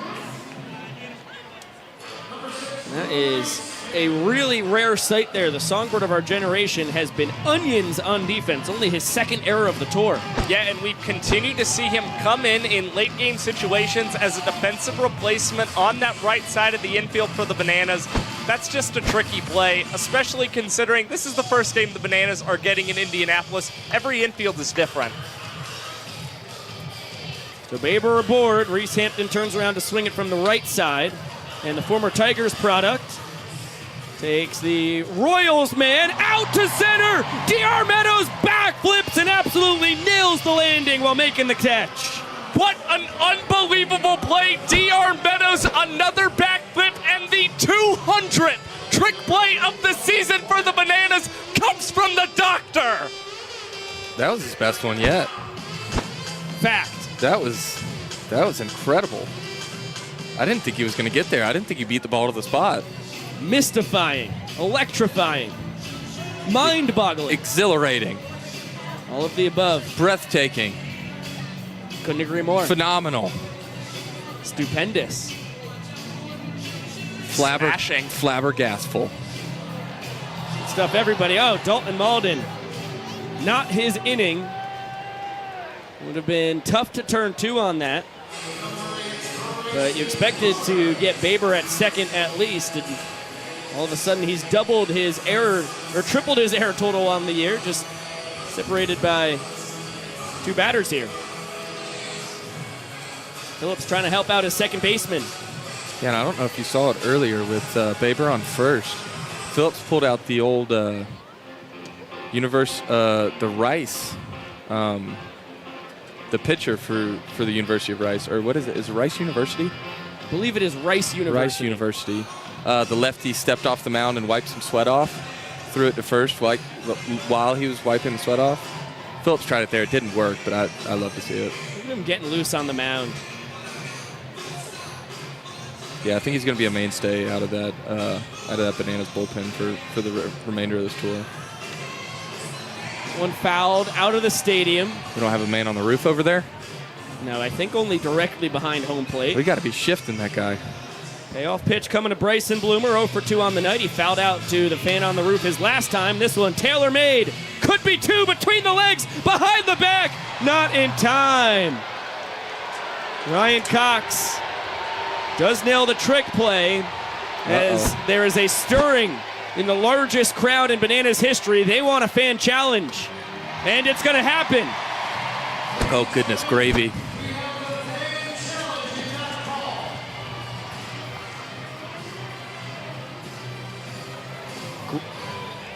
That is a really rare sight there. The songbird of our generation has been onions on defense. Only his second error of the tour. Yeah, and we've continued to see him come in late game situations as a defensive replacement on that right side of the infield for the Bananas. That's just a tricky play, especially considering this is the first game the Bananas are getting in Indianapolis. Every infield is different. So Baber aboard. Reese Hampton turns around to swing it from the right side. And the former Tigers product takes the Royals man out to center. DR Meadows backflips and absolutely nails the landing while making the catch. What an unbelievable play. DR Meadows, another backflip, and the 200th trick play of the season for the Bananas comes from the doctor. That was his best one yet. Fact. That was incredible. I didn't think he was going to get there. I didn't think he beat the ball to the spot. Mystifying, electrifying, mind-boggling. Exhilarating. All of the above. Breathtaking. Couldn't agree more. Phenomenal. Stupendous. Smashing. Flabbergasful. Good stuff, everybody. Oh, Dalton Malden. Not his inning. Would have been tough to turn 2 on that. But you expected to get Baber at second at least. And all of a sudden, he's doubled his error, or tripled his error total on the year, just separated by 2 batters here. Phillips trying to help out his second baseman. Yeah, and I don't know if you saw it earlier with Baber on first. Phillips pulled out the old the Rice, the pitcher for the University of Rice, or what is it? Is it Rice University? I believe it is Rice University. Rice University. The lefty stepped off the mound and wiped some sweat off. Threw it to first while he was wiping the sweat off. Phillips tried it there. It didn't work, but I love to see it. Look at him getting loose on the mound. Yeah, I think he's going to be a mainstay out of that Bananas bullpen for the remainder of this tour. One fouled out of the stadium. We don't have a man on the roof over there? No, I think only directly behind home plate. We got to be shifting that guy. Payoff pitch coming to Bryson Bloomer, 0 for 2 on the night. He fouled out to the fan on the roof his last time. This one, tailor-made. Could be 2 between the legs, behind the back. Not in time. Ryan Cox does nail the trick play as there is a stirring in the largest crowd in Bananas history. They want a fan challenge, and it's going to happen. Oh, goodness, gravy.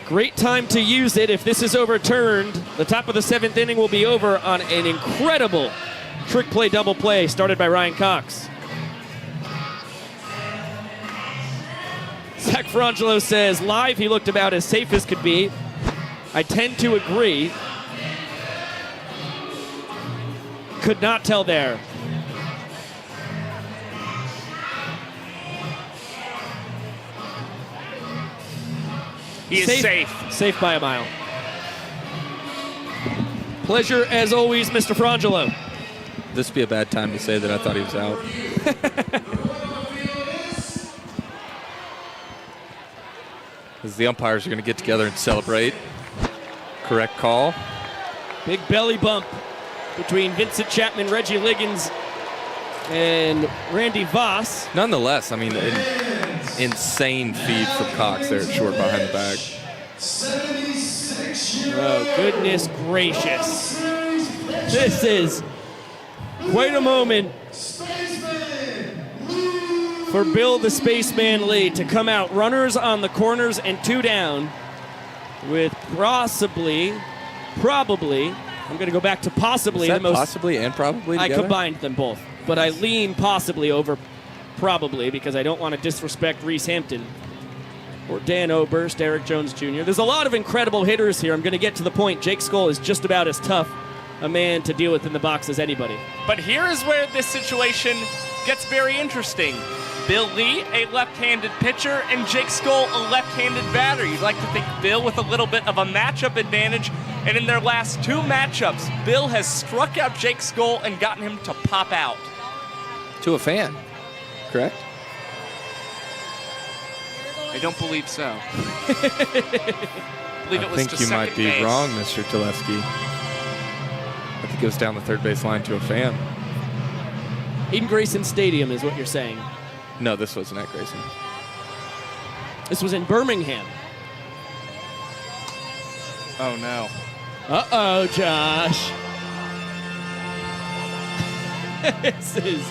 Great time to use it. If this is overturned, the top of the 7th inning will be over on an incredible trick play, double play started by Ryan Cox. Zach Frangelo says, live he looked about as safe as could be. I tend to agree. Could not tell there. He is safe. Safe by a mile. Pleasure as always, Mr. Frangelo. This would be a bad time to say that I thought he was out. Because the umpires are going to get together and celebrate. Correct call. Big belly bump between Vincent Chapman, Reggie Liggins, and Randy Voss. Nonetheless, I mean, insane feed from Cox there at short behind the back. Oh, goodness gracious. This is quite a moment for Bill the Spaceman Lee to come out runners on the corners and 2 down with probably, I'm going to go back to possibly. Is that possibly and probably together? I combined them both, but I lean possibly over probably because I don't want to disrespect Reese Hampton or Dan Oberst, Eric Jones Jr. There's a lot of incredible hitters here. I'm going to get to the point. Jake Skoll is just about as tough a man to deal with in the box as anybody. But here is where this situation gets very interesting. Bill Lee, a left-handed pitcher, and Jake Skoll, a left-handed batter. You'd like to think Bill with a little bit of a matchup advantage, and in their last 2 matchups, Bill has struck out Jake Skoll and gotten him to pop out. To a fan, correct? I don't believe so. I believe it was think to you second might be base. wrong, Mr. Telesky. I think it was down the third base line to a fan. Eden Grayson Stadium is what you're saying. No, this wasn't at Grayson. This was in Birmingham. Oh, no. Uh-oh, Josh. This is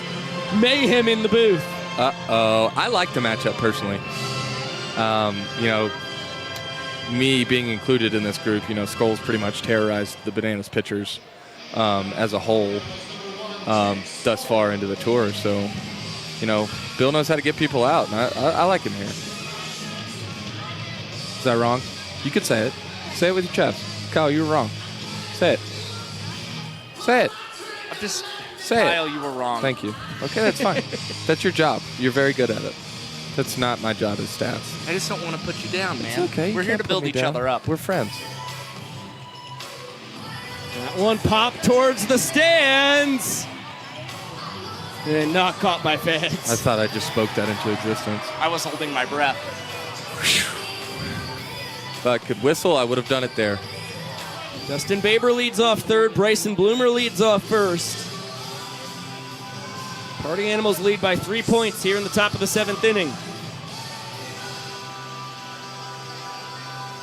mayhem in the booth. Uh-oh. I like the matchup personally. You know, me being included in this group, you know, Skoll's pretty much terrorized the Bananas pitchers as a whole thus far into the tour. So, you know, Bill knows how to get people out, and I like him here. Is that wrong? You could say it. Say it with your chest. Kyle, you were wrong. Say it. Say it. I'm just... Say Kyle, it. you were wrong. Thank you. Okay, that's fine. That's your job. You're very good at it. That's not my job as stats. I just don't want to put you down, man. It's okay. We're You here can't to put build me each down. other up. We're friends. That one popped towards the stands. And not caught by fans. I thought I just spoke that into existence. I was holding my breath. If I could whistle, I would have done it there. Justin Baber leads off third. Bryson Bloomer leads off first. Party Animals lead by 3 points here in the top of the 7th inning.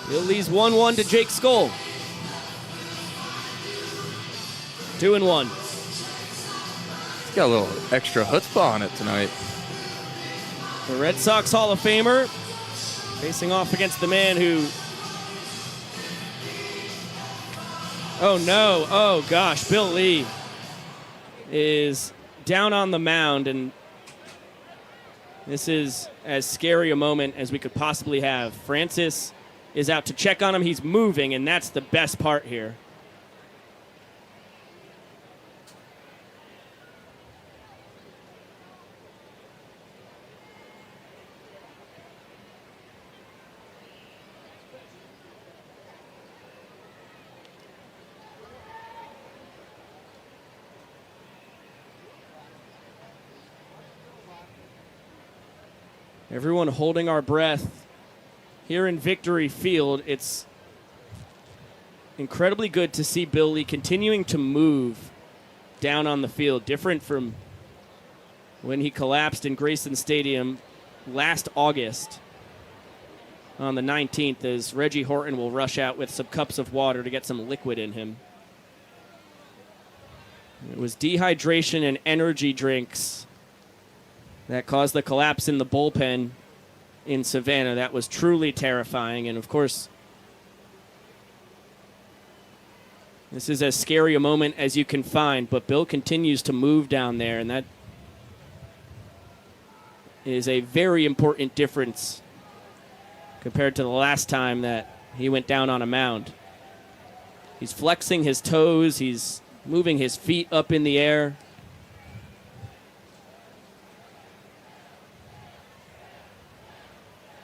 Bill leads 1-1 to Jake Skoll. 2-1. He's got a little extra chutzpah on it tonight. The Red Sox Hall of Famer facing off against the man who... Oh, no. Oh, gosh. Bill Lee is down on the mound, and This is as scary a moment as we could possibly have. Francis is out to check on him. He's moving, and that's the best part here. Everyone holding our breath here in Victory Field. It's incredibly good to see Bill Lee continuing to move down on the field, different from when he collapsed in Grayson Stadium last August on the 19th, as Reggie Horton will rush out with some cups of water to get some liquid in him. It was dehydration and energy drinks that caused the collapse in the bullpen in Savannah. That was truly terrifying. And, of course, this is as scary a moment as you can find. But Bill continues to move down there, and that is a very important difference compared to the last time that he went down on a mound. He's flexing his toes. He's moving his feet up in the air.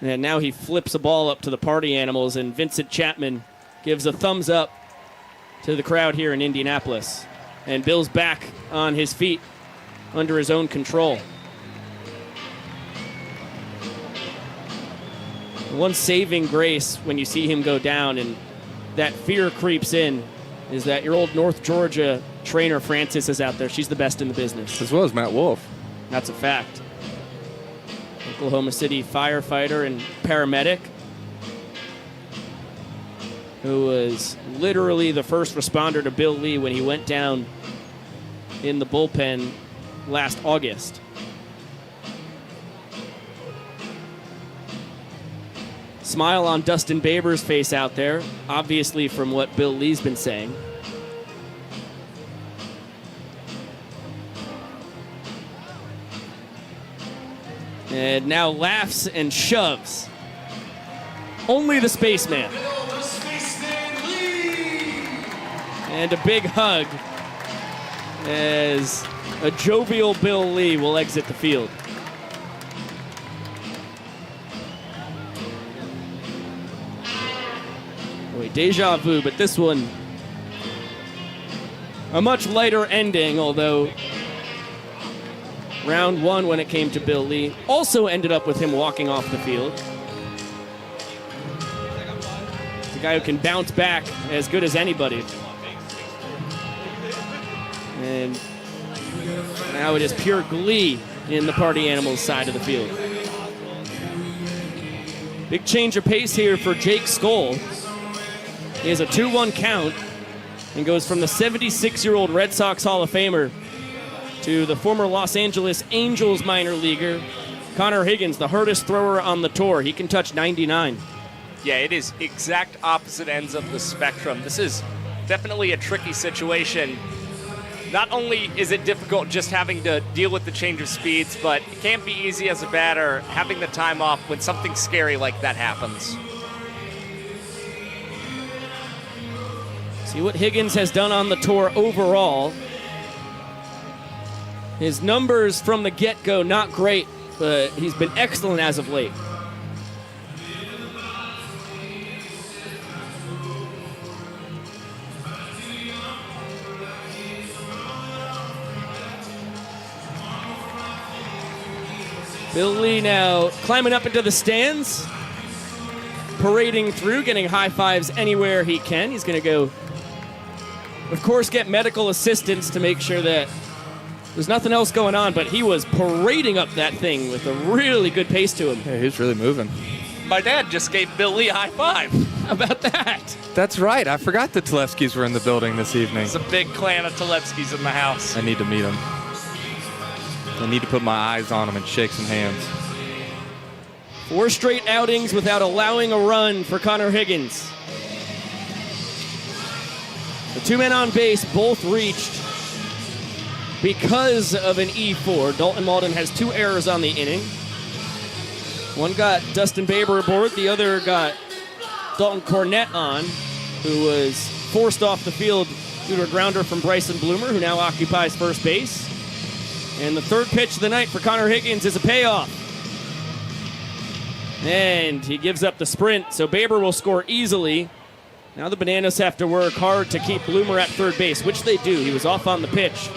And now he flips a ball up to the party animals, and Vincent Chapman gives a thumbs up to the crowd here in Indianapolis. And Bill's back on his feet under his own control. One saving grace when you see him go down and that fear creeps in is that your old North Georgia trainer Francis is out there. She's the best in the business. As well as Matt Wolf. That's a fact. Oklahoma City firefighter and paramedic who was literally the first responder to Bill Lee when he went down in the bullpen last August. Smile on Dustin Baber's face out there, obviously from what Bill Lee's been saying. And now laughs and shoves. Only the spaceman. And a big hug as a jovial Bill Lee will exit the field. Boy, deja vu, but this one a much lighter ending, although round one, when it came to Bill Lee, also ended up with him walking off the field. He's a guy who can bounce back as good as anybody. And now it is pure glee in the party animals side of the field. Big change of pace here for Jake Skoll. He has a 2-1 count and goes from the 76-year-old Red Sox Hall of Famer to the former Los Angeles Angels minor leaguer, Connor Higgins, the hardest thrower on the tour. He can touch 99. Yeah, it is exact opposite ends of the spectrum. This is definitely a tricky situation. Not only is it difficult just having to deal with the change of speeds, but it can't be easy as a batter having the time off when something scary like that happens. See what Higgins has done on the tour overall. His numbers from the get-go, not great, but he's been excellent as of late. Bill Lee now climbing up into the stands, parading through, getting high fives anywhere he can. He's going to go, of course, get medical assistance to make sure that there's nothing else going on, but he was parading up that thing with a really good pace to him. Yeah, he's really moving. My dad just gave Bill Lee a high five. How about that? That's right. I forgot the Televskis were in the building this evening. There's a big clan of Televskis in the house. I need to meet them. I need to put my eyes on them and shake some hands. 4 straight outings without allowing a run for Connor Higgins. The 2 men on base both reached because of an E4. Dalton Malden has 2 errors on the inning. One got Dustin Baber aboard, the other got Dalton Cornett on, who was forced off the field due to a grounder from Bryson Bloomer, who now occupies first base. And the third pitch of the night for Connor Higgins is a payoff. And he gives up the sprint, so Baber will score easily. Now the Bananas have to work hard to keep Bloomer at third base, which they do. He was off on the pitch.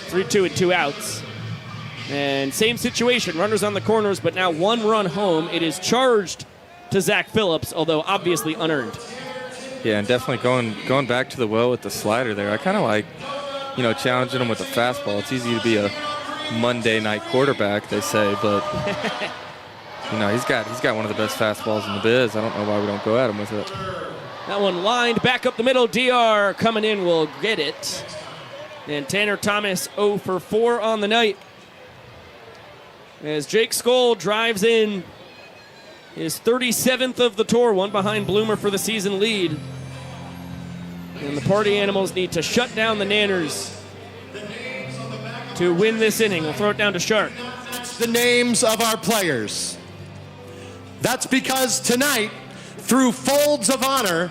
3-2 and 2 outs. And same situation, runners on the corners, but now 1 run home. It is charged to Zach Phillips, although obviously unearned. Yeah, and definitely going back to the well with the slider there. I kind of like, challenging him with the fastball. It's easy to be a Monday night quarterback, they say, but he's got one of the best fastballs in the biz. I don't know why we don't go at him with it. That one lined back up the middle. DR coming in will get it. And Tanner Thomas 0 for 4 on the night. As Jake Skoll drives in his 37th of the tour, one behind Bloomer for the season lead. And the Party Animals need to shut down the Nanners to win this inning. We'll throw it down to Shark. The names of our players. That's because tonight, through Folds of Honor,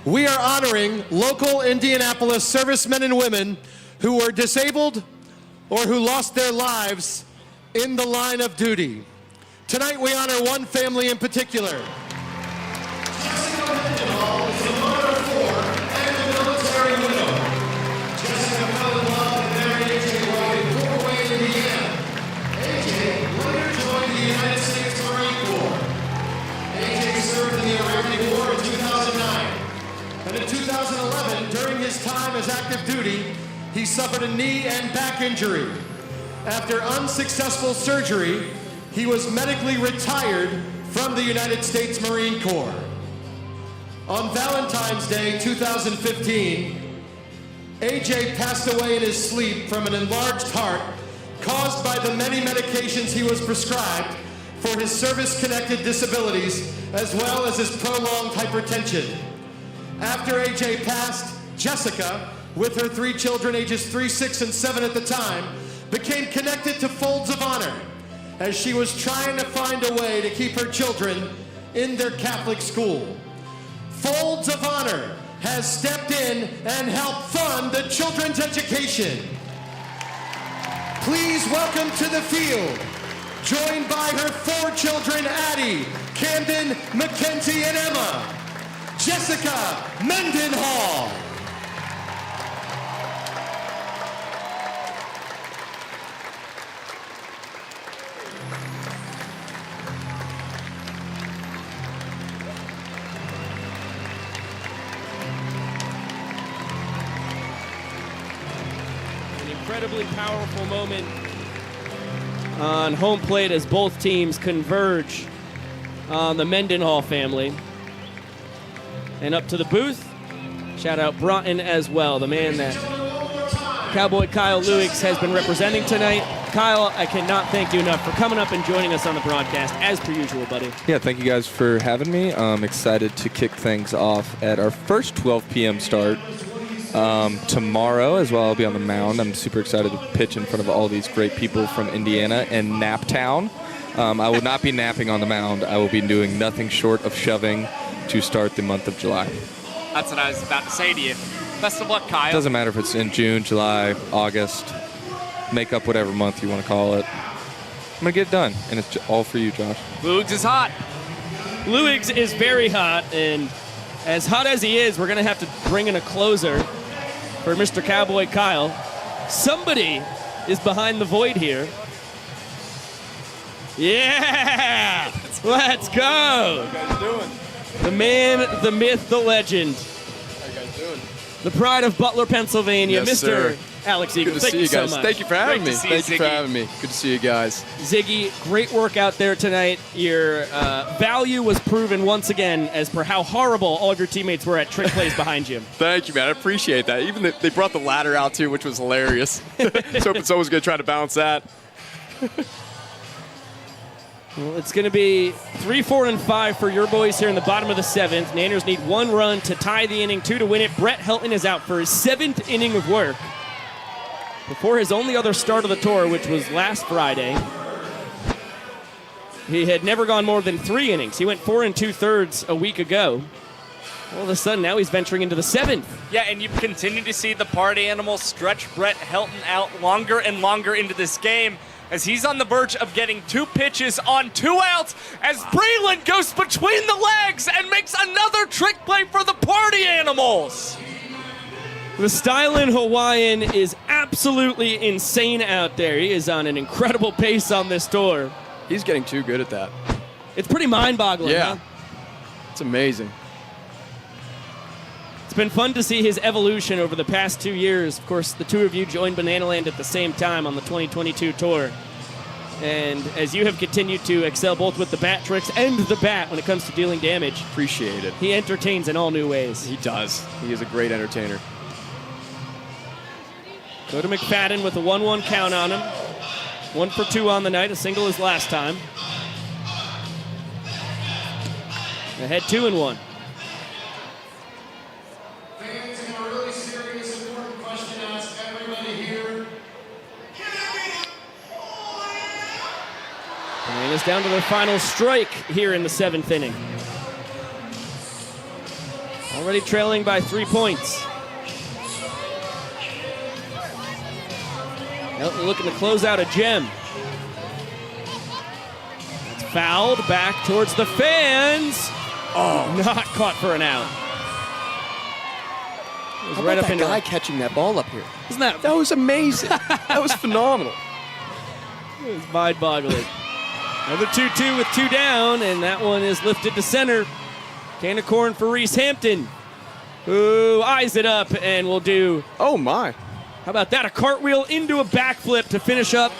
we are honoring local Indianapolis servicemen and women who were disabled or who lost their lives in the line of duty. Tonight we honor one family in particular. Jessica Mendenhall is the mother of 4 and the military widow. Jessica fell in love and married A.J. White in Fort Wayne, Indiana. A.J. later joined the United States Marine Corps. A.J. served in the Iraqi War in 2009. And in 2011, during his time as active duty, he suffered a knee and back injury. After unsuccessful surgery, he was medically retired from the United States Marine Corps. On Valentine's Day 2015, AJ passed away in his sleep from an enlarged heart caused by the many medications he was prescribed for his service-connected disabilities as well as his prolonged hypertension. After AJ passed, Jessica, with her 3 children ages 3, 6, and 7 at the time, became connected to Folds of Honor as she was trying to find a way to keep her children in their Catholic school. Folds of Honor has stepped in and helped fund the children's education. Please welcome to the field, joined by her 4 children, Addie, Camden, Mackenzie, and Emma, Jessica Mendenhall. Incredibly powerful moment on home plate as both teams converge on the Mendenhall family. And up to the booth, shout out Broughton as well, the man that Cowboy Kyle Lewix has been representing tonight. Kyle, I cannot thank you enough for coming up and joining us on the broadcast, as per usual, buddy. Yeah, thank you guys for having me. I'm excited to kick things off at our first 12 p.m. start. Tomorrow as well, I'll be on the mound. I'm super excited to pitch in front of all these great people from Indiana and Naptown. I will not be napping on the mound. I will be doing nothing short of shoving to start the month of July. That's what I was about to say to you. Best of luck, Kyle. It doesn't matter if it's in June, July, August. Make up whatever month you want to call it. I'm going to get it done, and it's all for you, Josh. Luigs is hot. Luigs is very hot, and as hot as he is, we're going to have to bring in a closer for Mr. Cowboy Kyle. Somebody is behind the void here. Yeah! Let's go! How you guys doing? The man, the myth, the legend. How you guys doing? The pride of Butler, Pennsylvania, Yes, Mr. sir. Alex Eagle. Good to Thank see you you so guys. much. Thank you for having me. Great to see Thank you, you for Ziggy. having me. Good to see you guys. Ziggy, great work out there tonight. Your value was proven once again as per how horrible all of your teammates were at trick plays behind you. Thank you, man. I appreciate that. Even they brought the ladder out, too, which was hilarious. So hoping someone's going to try to balance that. Well, it's going to be 3, 4, and 5 for your boys here in the bottom of the 7th. Nanners need 1 run to tie the inning, 2 to win it. Brett Helton is out for his 7th inning of work before his only other start of the tour, which was last Friday. He had never gone more than 3 innings. He went 4 2/3 a week ago. All of a sudden, now he's venturing into the 7th. Yeah, and you continue to see the party animal stretch Brett Helton out longer and longer into this game as he's on the verge of getting 2 pitches on 2 outs as Breland goes between the legs and makes another trick play for the party animals. The Stylin' Hawaiian is absolutely insane out there. He is on an incredible pace on this tour. He's getting too good at that. It's pretty mind-boggling, Yeah. huh? It's amazing. It's been fun to see his evolution over the past 2 years. Of course, the two of you joined Bananaland at the same time on the 2022 tour. And as you have continued to excel both with the bat tricks and the bat when it comes to dealing damage, Appreciate it. he entertains in all new ways. He does. He is a great entertainer. Go to McFadden with a 1-1 count on him. 1 for 2 on the night, a single his last time. Ahead 2-1. Fans, I have a really serious, important question to ask everybody here. And it's down to the final strike here in the 7th inning. Already trailing by 3 points. Elton looking to close out a gem. It's fouled back towards the fans. Oh, not caught for an out. It was How right about up that into guy catching that ball up here? Isn't that That was amazing. That was phenomenal. It was mind-boggling. Another 2-2 with 2 down, and that one is lifted to center. Can of corn for Reese Hampton, who eyes it up and will do, Oh, my. how about that, a cartwheel into a backflip to finish up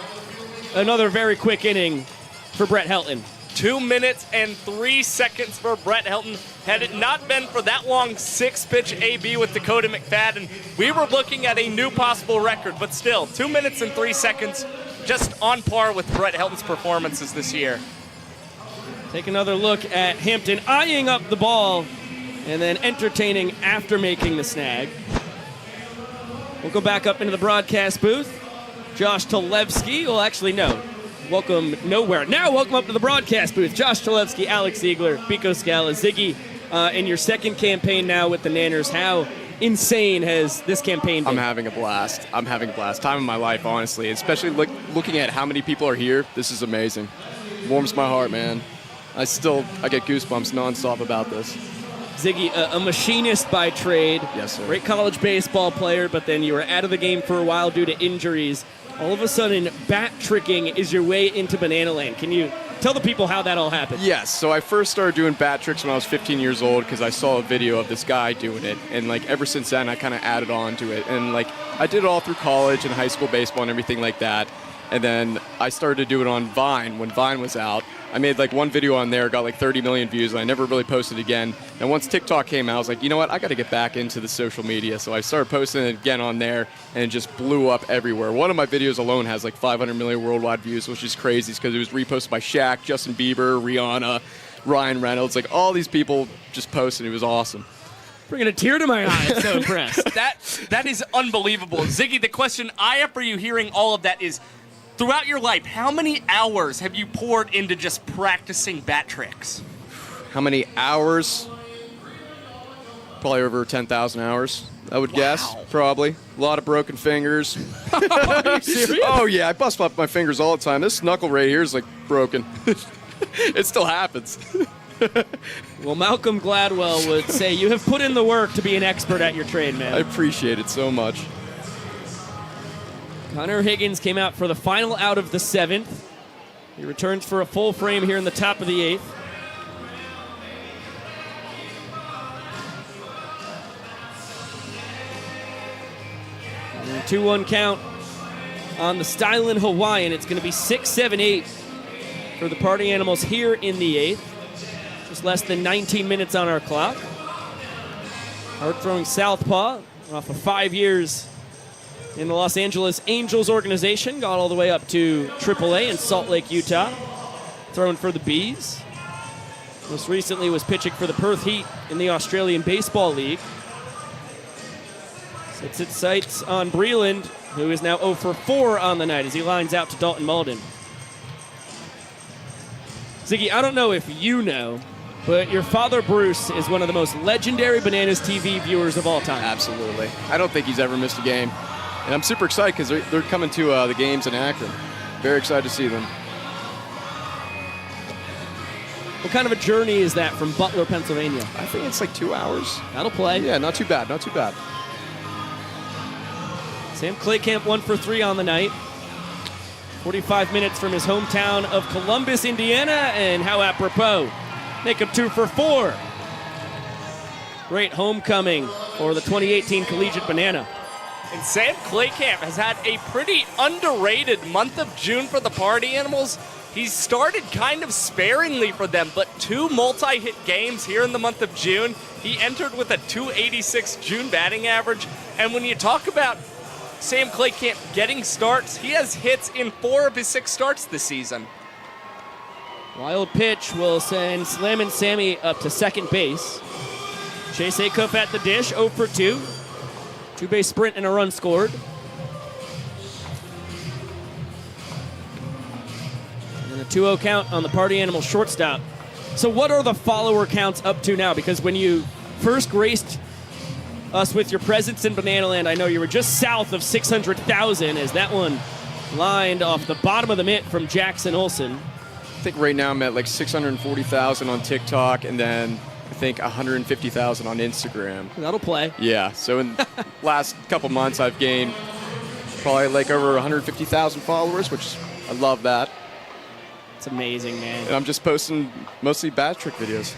another very quick inning for Brett Helton. 2 minutes and 3 seconds for Brett Helton. Had it not been for that long 6-pitch AB with Dakota McFadden, we were looking at a new possible record, but still, 2 minutes and 3 seconds, just on par with Brett Helton's performances this year. Take another look at Hampton eyeing up the ball and then entertaining after making the snag. We'll go back up into the broadcast booth. Josh Talevsky, well, actually, no. Welcome nowhere. Now, welcome up to the broadcast booth. Josh Talevsky, Alex Ziegler, Pico Scala, Ziggy, in your second campaign now with the Nanners. How insane has this campaign been? I'm having a blast. I'm having a blast. Time of my life, honestly. Especially looking at how many people are here. This is amazing. Warms my heart, man. I get goosebumps nonstop about this. Ziggy, a machinist by trade. Yes, sir. Great college baseball player, but then you were out of the game for a while due to injuries. All of a sudden, bat tricking is your way into Bananaland. Can you tell the people how that all happened? Yes, so I first started doing bat tricks when I was 15 years old because I saw a video of this guy doing it. And, ever since then, I kind of added on to it. And, I did it all through college and high school baseball and everything like that. And then I started to do it on Vine when Vine was out. I made one video on there, got 30 million views, and I never really posted again. And once TikTok came out, I was like, you know what, I got to get back into the social media. So I started posting it again on there, and it just blew up everywhere. One of my videos alone has 500 million worldwide views, which is crazy because it was reposted by Shaq, Justin Bieber, Rihanna, Ryan Reynolds. All these people just posted. It was awesome. Bringing a tear to my eye. I'm so impressed. That is unbelievable. Ziggy, the question I have for you hearing all of that is, throughout your life, how many hours have you poured into just practicing bat tricks? How many hours? Probably over 10,000 hours, I would guess. Probably. A lot of broken fingers. Are you serious? Oh, yeah, I bust up my fingers all the time. This knuckle right here is broken. It still happens. Well, Malcolm Gladwell would say you have put in the work to be an expert at your trade, man. I appreciate it so much. Connor Higgins came out for the final out of the 7th. He returns for a full frame here in the top of the 8th. And a 2-1 count on the Stylin' Hawaiian. It's going to be 6-7-8 for the Party Animals here in the 8th. Just less than 19 minutes on our clock. Hard-throwing southpaw off of 5 years in the Los Angeles Angels organization. Got all the way up to AAA in Salt Lake, Utah. Throwing for the Bees. Most recently was pitching for the Perth Heat in the Australian Baseball League. Sets its sights on Breland, who is now 0 for 4 on the night as he lines out to Dalton Malden. Ziggy, I don't know if you know, but your father, Bruce, is one of the most legendary Bananas TV viewers of all time. Absolutely. I don't think he's ever missed a game. And I'm super excited because they're coming to the games in Akron. Very excited to see them. What kind of a journey is that from Butler, Pennsylvania? I think it's like 2 hours. That'll play. Yeah, not too bad, not too bad. Sam Claycamp 1 for 3 on the night. 45 minutes from his hometown of Columbus, Indiana, and how apropos. Make him 2 for 4. Great homecoming for the 2018 Collegiate Banana. And Sam Claycamp has had a pretty underrated month of June for the Party Animals. He's started kind of sparingly for them, but 2 multi-hit games here in the month of June. He entered with a .286 June batting average. And when you talk about Sam Claycamp getting starts, he has hits in 4 of his 6 starts this season. Wild pitch will send Slammin' Sammy up to second base. Chase Acuff at the dish, 0 for 2. 2-base sprint and a run scored. And a 2-0 count on the Party Animal shortstop. So what are the follower counts up to now? Because when you first graced us with your presence in Banana Land, I know you were just south of 600,000 as that one lined off the bottom of the mitt from Jackson Olsen. I think right now I'm at like 640,000 on TikTok, and then I think 150,000 on Instagram. That'll play. Yeah, so in the last couple months I've gained probably like over 150,000 followers, which I love that. It's amazing, man. And I'm just posting mostly bat trick videos.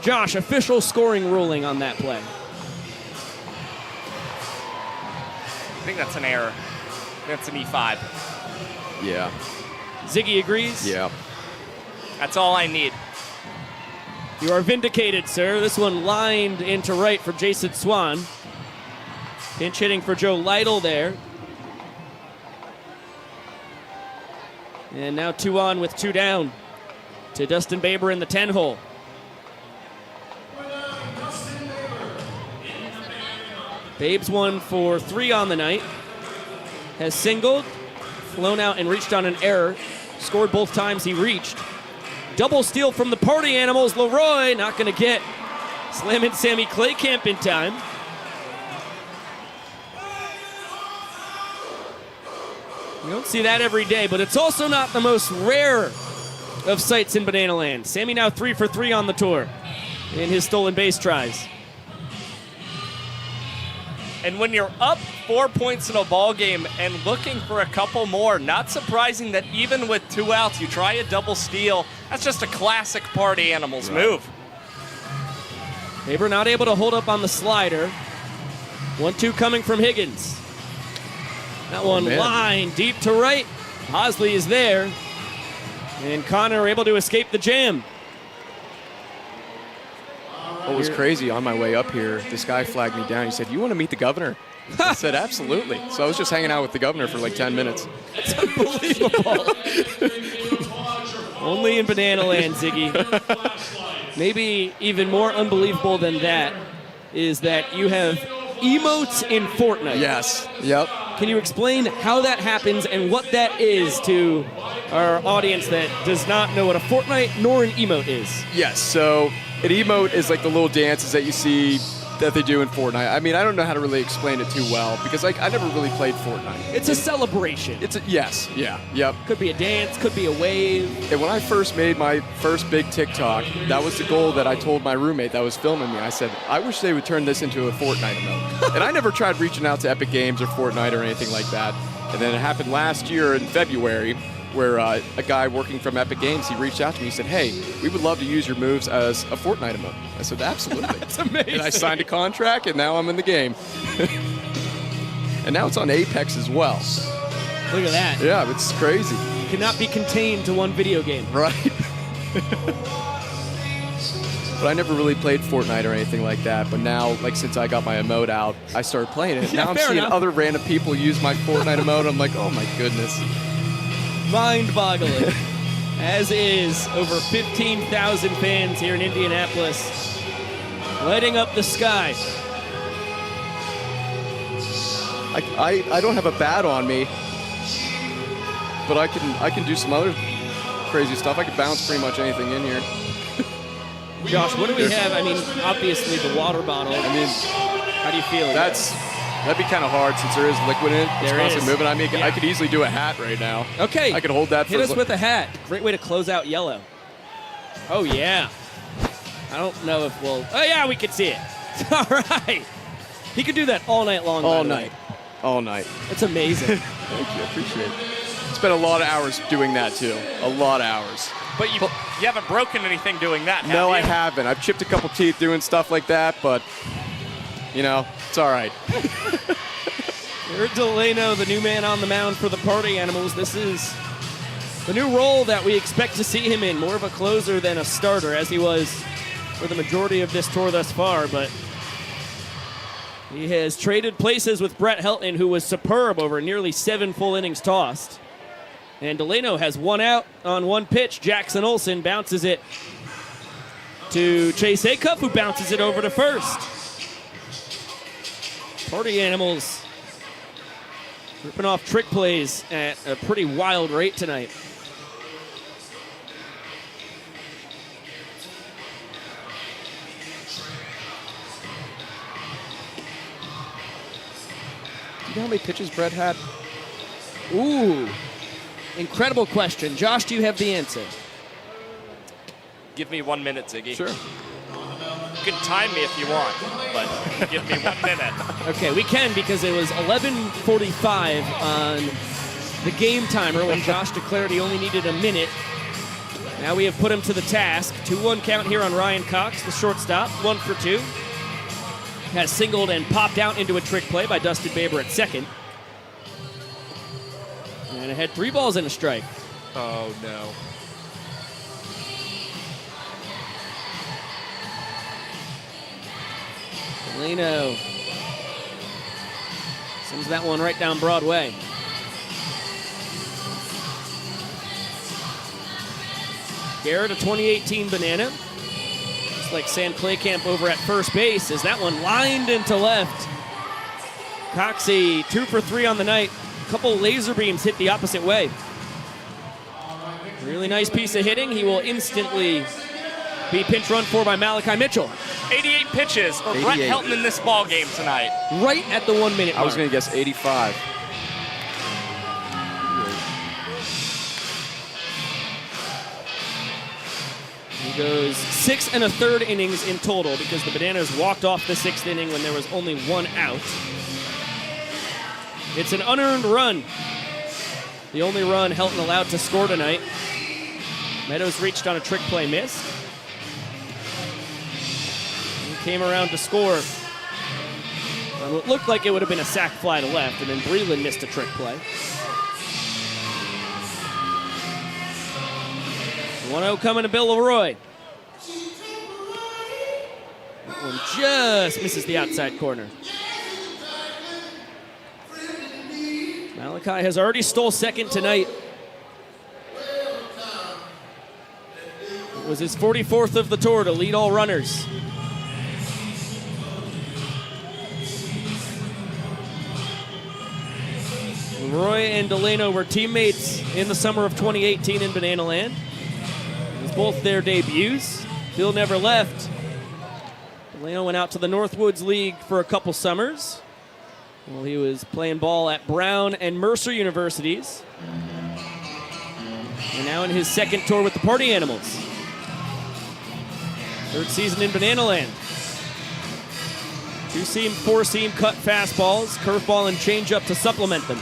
Josh, official scoring ruling on that play. I think that's an error. That's an E5. Yeah. Ziggy agrees? Yeah. That's all I need. You are vindicated, sir. This one lined into right from Jason Swan. Pinch hitting for Joe Lytle there. And now 2 on with 2 down to Dustin Baber in the 10 hole. Babe's 1 for 3 on the night. Has singled, flown out and reached on an error. Scored both times he reached. Double steal from the Party Animals. Leroy not going to get Slammin' Sammy Claycamp in time. You don't see that every day, but it's also not the most rare of sights in Banana Land. Sammy now 3 for 3 on the tour in his stolen base tries. And when you're up 4 points in a ball game and looking for a couple more, not surprising that even with 2 outs, you try a double steal. That's just a classic Party Animals move. Baber not able to hold up on the slider. 1-2 coming from Higgins. That one lined deep to right. Hosley is there. And Connor able to escape the jam. What was crazy, on my way up here, this guy flagged me down. He said, "You want to meet the governor?" I said, "Absolutely." So I was just hanging out with the governor for like 10 minutes. That's unbelievable. Only in Banana Land, Ziggy. Maybe even more unbelievable than that is that you have emotes in Fortnite. Yes. Yep. Can you explain how that happens and what that is to our audience that does not know what a Fortnite nor an emote is? Yes. So an emote is like the little dances that you see that they do in Fortnite. I mean, I don't know how to really explain it too well because like I never really played Fortnite. It's a celebration. Yes. Yeah. Yep. Could be a dance, could be a wave. And when I first made my first big TikTok, that was the goal that I told my roommate that was filming me. I said, I wish they would turn this into a Fortnite emote. And I never tried reaching out to Epic Games or Fortnite or anything like that. And then it happened last year in February where a guy working from Epic Games, he reached out to me. He said, "Hey, we would love to use your moves as a Fortnite emote." I said, "Absolutely." That's amazing. And I signed a contract, and now I'm in the game. And now it's on Apex as well. Look at that. Yeah, it's crazy. You cannot be contained to one video game. Right. But I never really played Fortnite or anything like that. But now, like since I got my emote out, I started playing it. Yeah, now I'm fair seeing enough. other random people use my Fortnite emote. I'm like, oh my goodness. Mind-boggling. As is over 15,000 fans here in Indianapolis, lighting up the sky. I don't have a bat on me, but I can do some other crazy stuff. I could bounce pretty much anything in here. Josh, what do we have? I mean, obviously the water bottle. I mean, how do you feel? That'd be kind of hard since there is liquid in it. It's There constantly is. moving. I mean, Yeah. I could easily do a hat right now. Okay. I could hold that. Hit us with a hat. Great way to close out yellow. Oh, yeah. I don't know if we'll... Oh, yeah, we can see it. All right. He could do that all night long. All by the night. way. All night. It's amazing. Thank you. I appreciate it. Spent a lot of hours doing that, too. A lot of hours. But you haven't broken anything doing that, have No, you? I haven't. I've chipped a couple teeth doing stuff like that, but, you know, it's all right. Jared Delano, the new man on the mound for the Party Animals. This is the new role that we expect to see him in. More of a closer than a starter, as he was for the majority of this tour thus far. But he has traded places with Brett Helton, who was superb over nearly 7 full innings tossed. And Delano has one out on one pitch. Jackson Olsen bounces it to Chase Acuff, who bounces it over to first. Party Animals ripping off trick plays at a pretty wild rate tonight. Do you know how many pitches Brett had? Ooh, incredible question. Josh, do you have the answer? Give me 1 minute, Ziggy. Sure. You can time me if you want, but give me 1 minute. Okay, we can because it was 11:45 on the game timer when Josh declared he only needed a minute. Now we have put him to the task. 2-1 count here on Ryan Cox, the shortstop, 1 for 2. Has singled and popped out into a trick play by Dustin Baber at second. And it had 3 balls and a strike. Oh, no. Delano sends that one right down Broadway. Garrett, a 2018 Banana. Just like Sam Claycamp over at first base, as that one lined into left. Coxey, 2 for 3 on the night. A couple laser beams hit the opposite way. Really nice piece of hitting. He will instantly be pinch run for by Malachi Mitchell. 88 pitches for Brett 88. Helton in this ball game tonight. Right at the 1 minute mark. I was going to guess 85. He goes 6 1/3 innings in total because the Bananas walked off the 6th inning when there was only 1 out. It's an unearned run. The only run Helton allowed to score tonight. Meadows reached on a trick play, missed. He came around to score on what looked like it would have been a sac fly to left, and then Breland missed a trick play. 1-0 coming to Bill Leroy. That one just misses the outside corner. Malachi has already stole second tonight. It was his 44th of the tour to lead all runners. Leroy and Delano were teammates in the summer of 2018 in Banana Land. It was both their debuts. Bill never left. Delano went out to the Northwoods League for a couple summers. Well, he was playing ball at Brown and Mercer universities. And now in his second tour with the Party Animals. 3rd season in Banana Land. 2-seam, 4-seam cut fastballs, curveball and changeup to supplement them.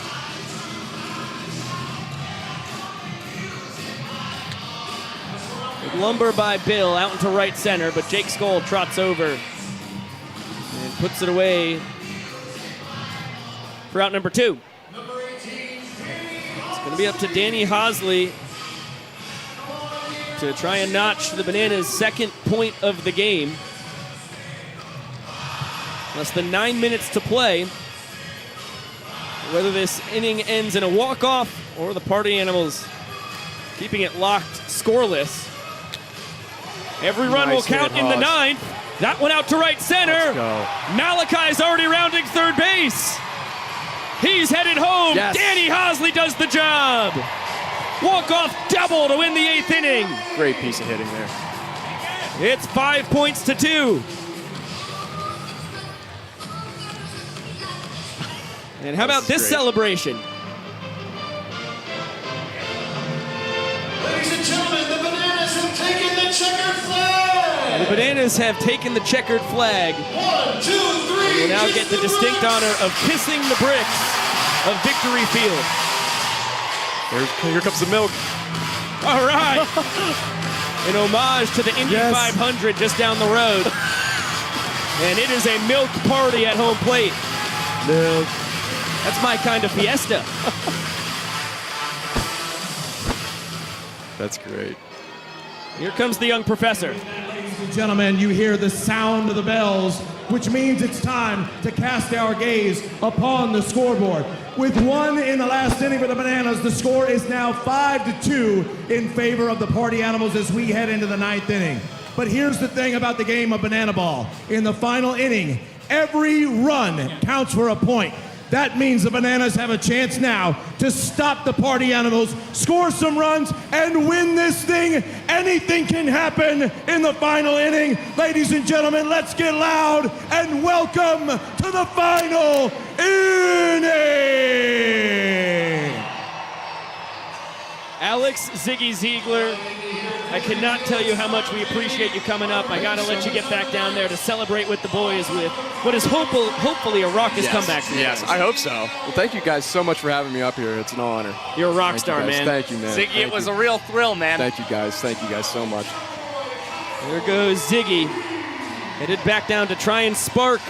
Big lumber by Bill out into right center, but Jake Skoll trots over and puts it away for out number 2. It's going to be up to Danny Hosley to try and notch the Bananas' second point of the game. Less than 9 minutes to play. Whether this inning ends in a walk-off or the Party Animals keeping it locked scoreless. Every run will count in the 9th. That one out to right center. Malachi's already rounding third base. He's headed home. Yes. Danny Hosley does the job. Walk-off double to win the 8th inning. Great piece of hitting there. It's 5 points to 2. And how about this celebration? Ladies and gentlemen, the Bananas have taken the checkered flag. The Bananas have taken the checkered flag. 1, 2, 3. Will now get the distinct honor of kissing the bricks of Victory Field. Here comes the milk. All right. In homage to the Indy 500 just down the road. And it is a milk party at home plate. Milk. That's my kind of fiesta. That's great. Here comes the young professor. Ladies and gentlemen, you hear the sound of the bells, which means it's time to cast our gaze upon the scoreboard. With 1 in the last inning for the Bananas, the score is now 5-2 in favor of the Party Animals as we head into the 9th inning. But here's the thing about the game of banana ball. In the final inning, every run counts for a point. That means the Bananas have a chance now to stop the Party Animals, score some runs, and win this thing. Anything can happen in the final inning. Ladies and gentlemen, let's get loud and welcome to the final inning. Alex Ziggy Ziegler, I cannot tell you how much we appreciate you coming up. I got to let you get back down there to celebrate with the boys with what is hopefully a raucous comeback. Yes, I hope so. Well, thank you guys so much for having me up here. It's an honor. You're a rock star, man. Thank you, man. Ziggy, it was a real thrill, man. Thank you guys. Thank you guys so much. There goes Ziggy. Headed back down to try and spark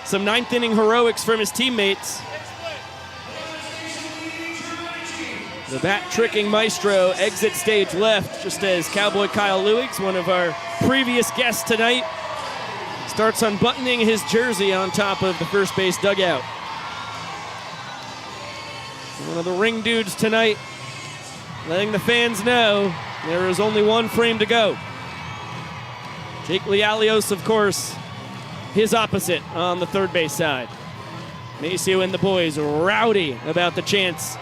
some 9th inning heroics from his teammates. The bat-tricking maestro exits stage left, just as Cowboy Kyle Lewigs, one of our previous guests tonight, starts unbuttoning his jersey on top of the first base dugout. One of the ring dudes tonight, letting the fans know there is only one frame to go. Jake Lialios, of course, his opposite on the third base side. Maceo and the boys rowdy about the chance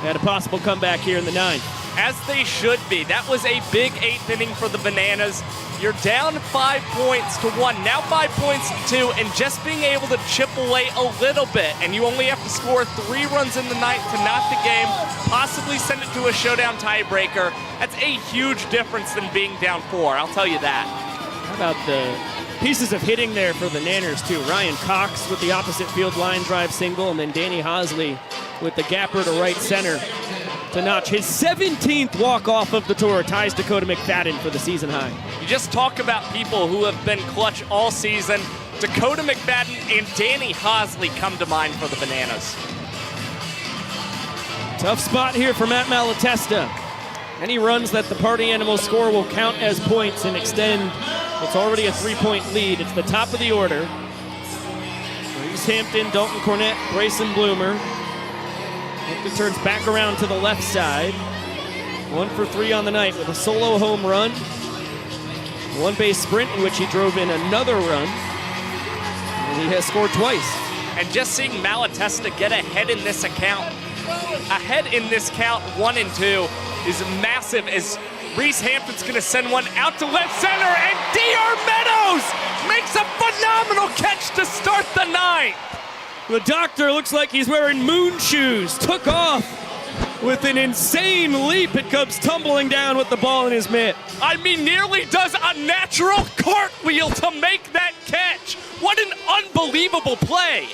at a possible comeback here in the 9th. As they should be. That was a big 8th inning for the Bananas. You're down 5 points to 1, now 5 points to 2, and just being able to chip away a little bit, and you only have to score 3 runs in the 9th to knock the game, possibly send it to a showdown tiebreaker. That's a huge difference than being down 4, I'll tell you that. How about the pieces of hitting there for the Nanners, too? Ryan Cox with the opposite field line drive single, and then Danny Hosley with the gapper to right center to notch his 17th walk-off of the tour, ties Dakota McFadden for the season high. You just talk about people who have been clutch all season. Dakota McFadden and Danny Hosley come to mind for the Bananas. Tough spot here for Matt Malatesta. Any runs that the Party Animals score will count as points and extend what's already a 3-point lead. It's the top of the order. Reese Hampton, Dalton Cornett, Bryson Bloomer. Hampton turns back around to the left side. 1 for 3 on the night with a solo home run. One base sprint in which he drove in another run. And he has scored twice. And just seeing Malatesta get ahead in this count, 1 and 2, is massive as Reese Hampton's gonna send one out to left center, and D.R. Meadows makes a phenomenal catch to start the 9th. The doctor looks like he's wearing moon shoes. Took off with an insane leap. It comes tumbling down with the ball in his mitt. I mean, nearly does a natural cartwheel to make that catch. What an unbelievable play.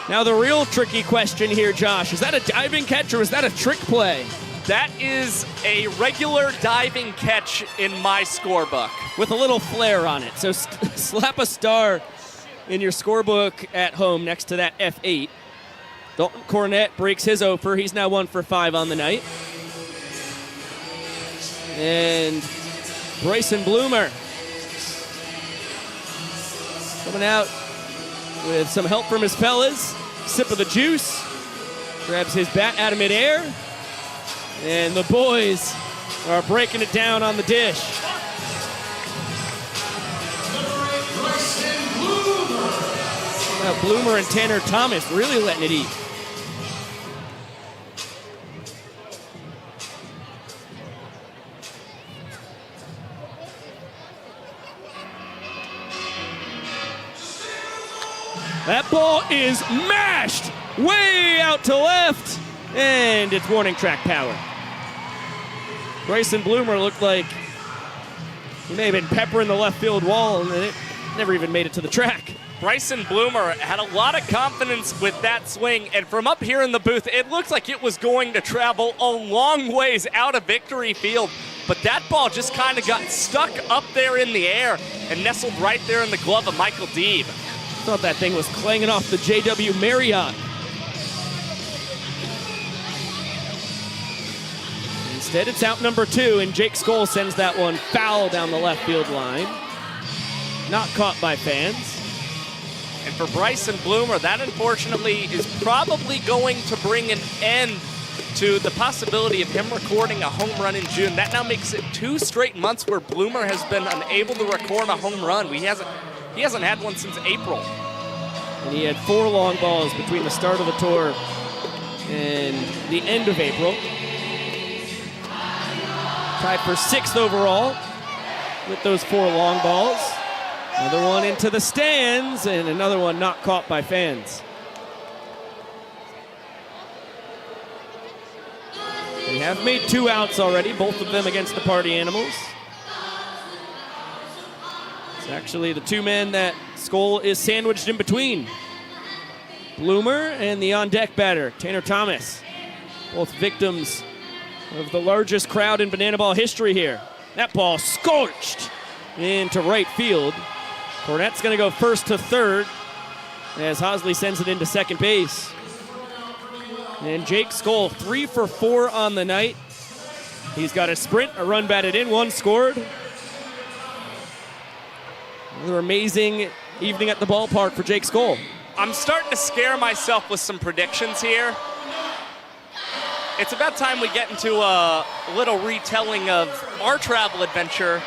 Now the real tricky question here, Josh, is that a diving catch or is that a trick play? That is a regular diving catch in my scorebook. With a little flair on it. So slap a star in your scorebook at home next to that F8. Dalton Cornett breaks his offer. He's now 1 for 5 on the night. And Bryson Bloomer coming out with some help from his fellas. Sip of the juice. Grabs his bat out of midair. And the boys are breaking it down on the dish. Now Bloomer and Tanner Thomas really letting it eat. That ball is mashed way out to left, and it's warning track power. Bryson Bloomer looked like he may have been peppering the left field wall, and it never even made it to the track. Bryson Bloomer had a lot of confidence with that swing, and from up here in the booth, it looked like it was going to travel a long ways out of Victory Field, but that ball just kind of got stuck up there in the air and nestled right there in the glove of Michael Deeb. Thought that thing was clanging off the JW Marriott. Instead, it's out number 2, and Jake Skoll sends that one foul down the left field line. Not caught by fans. And for Bryson Bloomer, that unfortunately is probably going to bring an end to the possibility of him recording a home run in June. That now makes it 2 straight months where Bloomer has been unable to record a home run. He hasn't had one since April. And he had 4 long balls between the start of the tour and the end of April. Tied for 6th overall with those 4 long balls. Another one into the stands, and another one not caught by fans. They have made 2 outs already, both of them against the Party Animals. It's actually the 2 men that Skoll is sandwiched in between. Bloomer and the on-deck batter, Tanner Thomas. Both victims of the largest crowd in Banana Ball history here. That ball scorched into right field. Cornett's going to go first to third as Hosley sends it into second base. And Jake Skoll, 3 for 4 on the night. He's got a sprint, a run batted in, 1 scored. Another amazing evening at the ballpark for Jake Skoll. I'm starting to scare myself with some predictions here. It's about time we get into a little retelling of our travel adventure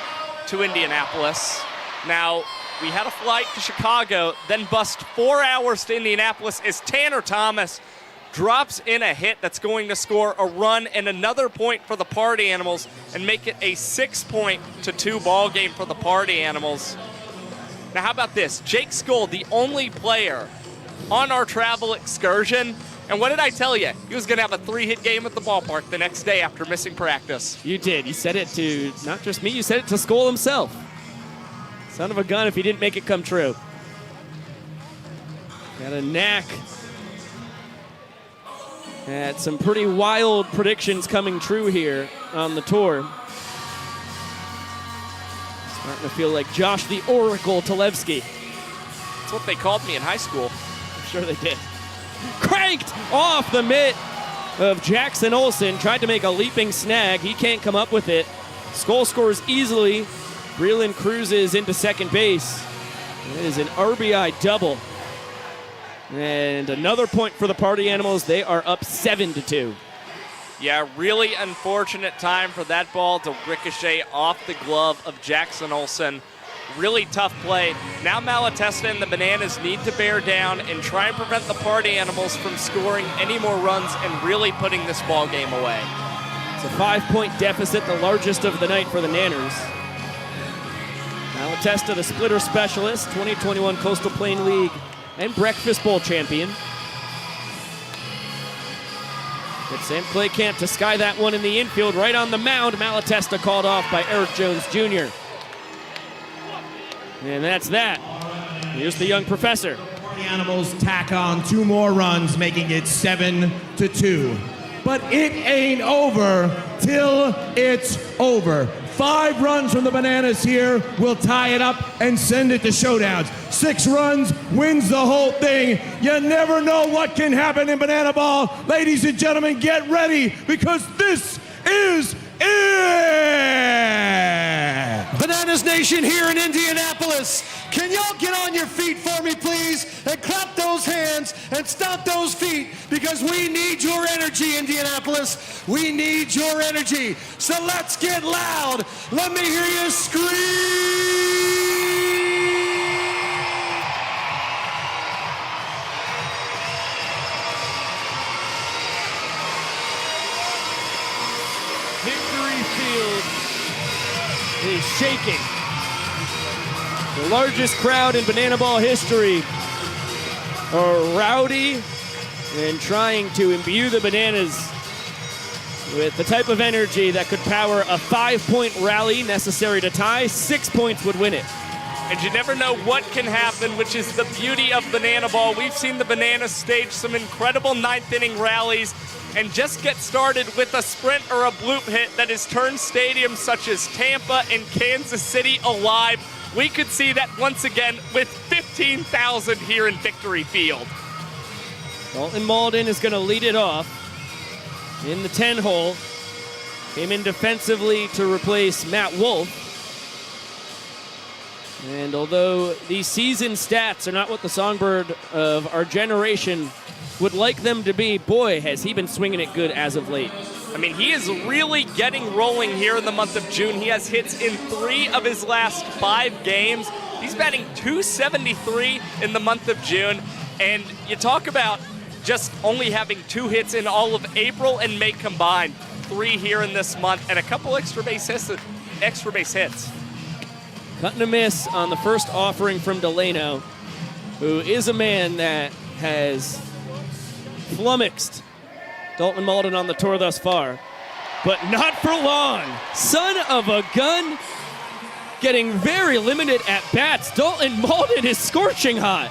to Indianapolis. Now, we had a flight to Chicago, then bust 4 hours to Indianapolis as Tanner Thomas drops in a hit that's going to score a run and another point for the Party Animals and make it a 6-2 ball game for the Party Animals. Now, how about this? Jake Skoll, the only player on our travel excursion. And what did I tell you? He was going to have a 3-hit game at the ballpark the next day after missing practice. You did. You said it to not just me, you said it to Skoll himself. Son of a gun if he didn't make it come true. Got a knack at some pretty wild predictions coming true here on the tour. Starting to feel like Josh the Oracle Talevsky. That's what they called me in high school. I'm sure they did. Cranked off the mitt of Jackson Olsen. Tried to make a leaping snag. He can't come up with it. Skoll scores easily. Breland cruises into second base. It is an RBI double. And another point for the Party Animals. They are up 7-2. Yeah, really unfortunate time for that ball to ricochet off the glove of Jackson Olsen. Really tough play. Now Malatesta and the Bananas need to bear down and try and prevent the Party Animals from scoring any more runs and really putting this ball game away. It's a 5-point deficit, the largest of the night for the Nanners. Malatesta, the splitter specialist, 2021 Coastal Plain League and Breakfast Bowl champion. It's Sam Claycamp to sky that one in the infield, right on the mound. Malatesta called off by Eric Jones Jr. And that's that. Here's the young professor. The Animals tack on 2 more runs, making it 7-2. But it ain't over till it's over. 5 runs from the Bananas here will tie it up and send it to showdowns. 6 runs wins the whole thing. You never know what can happen in Banana Ball. Ladies and gentlemen, get ready because this is it! Bananas Nation here in Indianapolis. Can y'all get on your feet for me, please? And clap those hands and stomp those feet because we need your energy, Indianapolis. We need your energy. So let's get loud. Let me hear you scream. Victory Field is shaking. The largest crowd in Banana Ball history are rowdy and trying to imbue the Bananas with the type of energy that could power a 5-point rally necessary to tie. 6 points would win it. And you never know what can happen, which is the beauty of Banana Ball. We've seen the Bananas stage some incredible ninth-inning rallies and just get started with a sprint or a bloop hit that has turned stadiums such as Tampa and Kansas City alive. We could see that once again with 15,000 here in Victory Field. Dalton Malden is going to lead it off in the 10-hole. Came in defensively to replace Matt Wolf. And although these season stats are not what the Songbird of our generation would like them to be, boy, has he been swinging it good as of late. I mean, he is really getting rolling here in the month of June. He has hits in 3 of his last 5 games. He's batting .273 in the month of June. And you talk about just only having 2 hits in all of April and May combined. 3 here in this month and a couple extra base hits. Cutting a miss on the first offering from Delano, who is a man that has flummoxed Dalton Malden on the tour thus far, but not for long. Son of a gun, getting very limited at bats. Dalton Malden is scorching hot.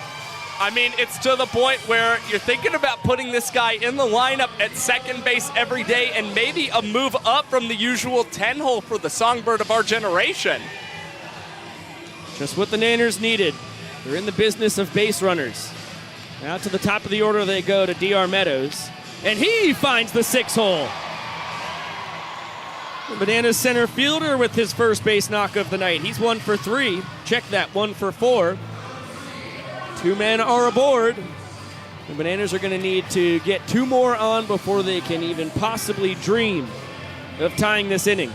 I mean, it's to the point where you're thinking about putting this guy in the lineup at second base every day and maybe a move up from the usual 10-hole for the Songbird of our generation. Just what the Nanners needed. They're in the business of base runners. Now to the top of the order they go to D.R. Meadows. And he finds the 6-hole. The Bananas center fielder with his first base knock of the night. He's 1 for 3. Check that, 1 for 4. 2 men are aboard. The Bananas are going to need to get 2 more on before they can even possibly dream of tying this inning.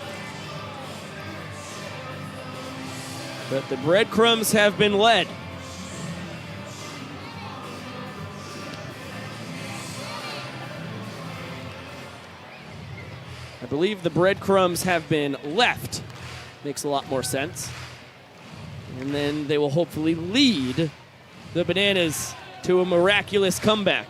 But the breadcrumbs have been led. I believe the breadcrumbs have been left. Makes a lot more sense. And then they will hopefully lead the Bananas to a miraculous comeback.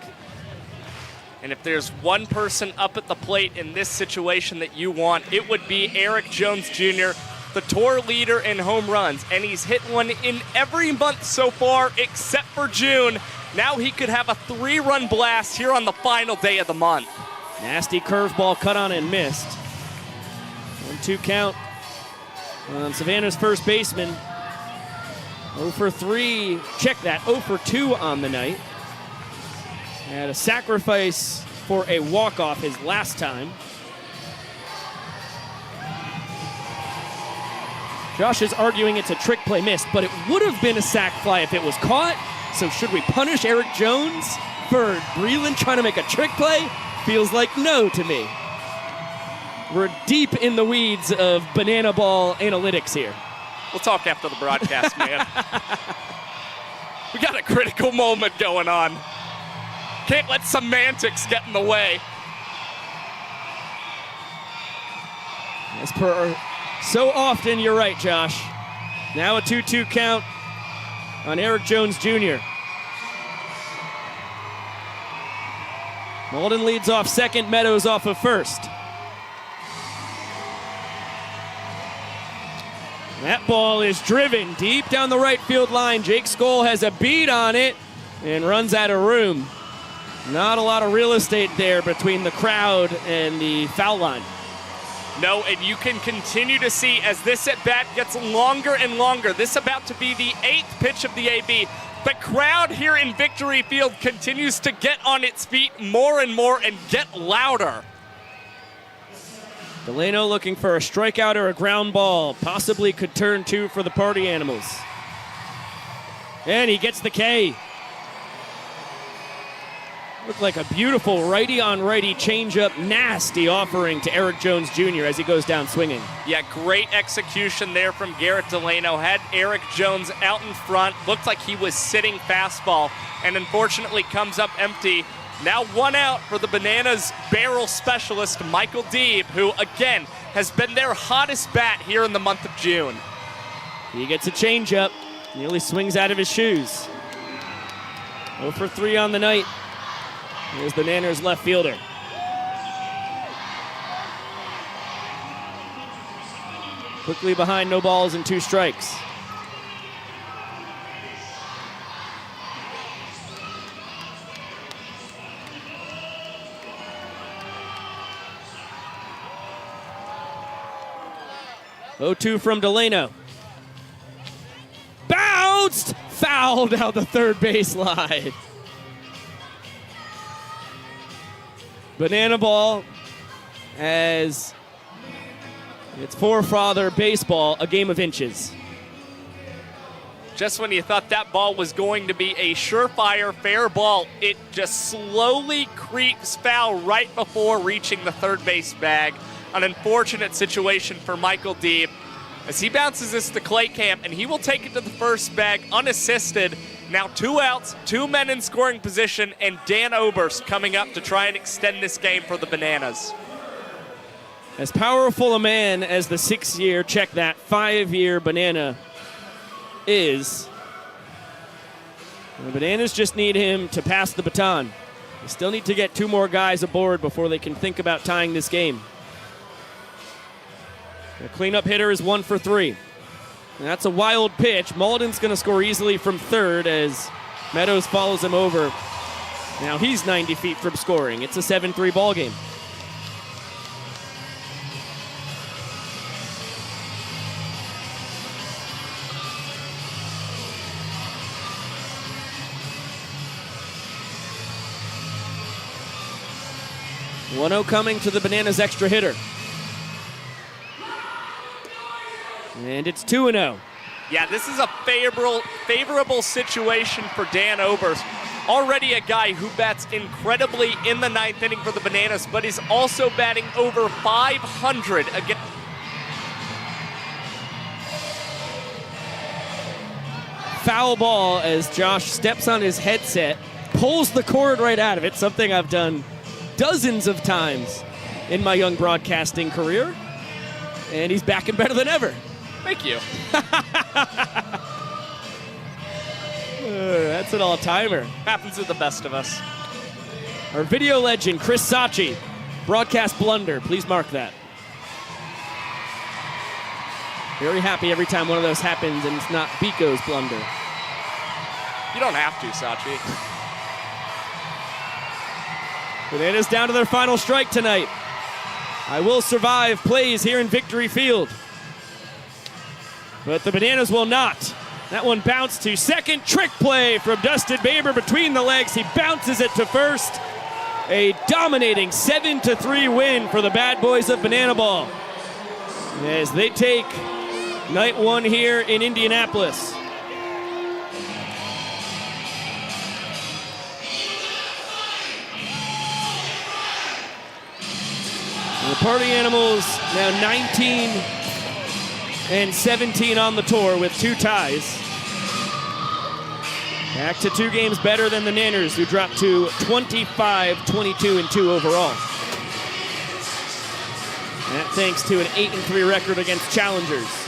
And if there's one person up at the plate in this situation that you want, it would be Eric Jones Jr., the tour leader in home runs, and he's hit one in every month so far except for June. Now he could have a 3-run blast here on the final day of the month. Nasty curveball cut on and missed. 1-2 count on Savannah's first baseman. 0 for 3, check that, 0 for 2 on the night. Had a sacrifice for a walk-off his last time. Josh is arguing it's a trick play missed, but it would have been a sac fly if it was caught. So should we punish Eric Jones for Breland trying to make a trick play? Feels like no to me. We're deep in the weeds of banana ball analytics here. We'll talk after the broadcast, man. We got a critical moment going on. Can't let semantics get in the way. As per so often, you're right, Josh. Now a 2-2 count on Eric Jones Jr. Malden leads off second, Meadows off of first. That ball is driven deep down the right field line. Jake Skoll has a beat on it and runs out of room. Not a lot of real estate there between the crowd and the foul line. No, and you can continue to see as this at-bat gets longer and longer. This about to be the 8th pitch of the AB. The crowd here in Victory Field continues to get on its feet more and more and get louder. Delano looking for a strikeout or a ground ball. Possibly could turn 2 for the Party Animals. And he gets the K. Looked like a beautiful righty-on-righty changeup. Nasty offering to Eric Jones Jr. as he goes down swinging. Yeah, great execution there from Garrett Delano. Had Eric Jones out in front. Looked like he was sitting fastball and unfortunately comes up empty. Now 1 out for the Bananas barrel specialist, Michael Deeb, who, again, has been their hottest bat here in the month of June. He gets a changeup. Nearly swings out of his shoes. 0 for 3 on the night. Here's the Nanners left fielder. Quickly behind, no balls and 2 strikes. (0-2) from Delano. Bounced! Fouled out the third baseline. Banana ball as it's forefather baseball, a game of inches. Just when you thought that ball was going to be a surefire fair ball, it just slowly creeps foul right before reaching the third base bag. An unfortunate situation for Michael Deeb as he bounces this to Clay Camp, and he will take it to the first bag unassisted. Now 2 outs, 2 men in scoring position, and Dan Oberst coming up to try and extend this game for the Bananas. As powerful a man as the 6-year, check that, 5-year Banana is, the Bananas just need him to pass the baton. They still need to get 2 more guys aboard before they can think about tying this game. The cleanup hitter is 1 for 3. And that's a wild pitch. Malden's going to score easily from third as Meadows follows him over. Now he's 90 feet from scoring. It's a 7-3 ball game. (1-0) coming to the Bananas extra hitter. And it's 2-0. Yeah, this is a favorable situation for Dan Oberst. Already a guy who bats incredibly in the 9th inning for the Bananas, but is also batting over 500 again. Foul ball as Josh steps on his headset, pulls the cord right out of it, something I've done dozens of times in my young broadcasting career. And he's back and better than ever. Thank you. That's an all-timer. Happens to the best of us. Our video legend, Chris Sachi. Broadcast blunder. Please mark that. Very happy every time one of those happens and it's not Biko's blunder. You don't have to, Sachi. Bananas down to their final strike tonight. I Will Survive plays here in Victory Field. But the Bananas will not. That one bounced to second. Trick play from Dustin Baber between the legs. He bounces it to first. A dominating 7-3 win for the Bad Boys of Banana Ball as they take night 1 here in Indianapolis. The Party Animals now 19-17 on the tour with 2 ties. Back to 2 games better than the Nanners, who dropped to 25-22-2 overall. And that thanks to an 8-3 record against challengers.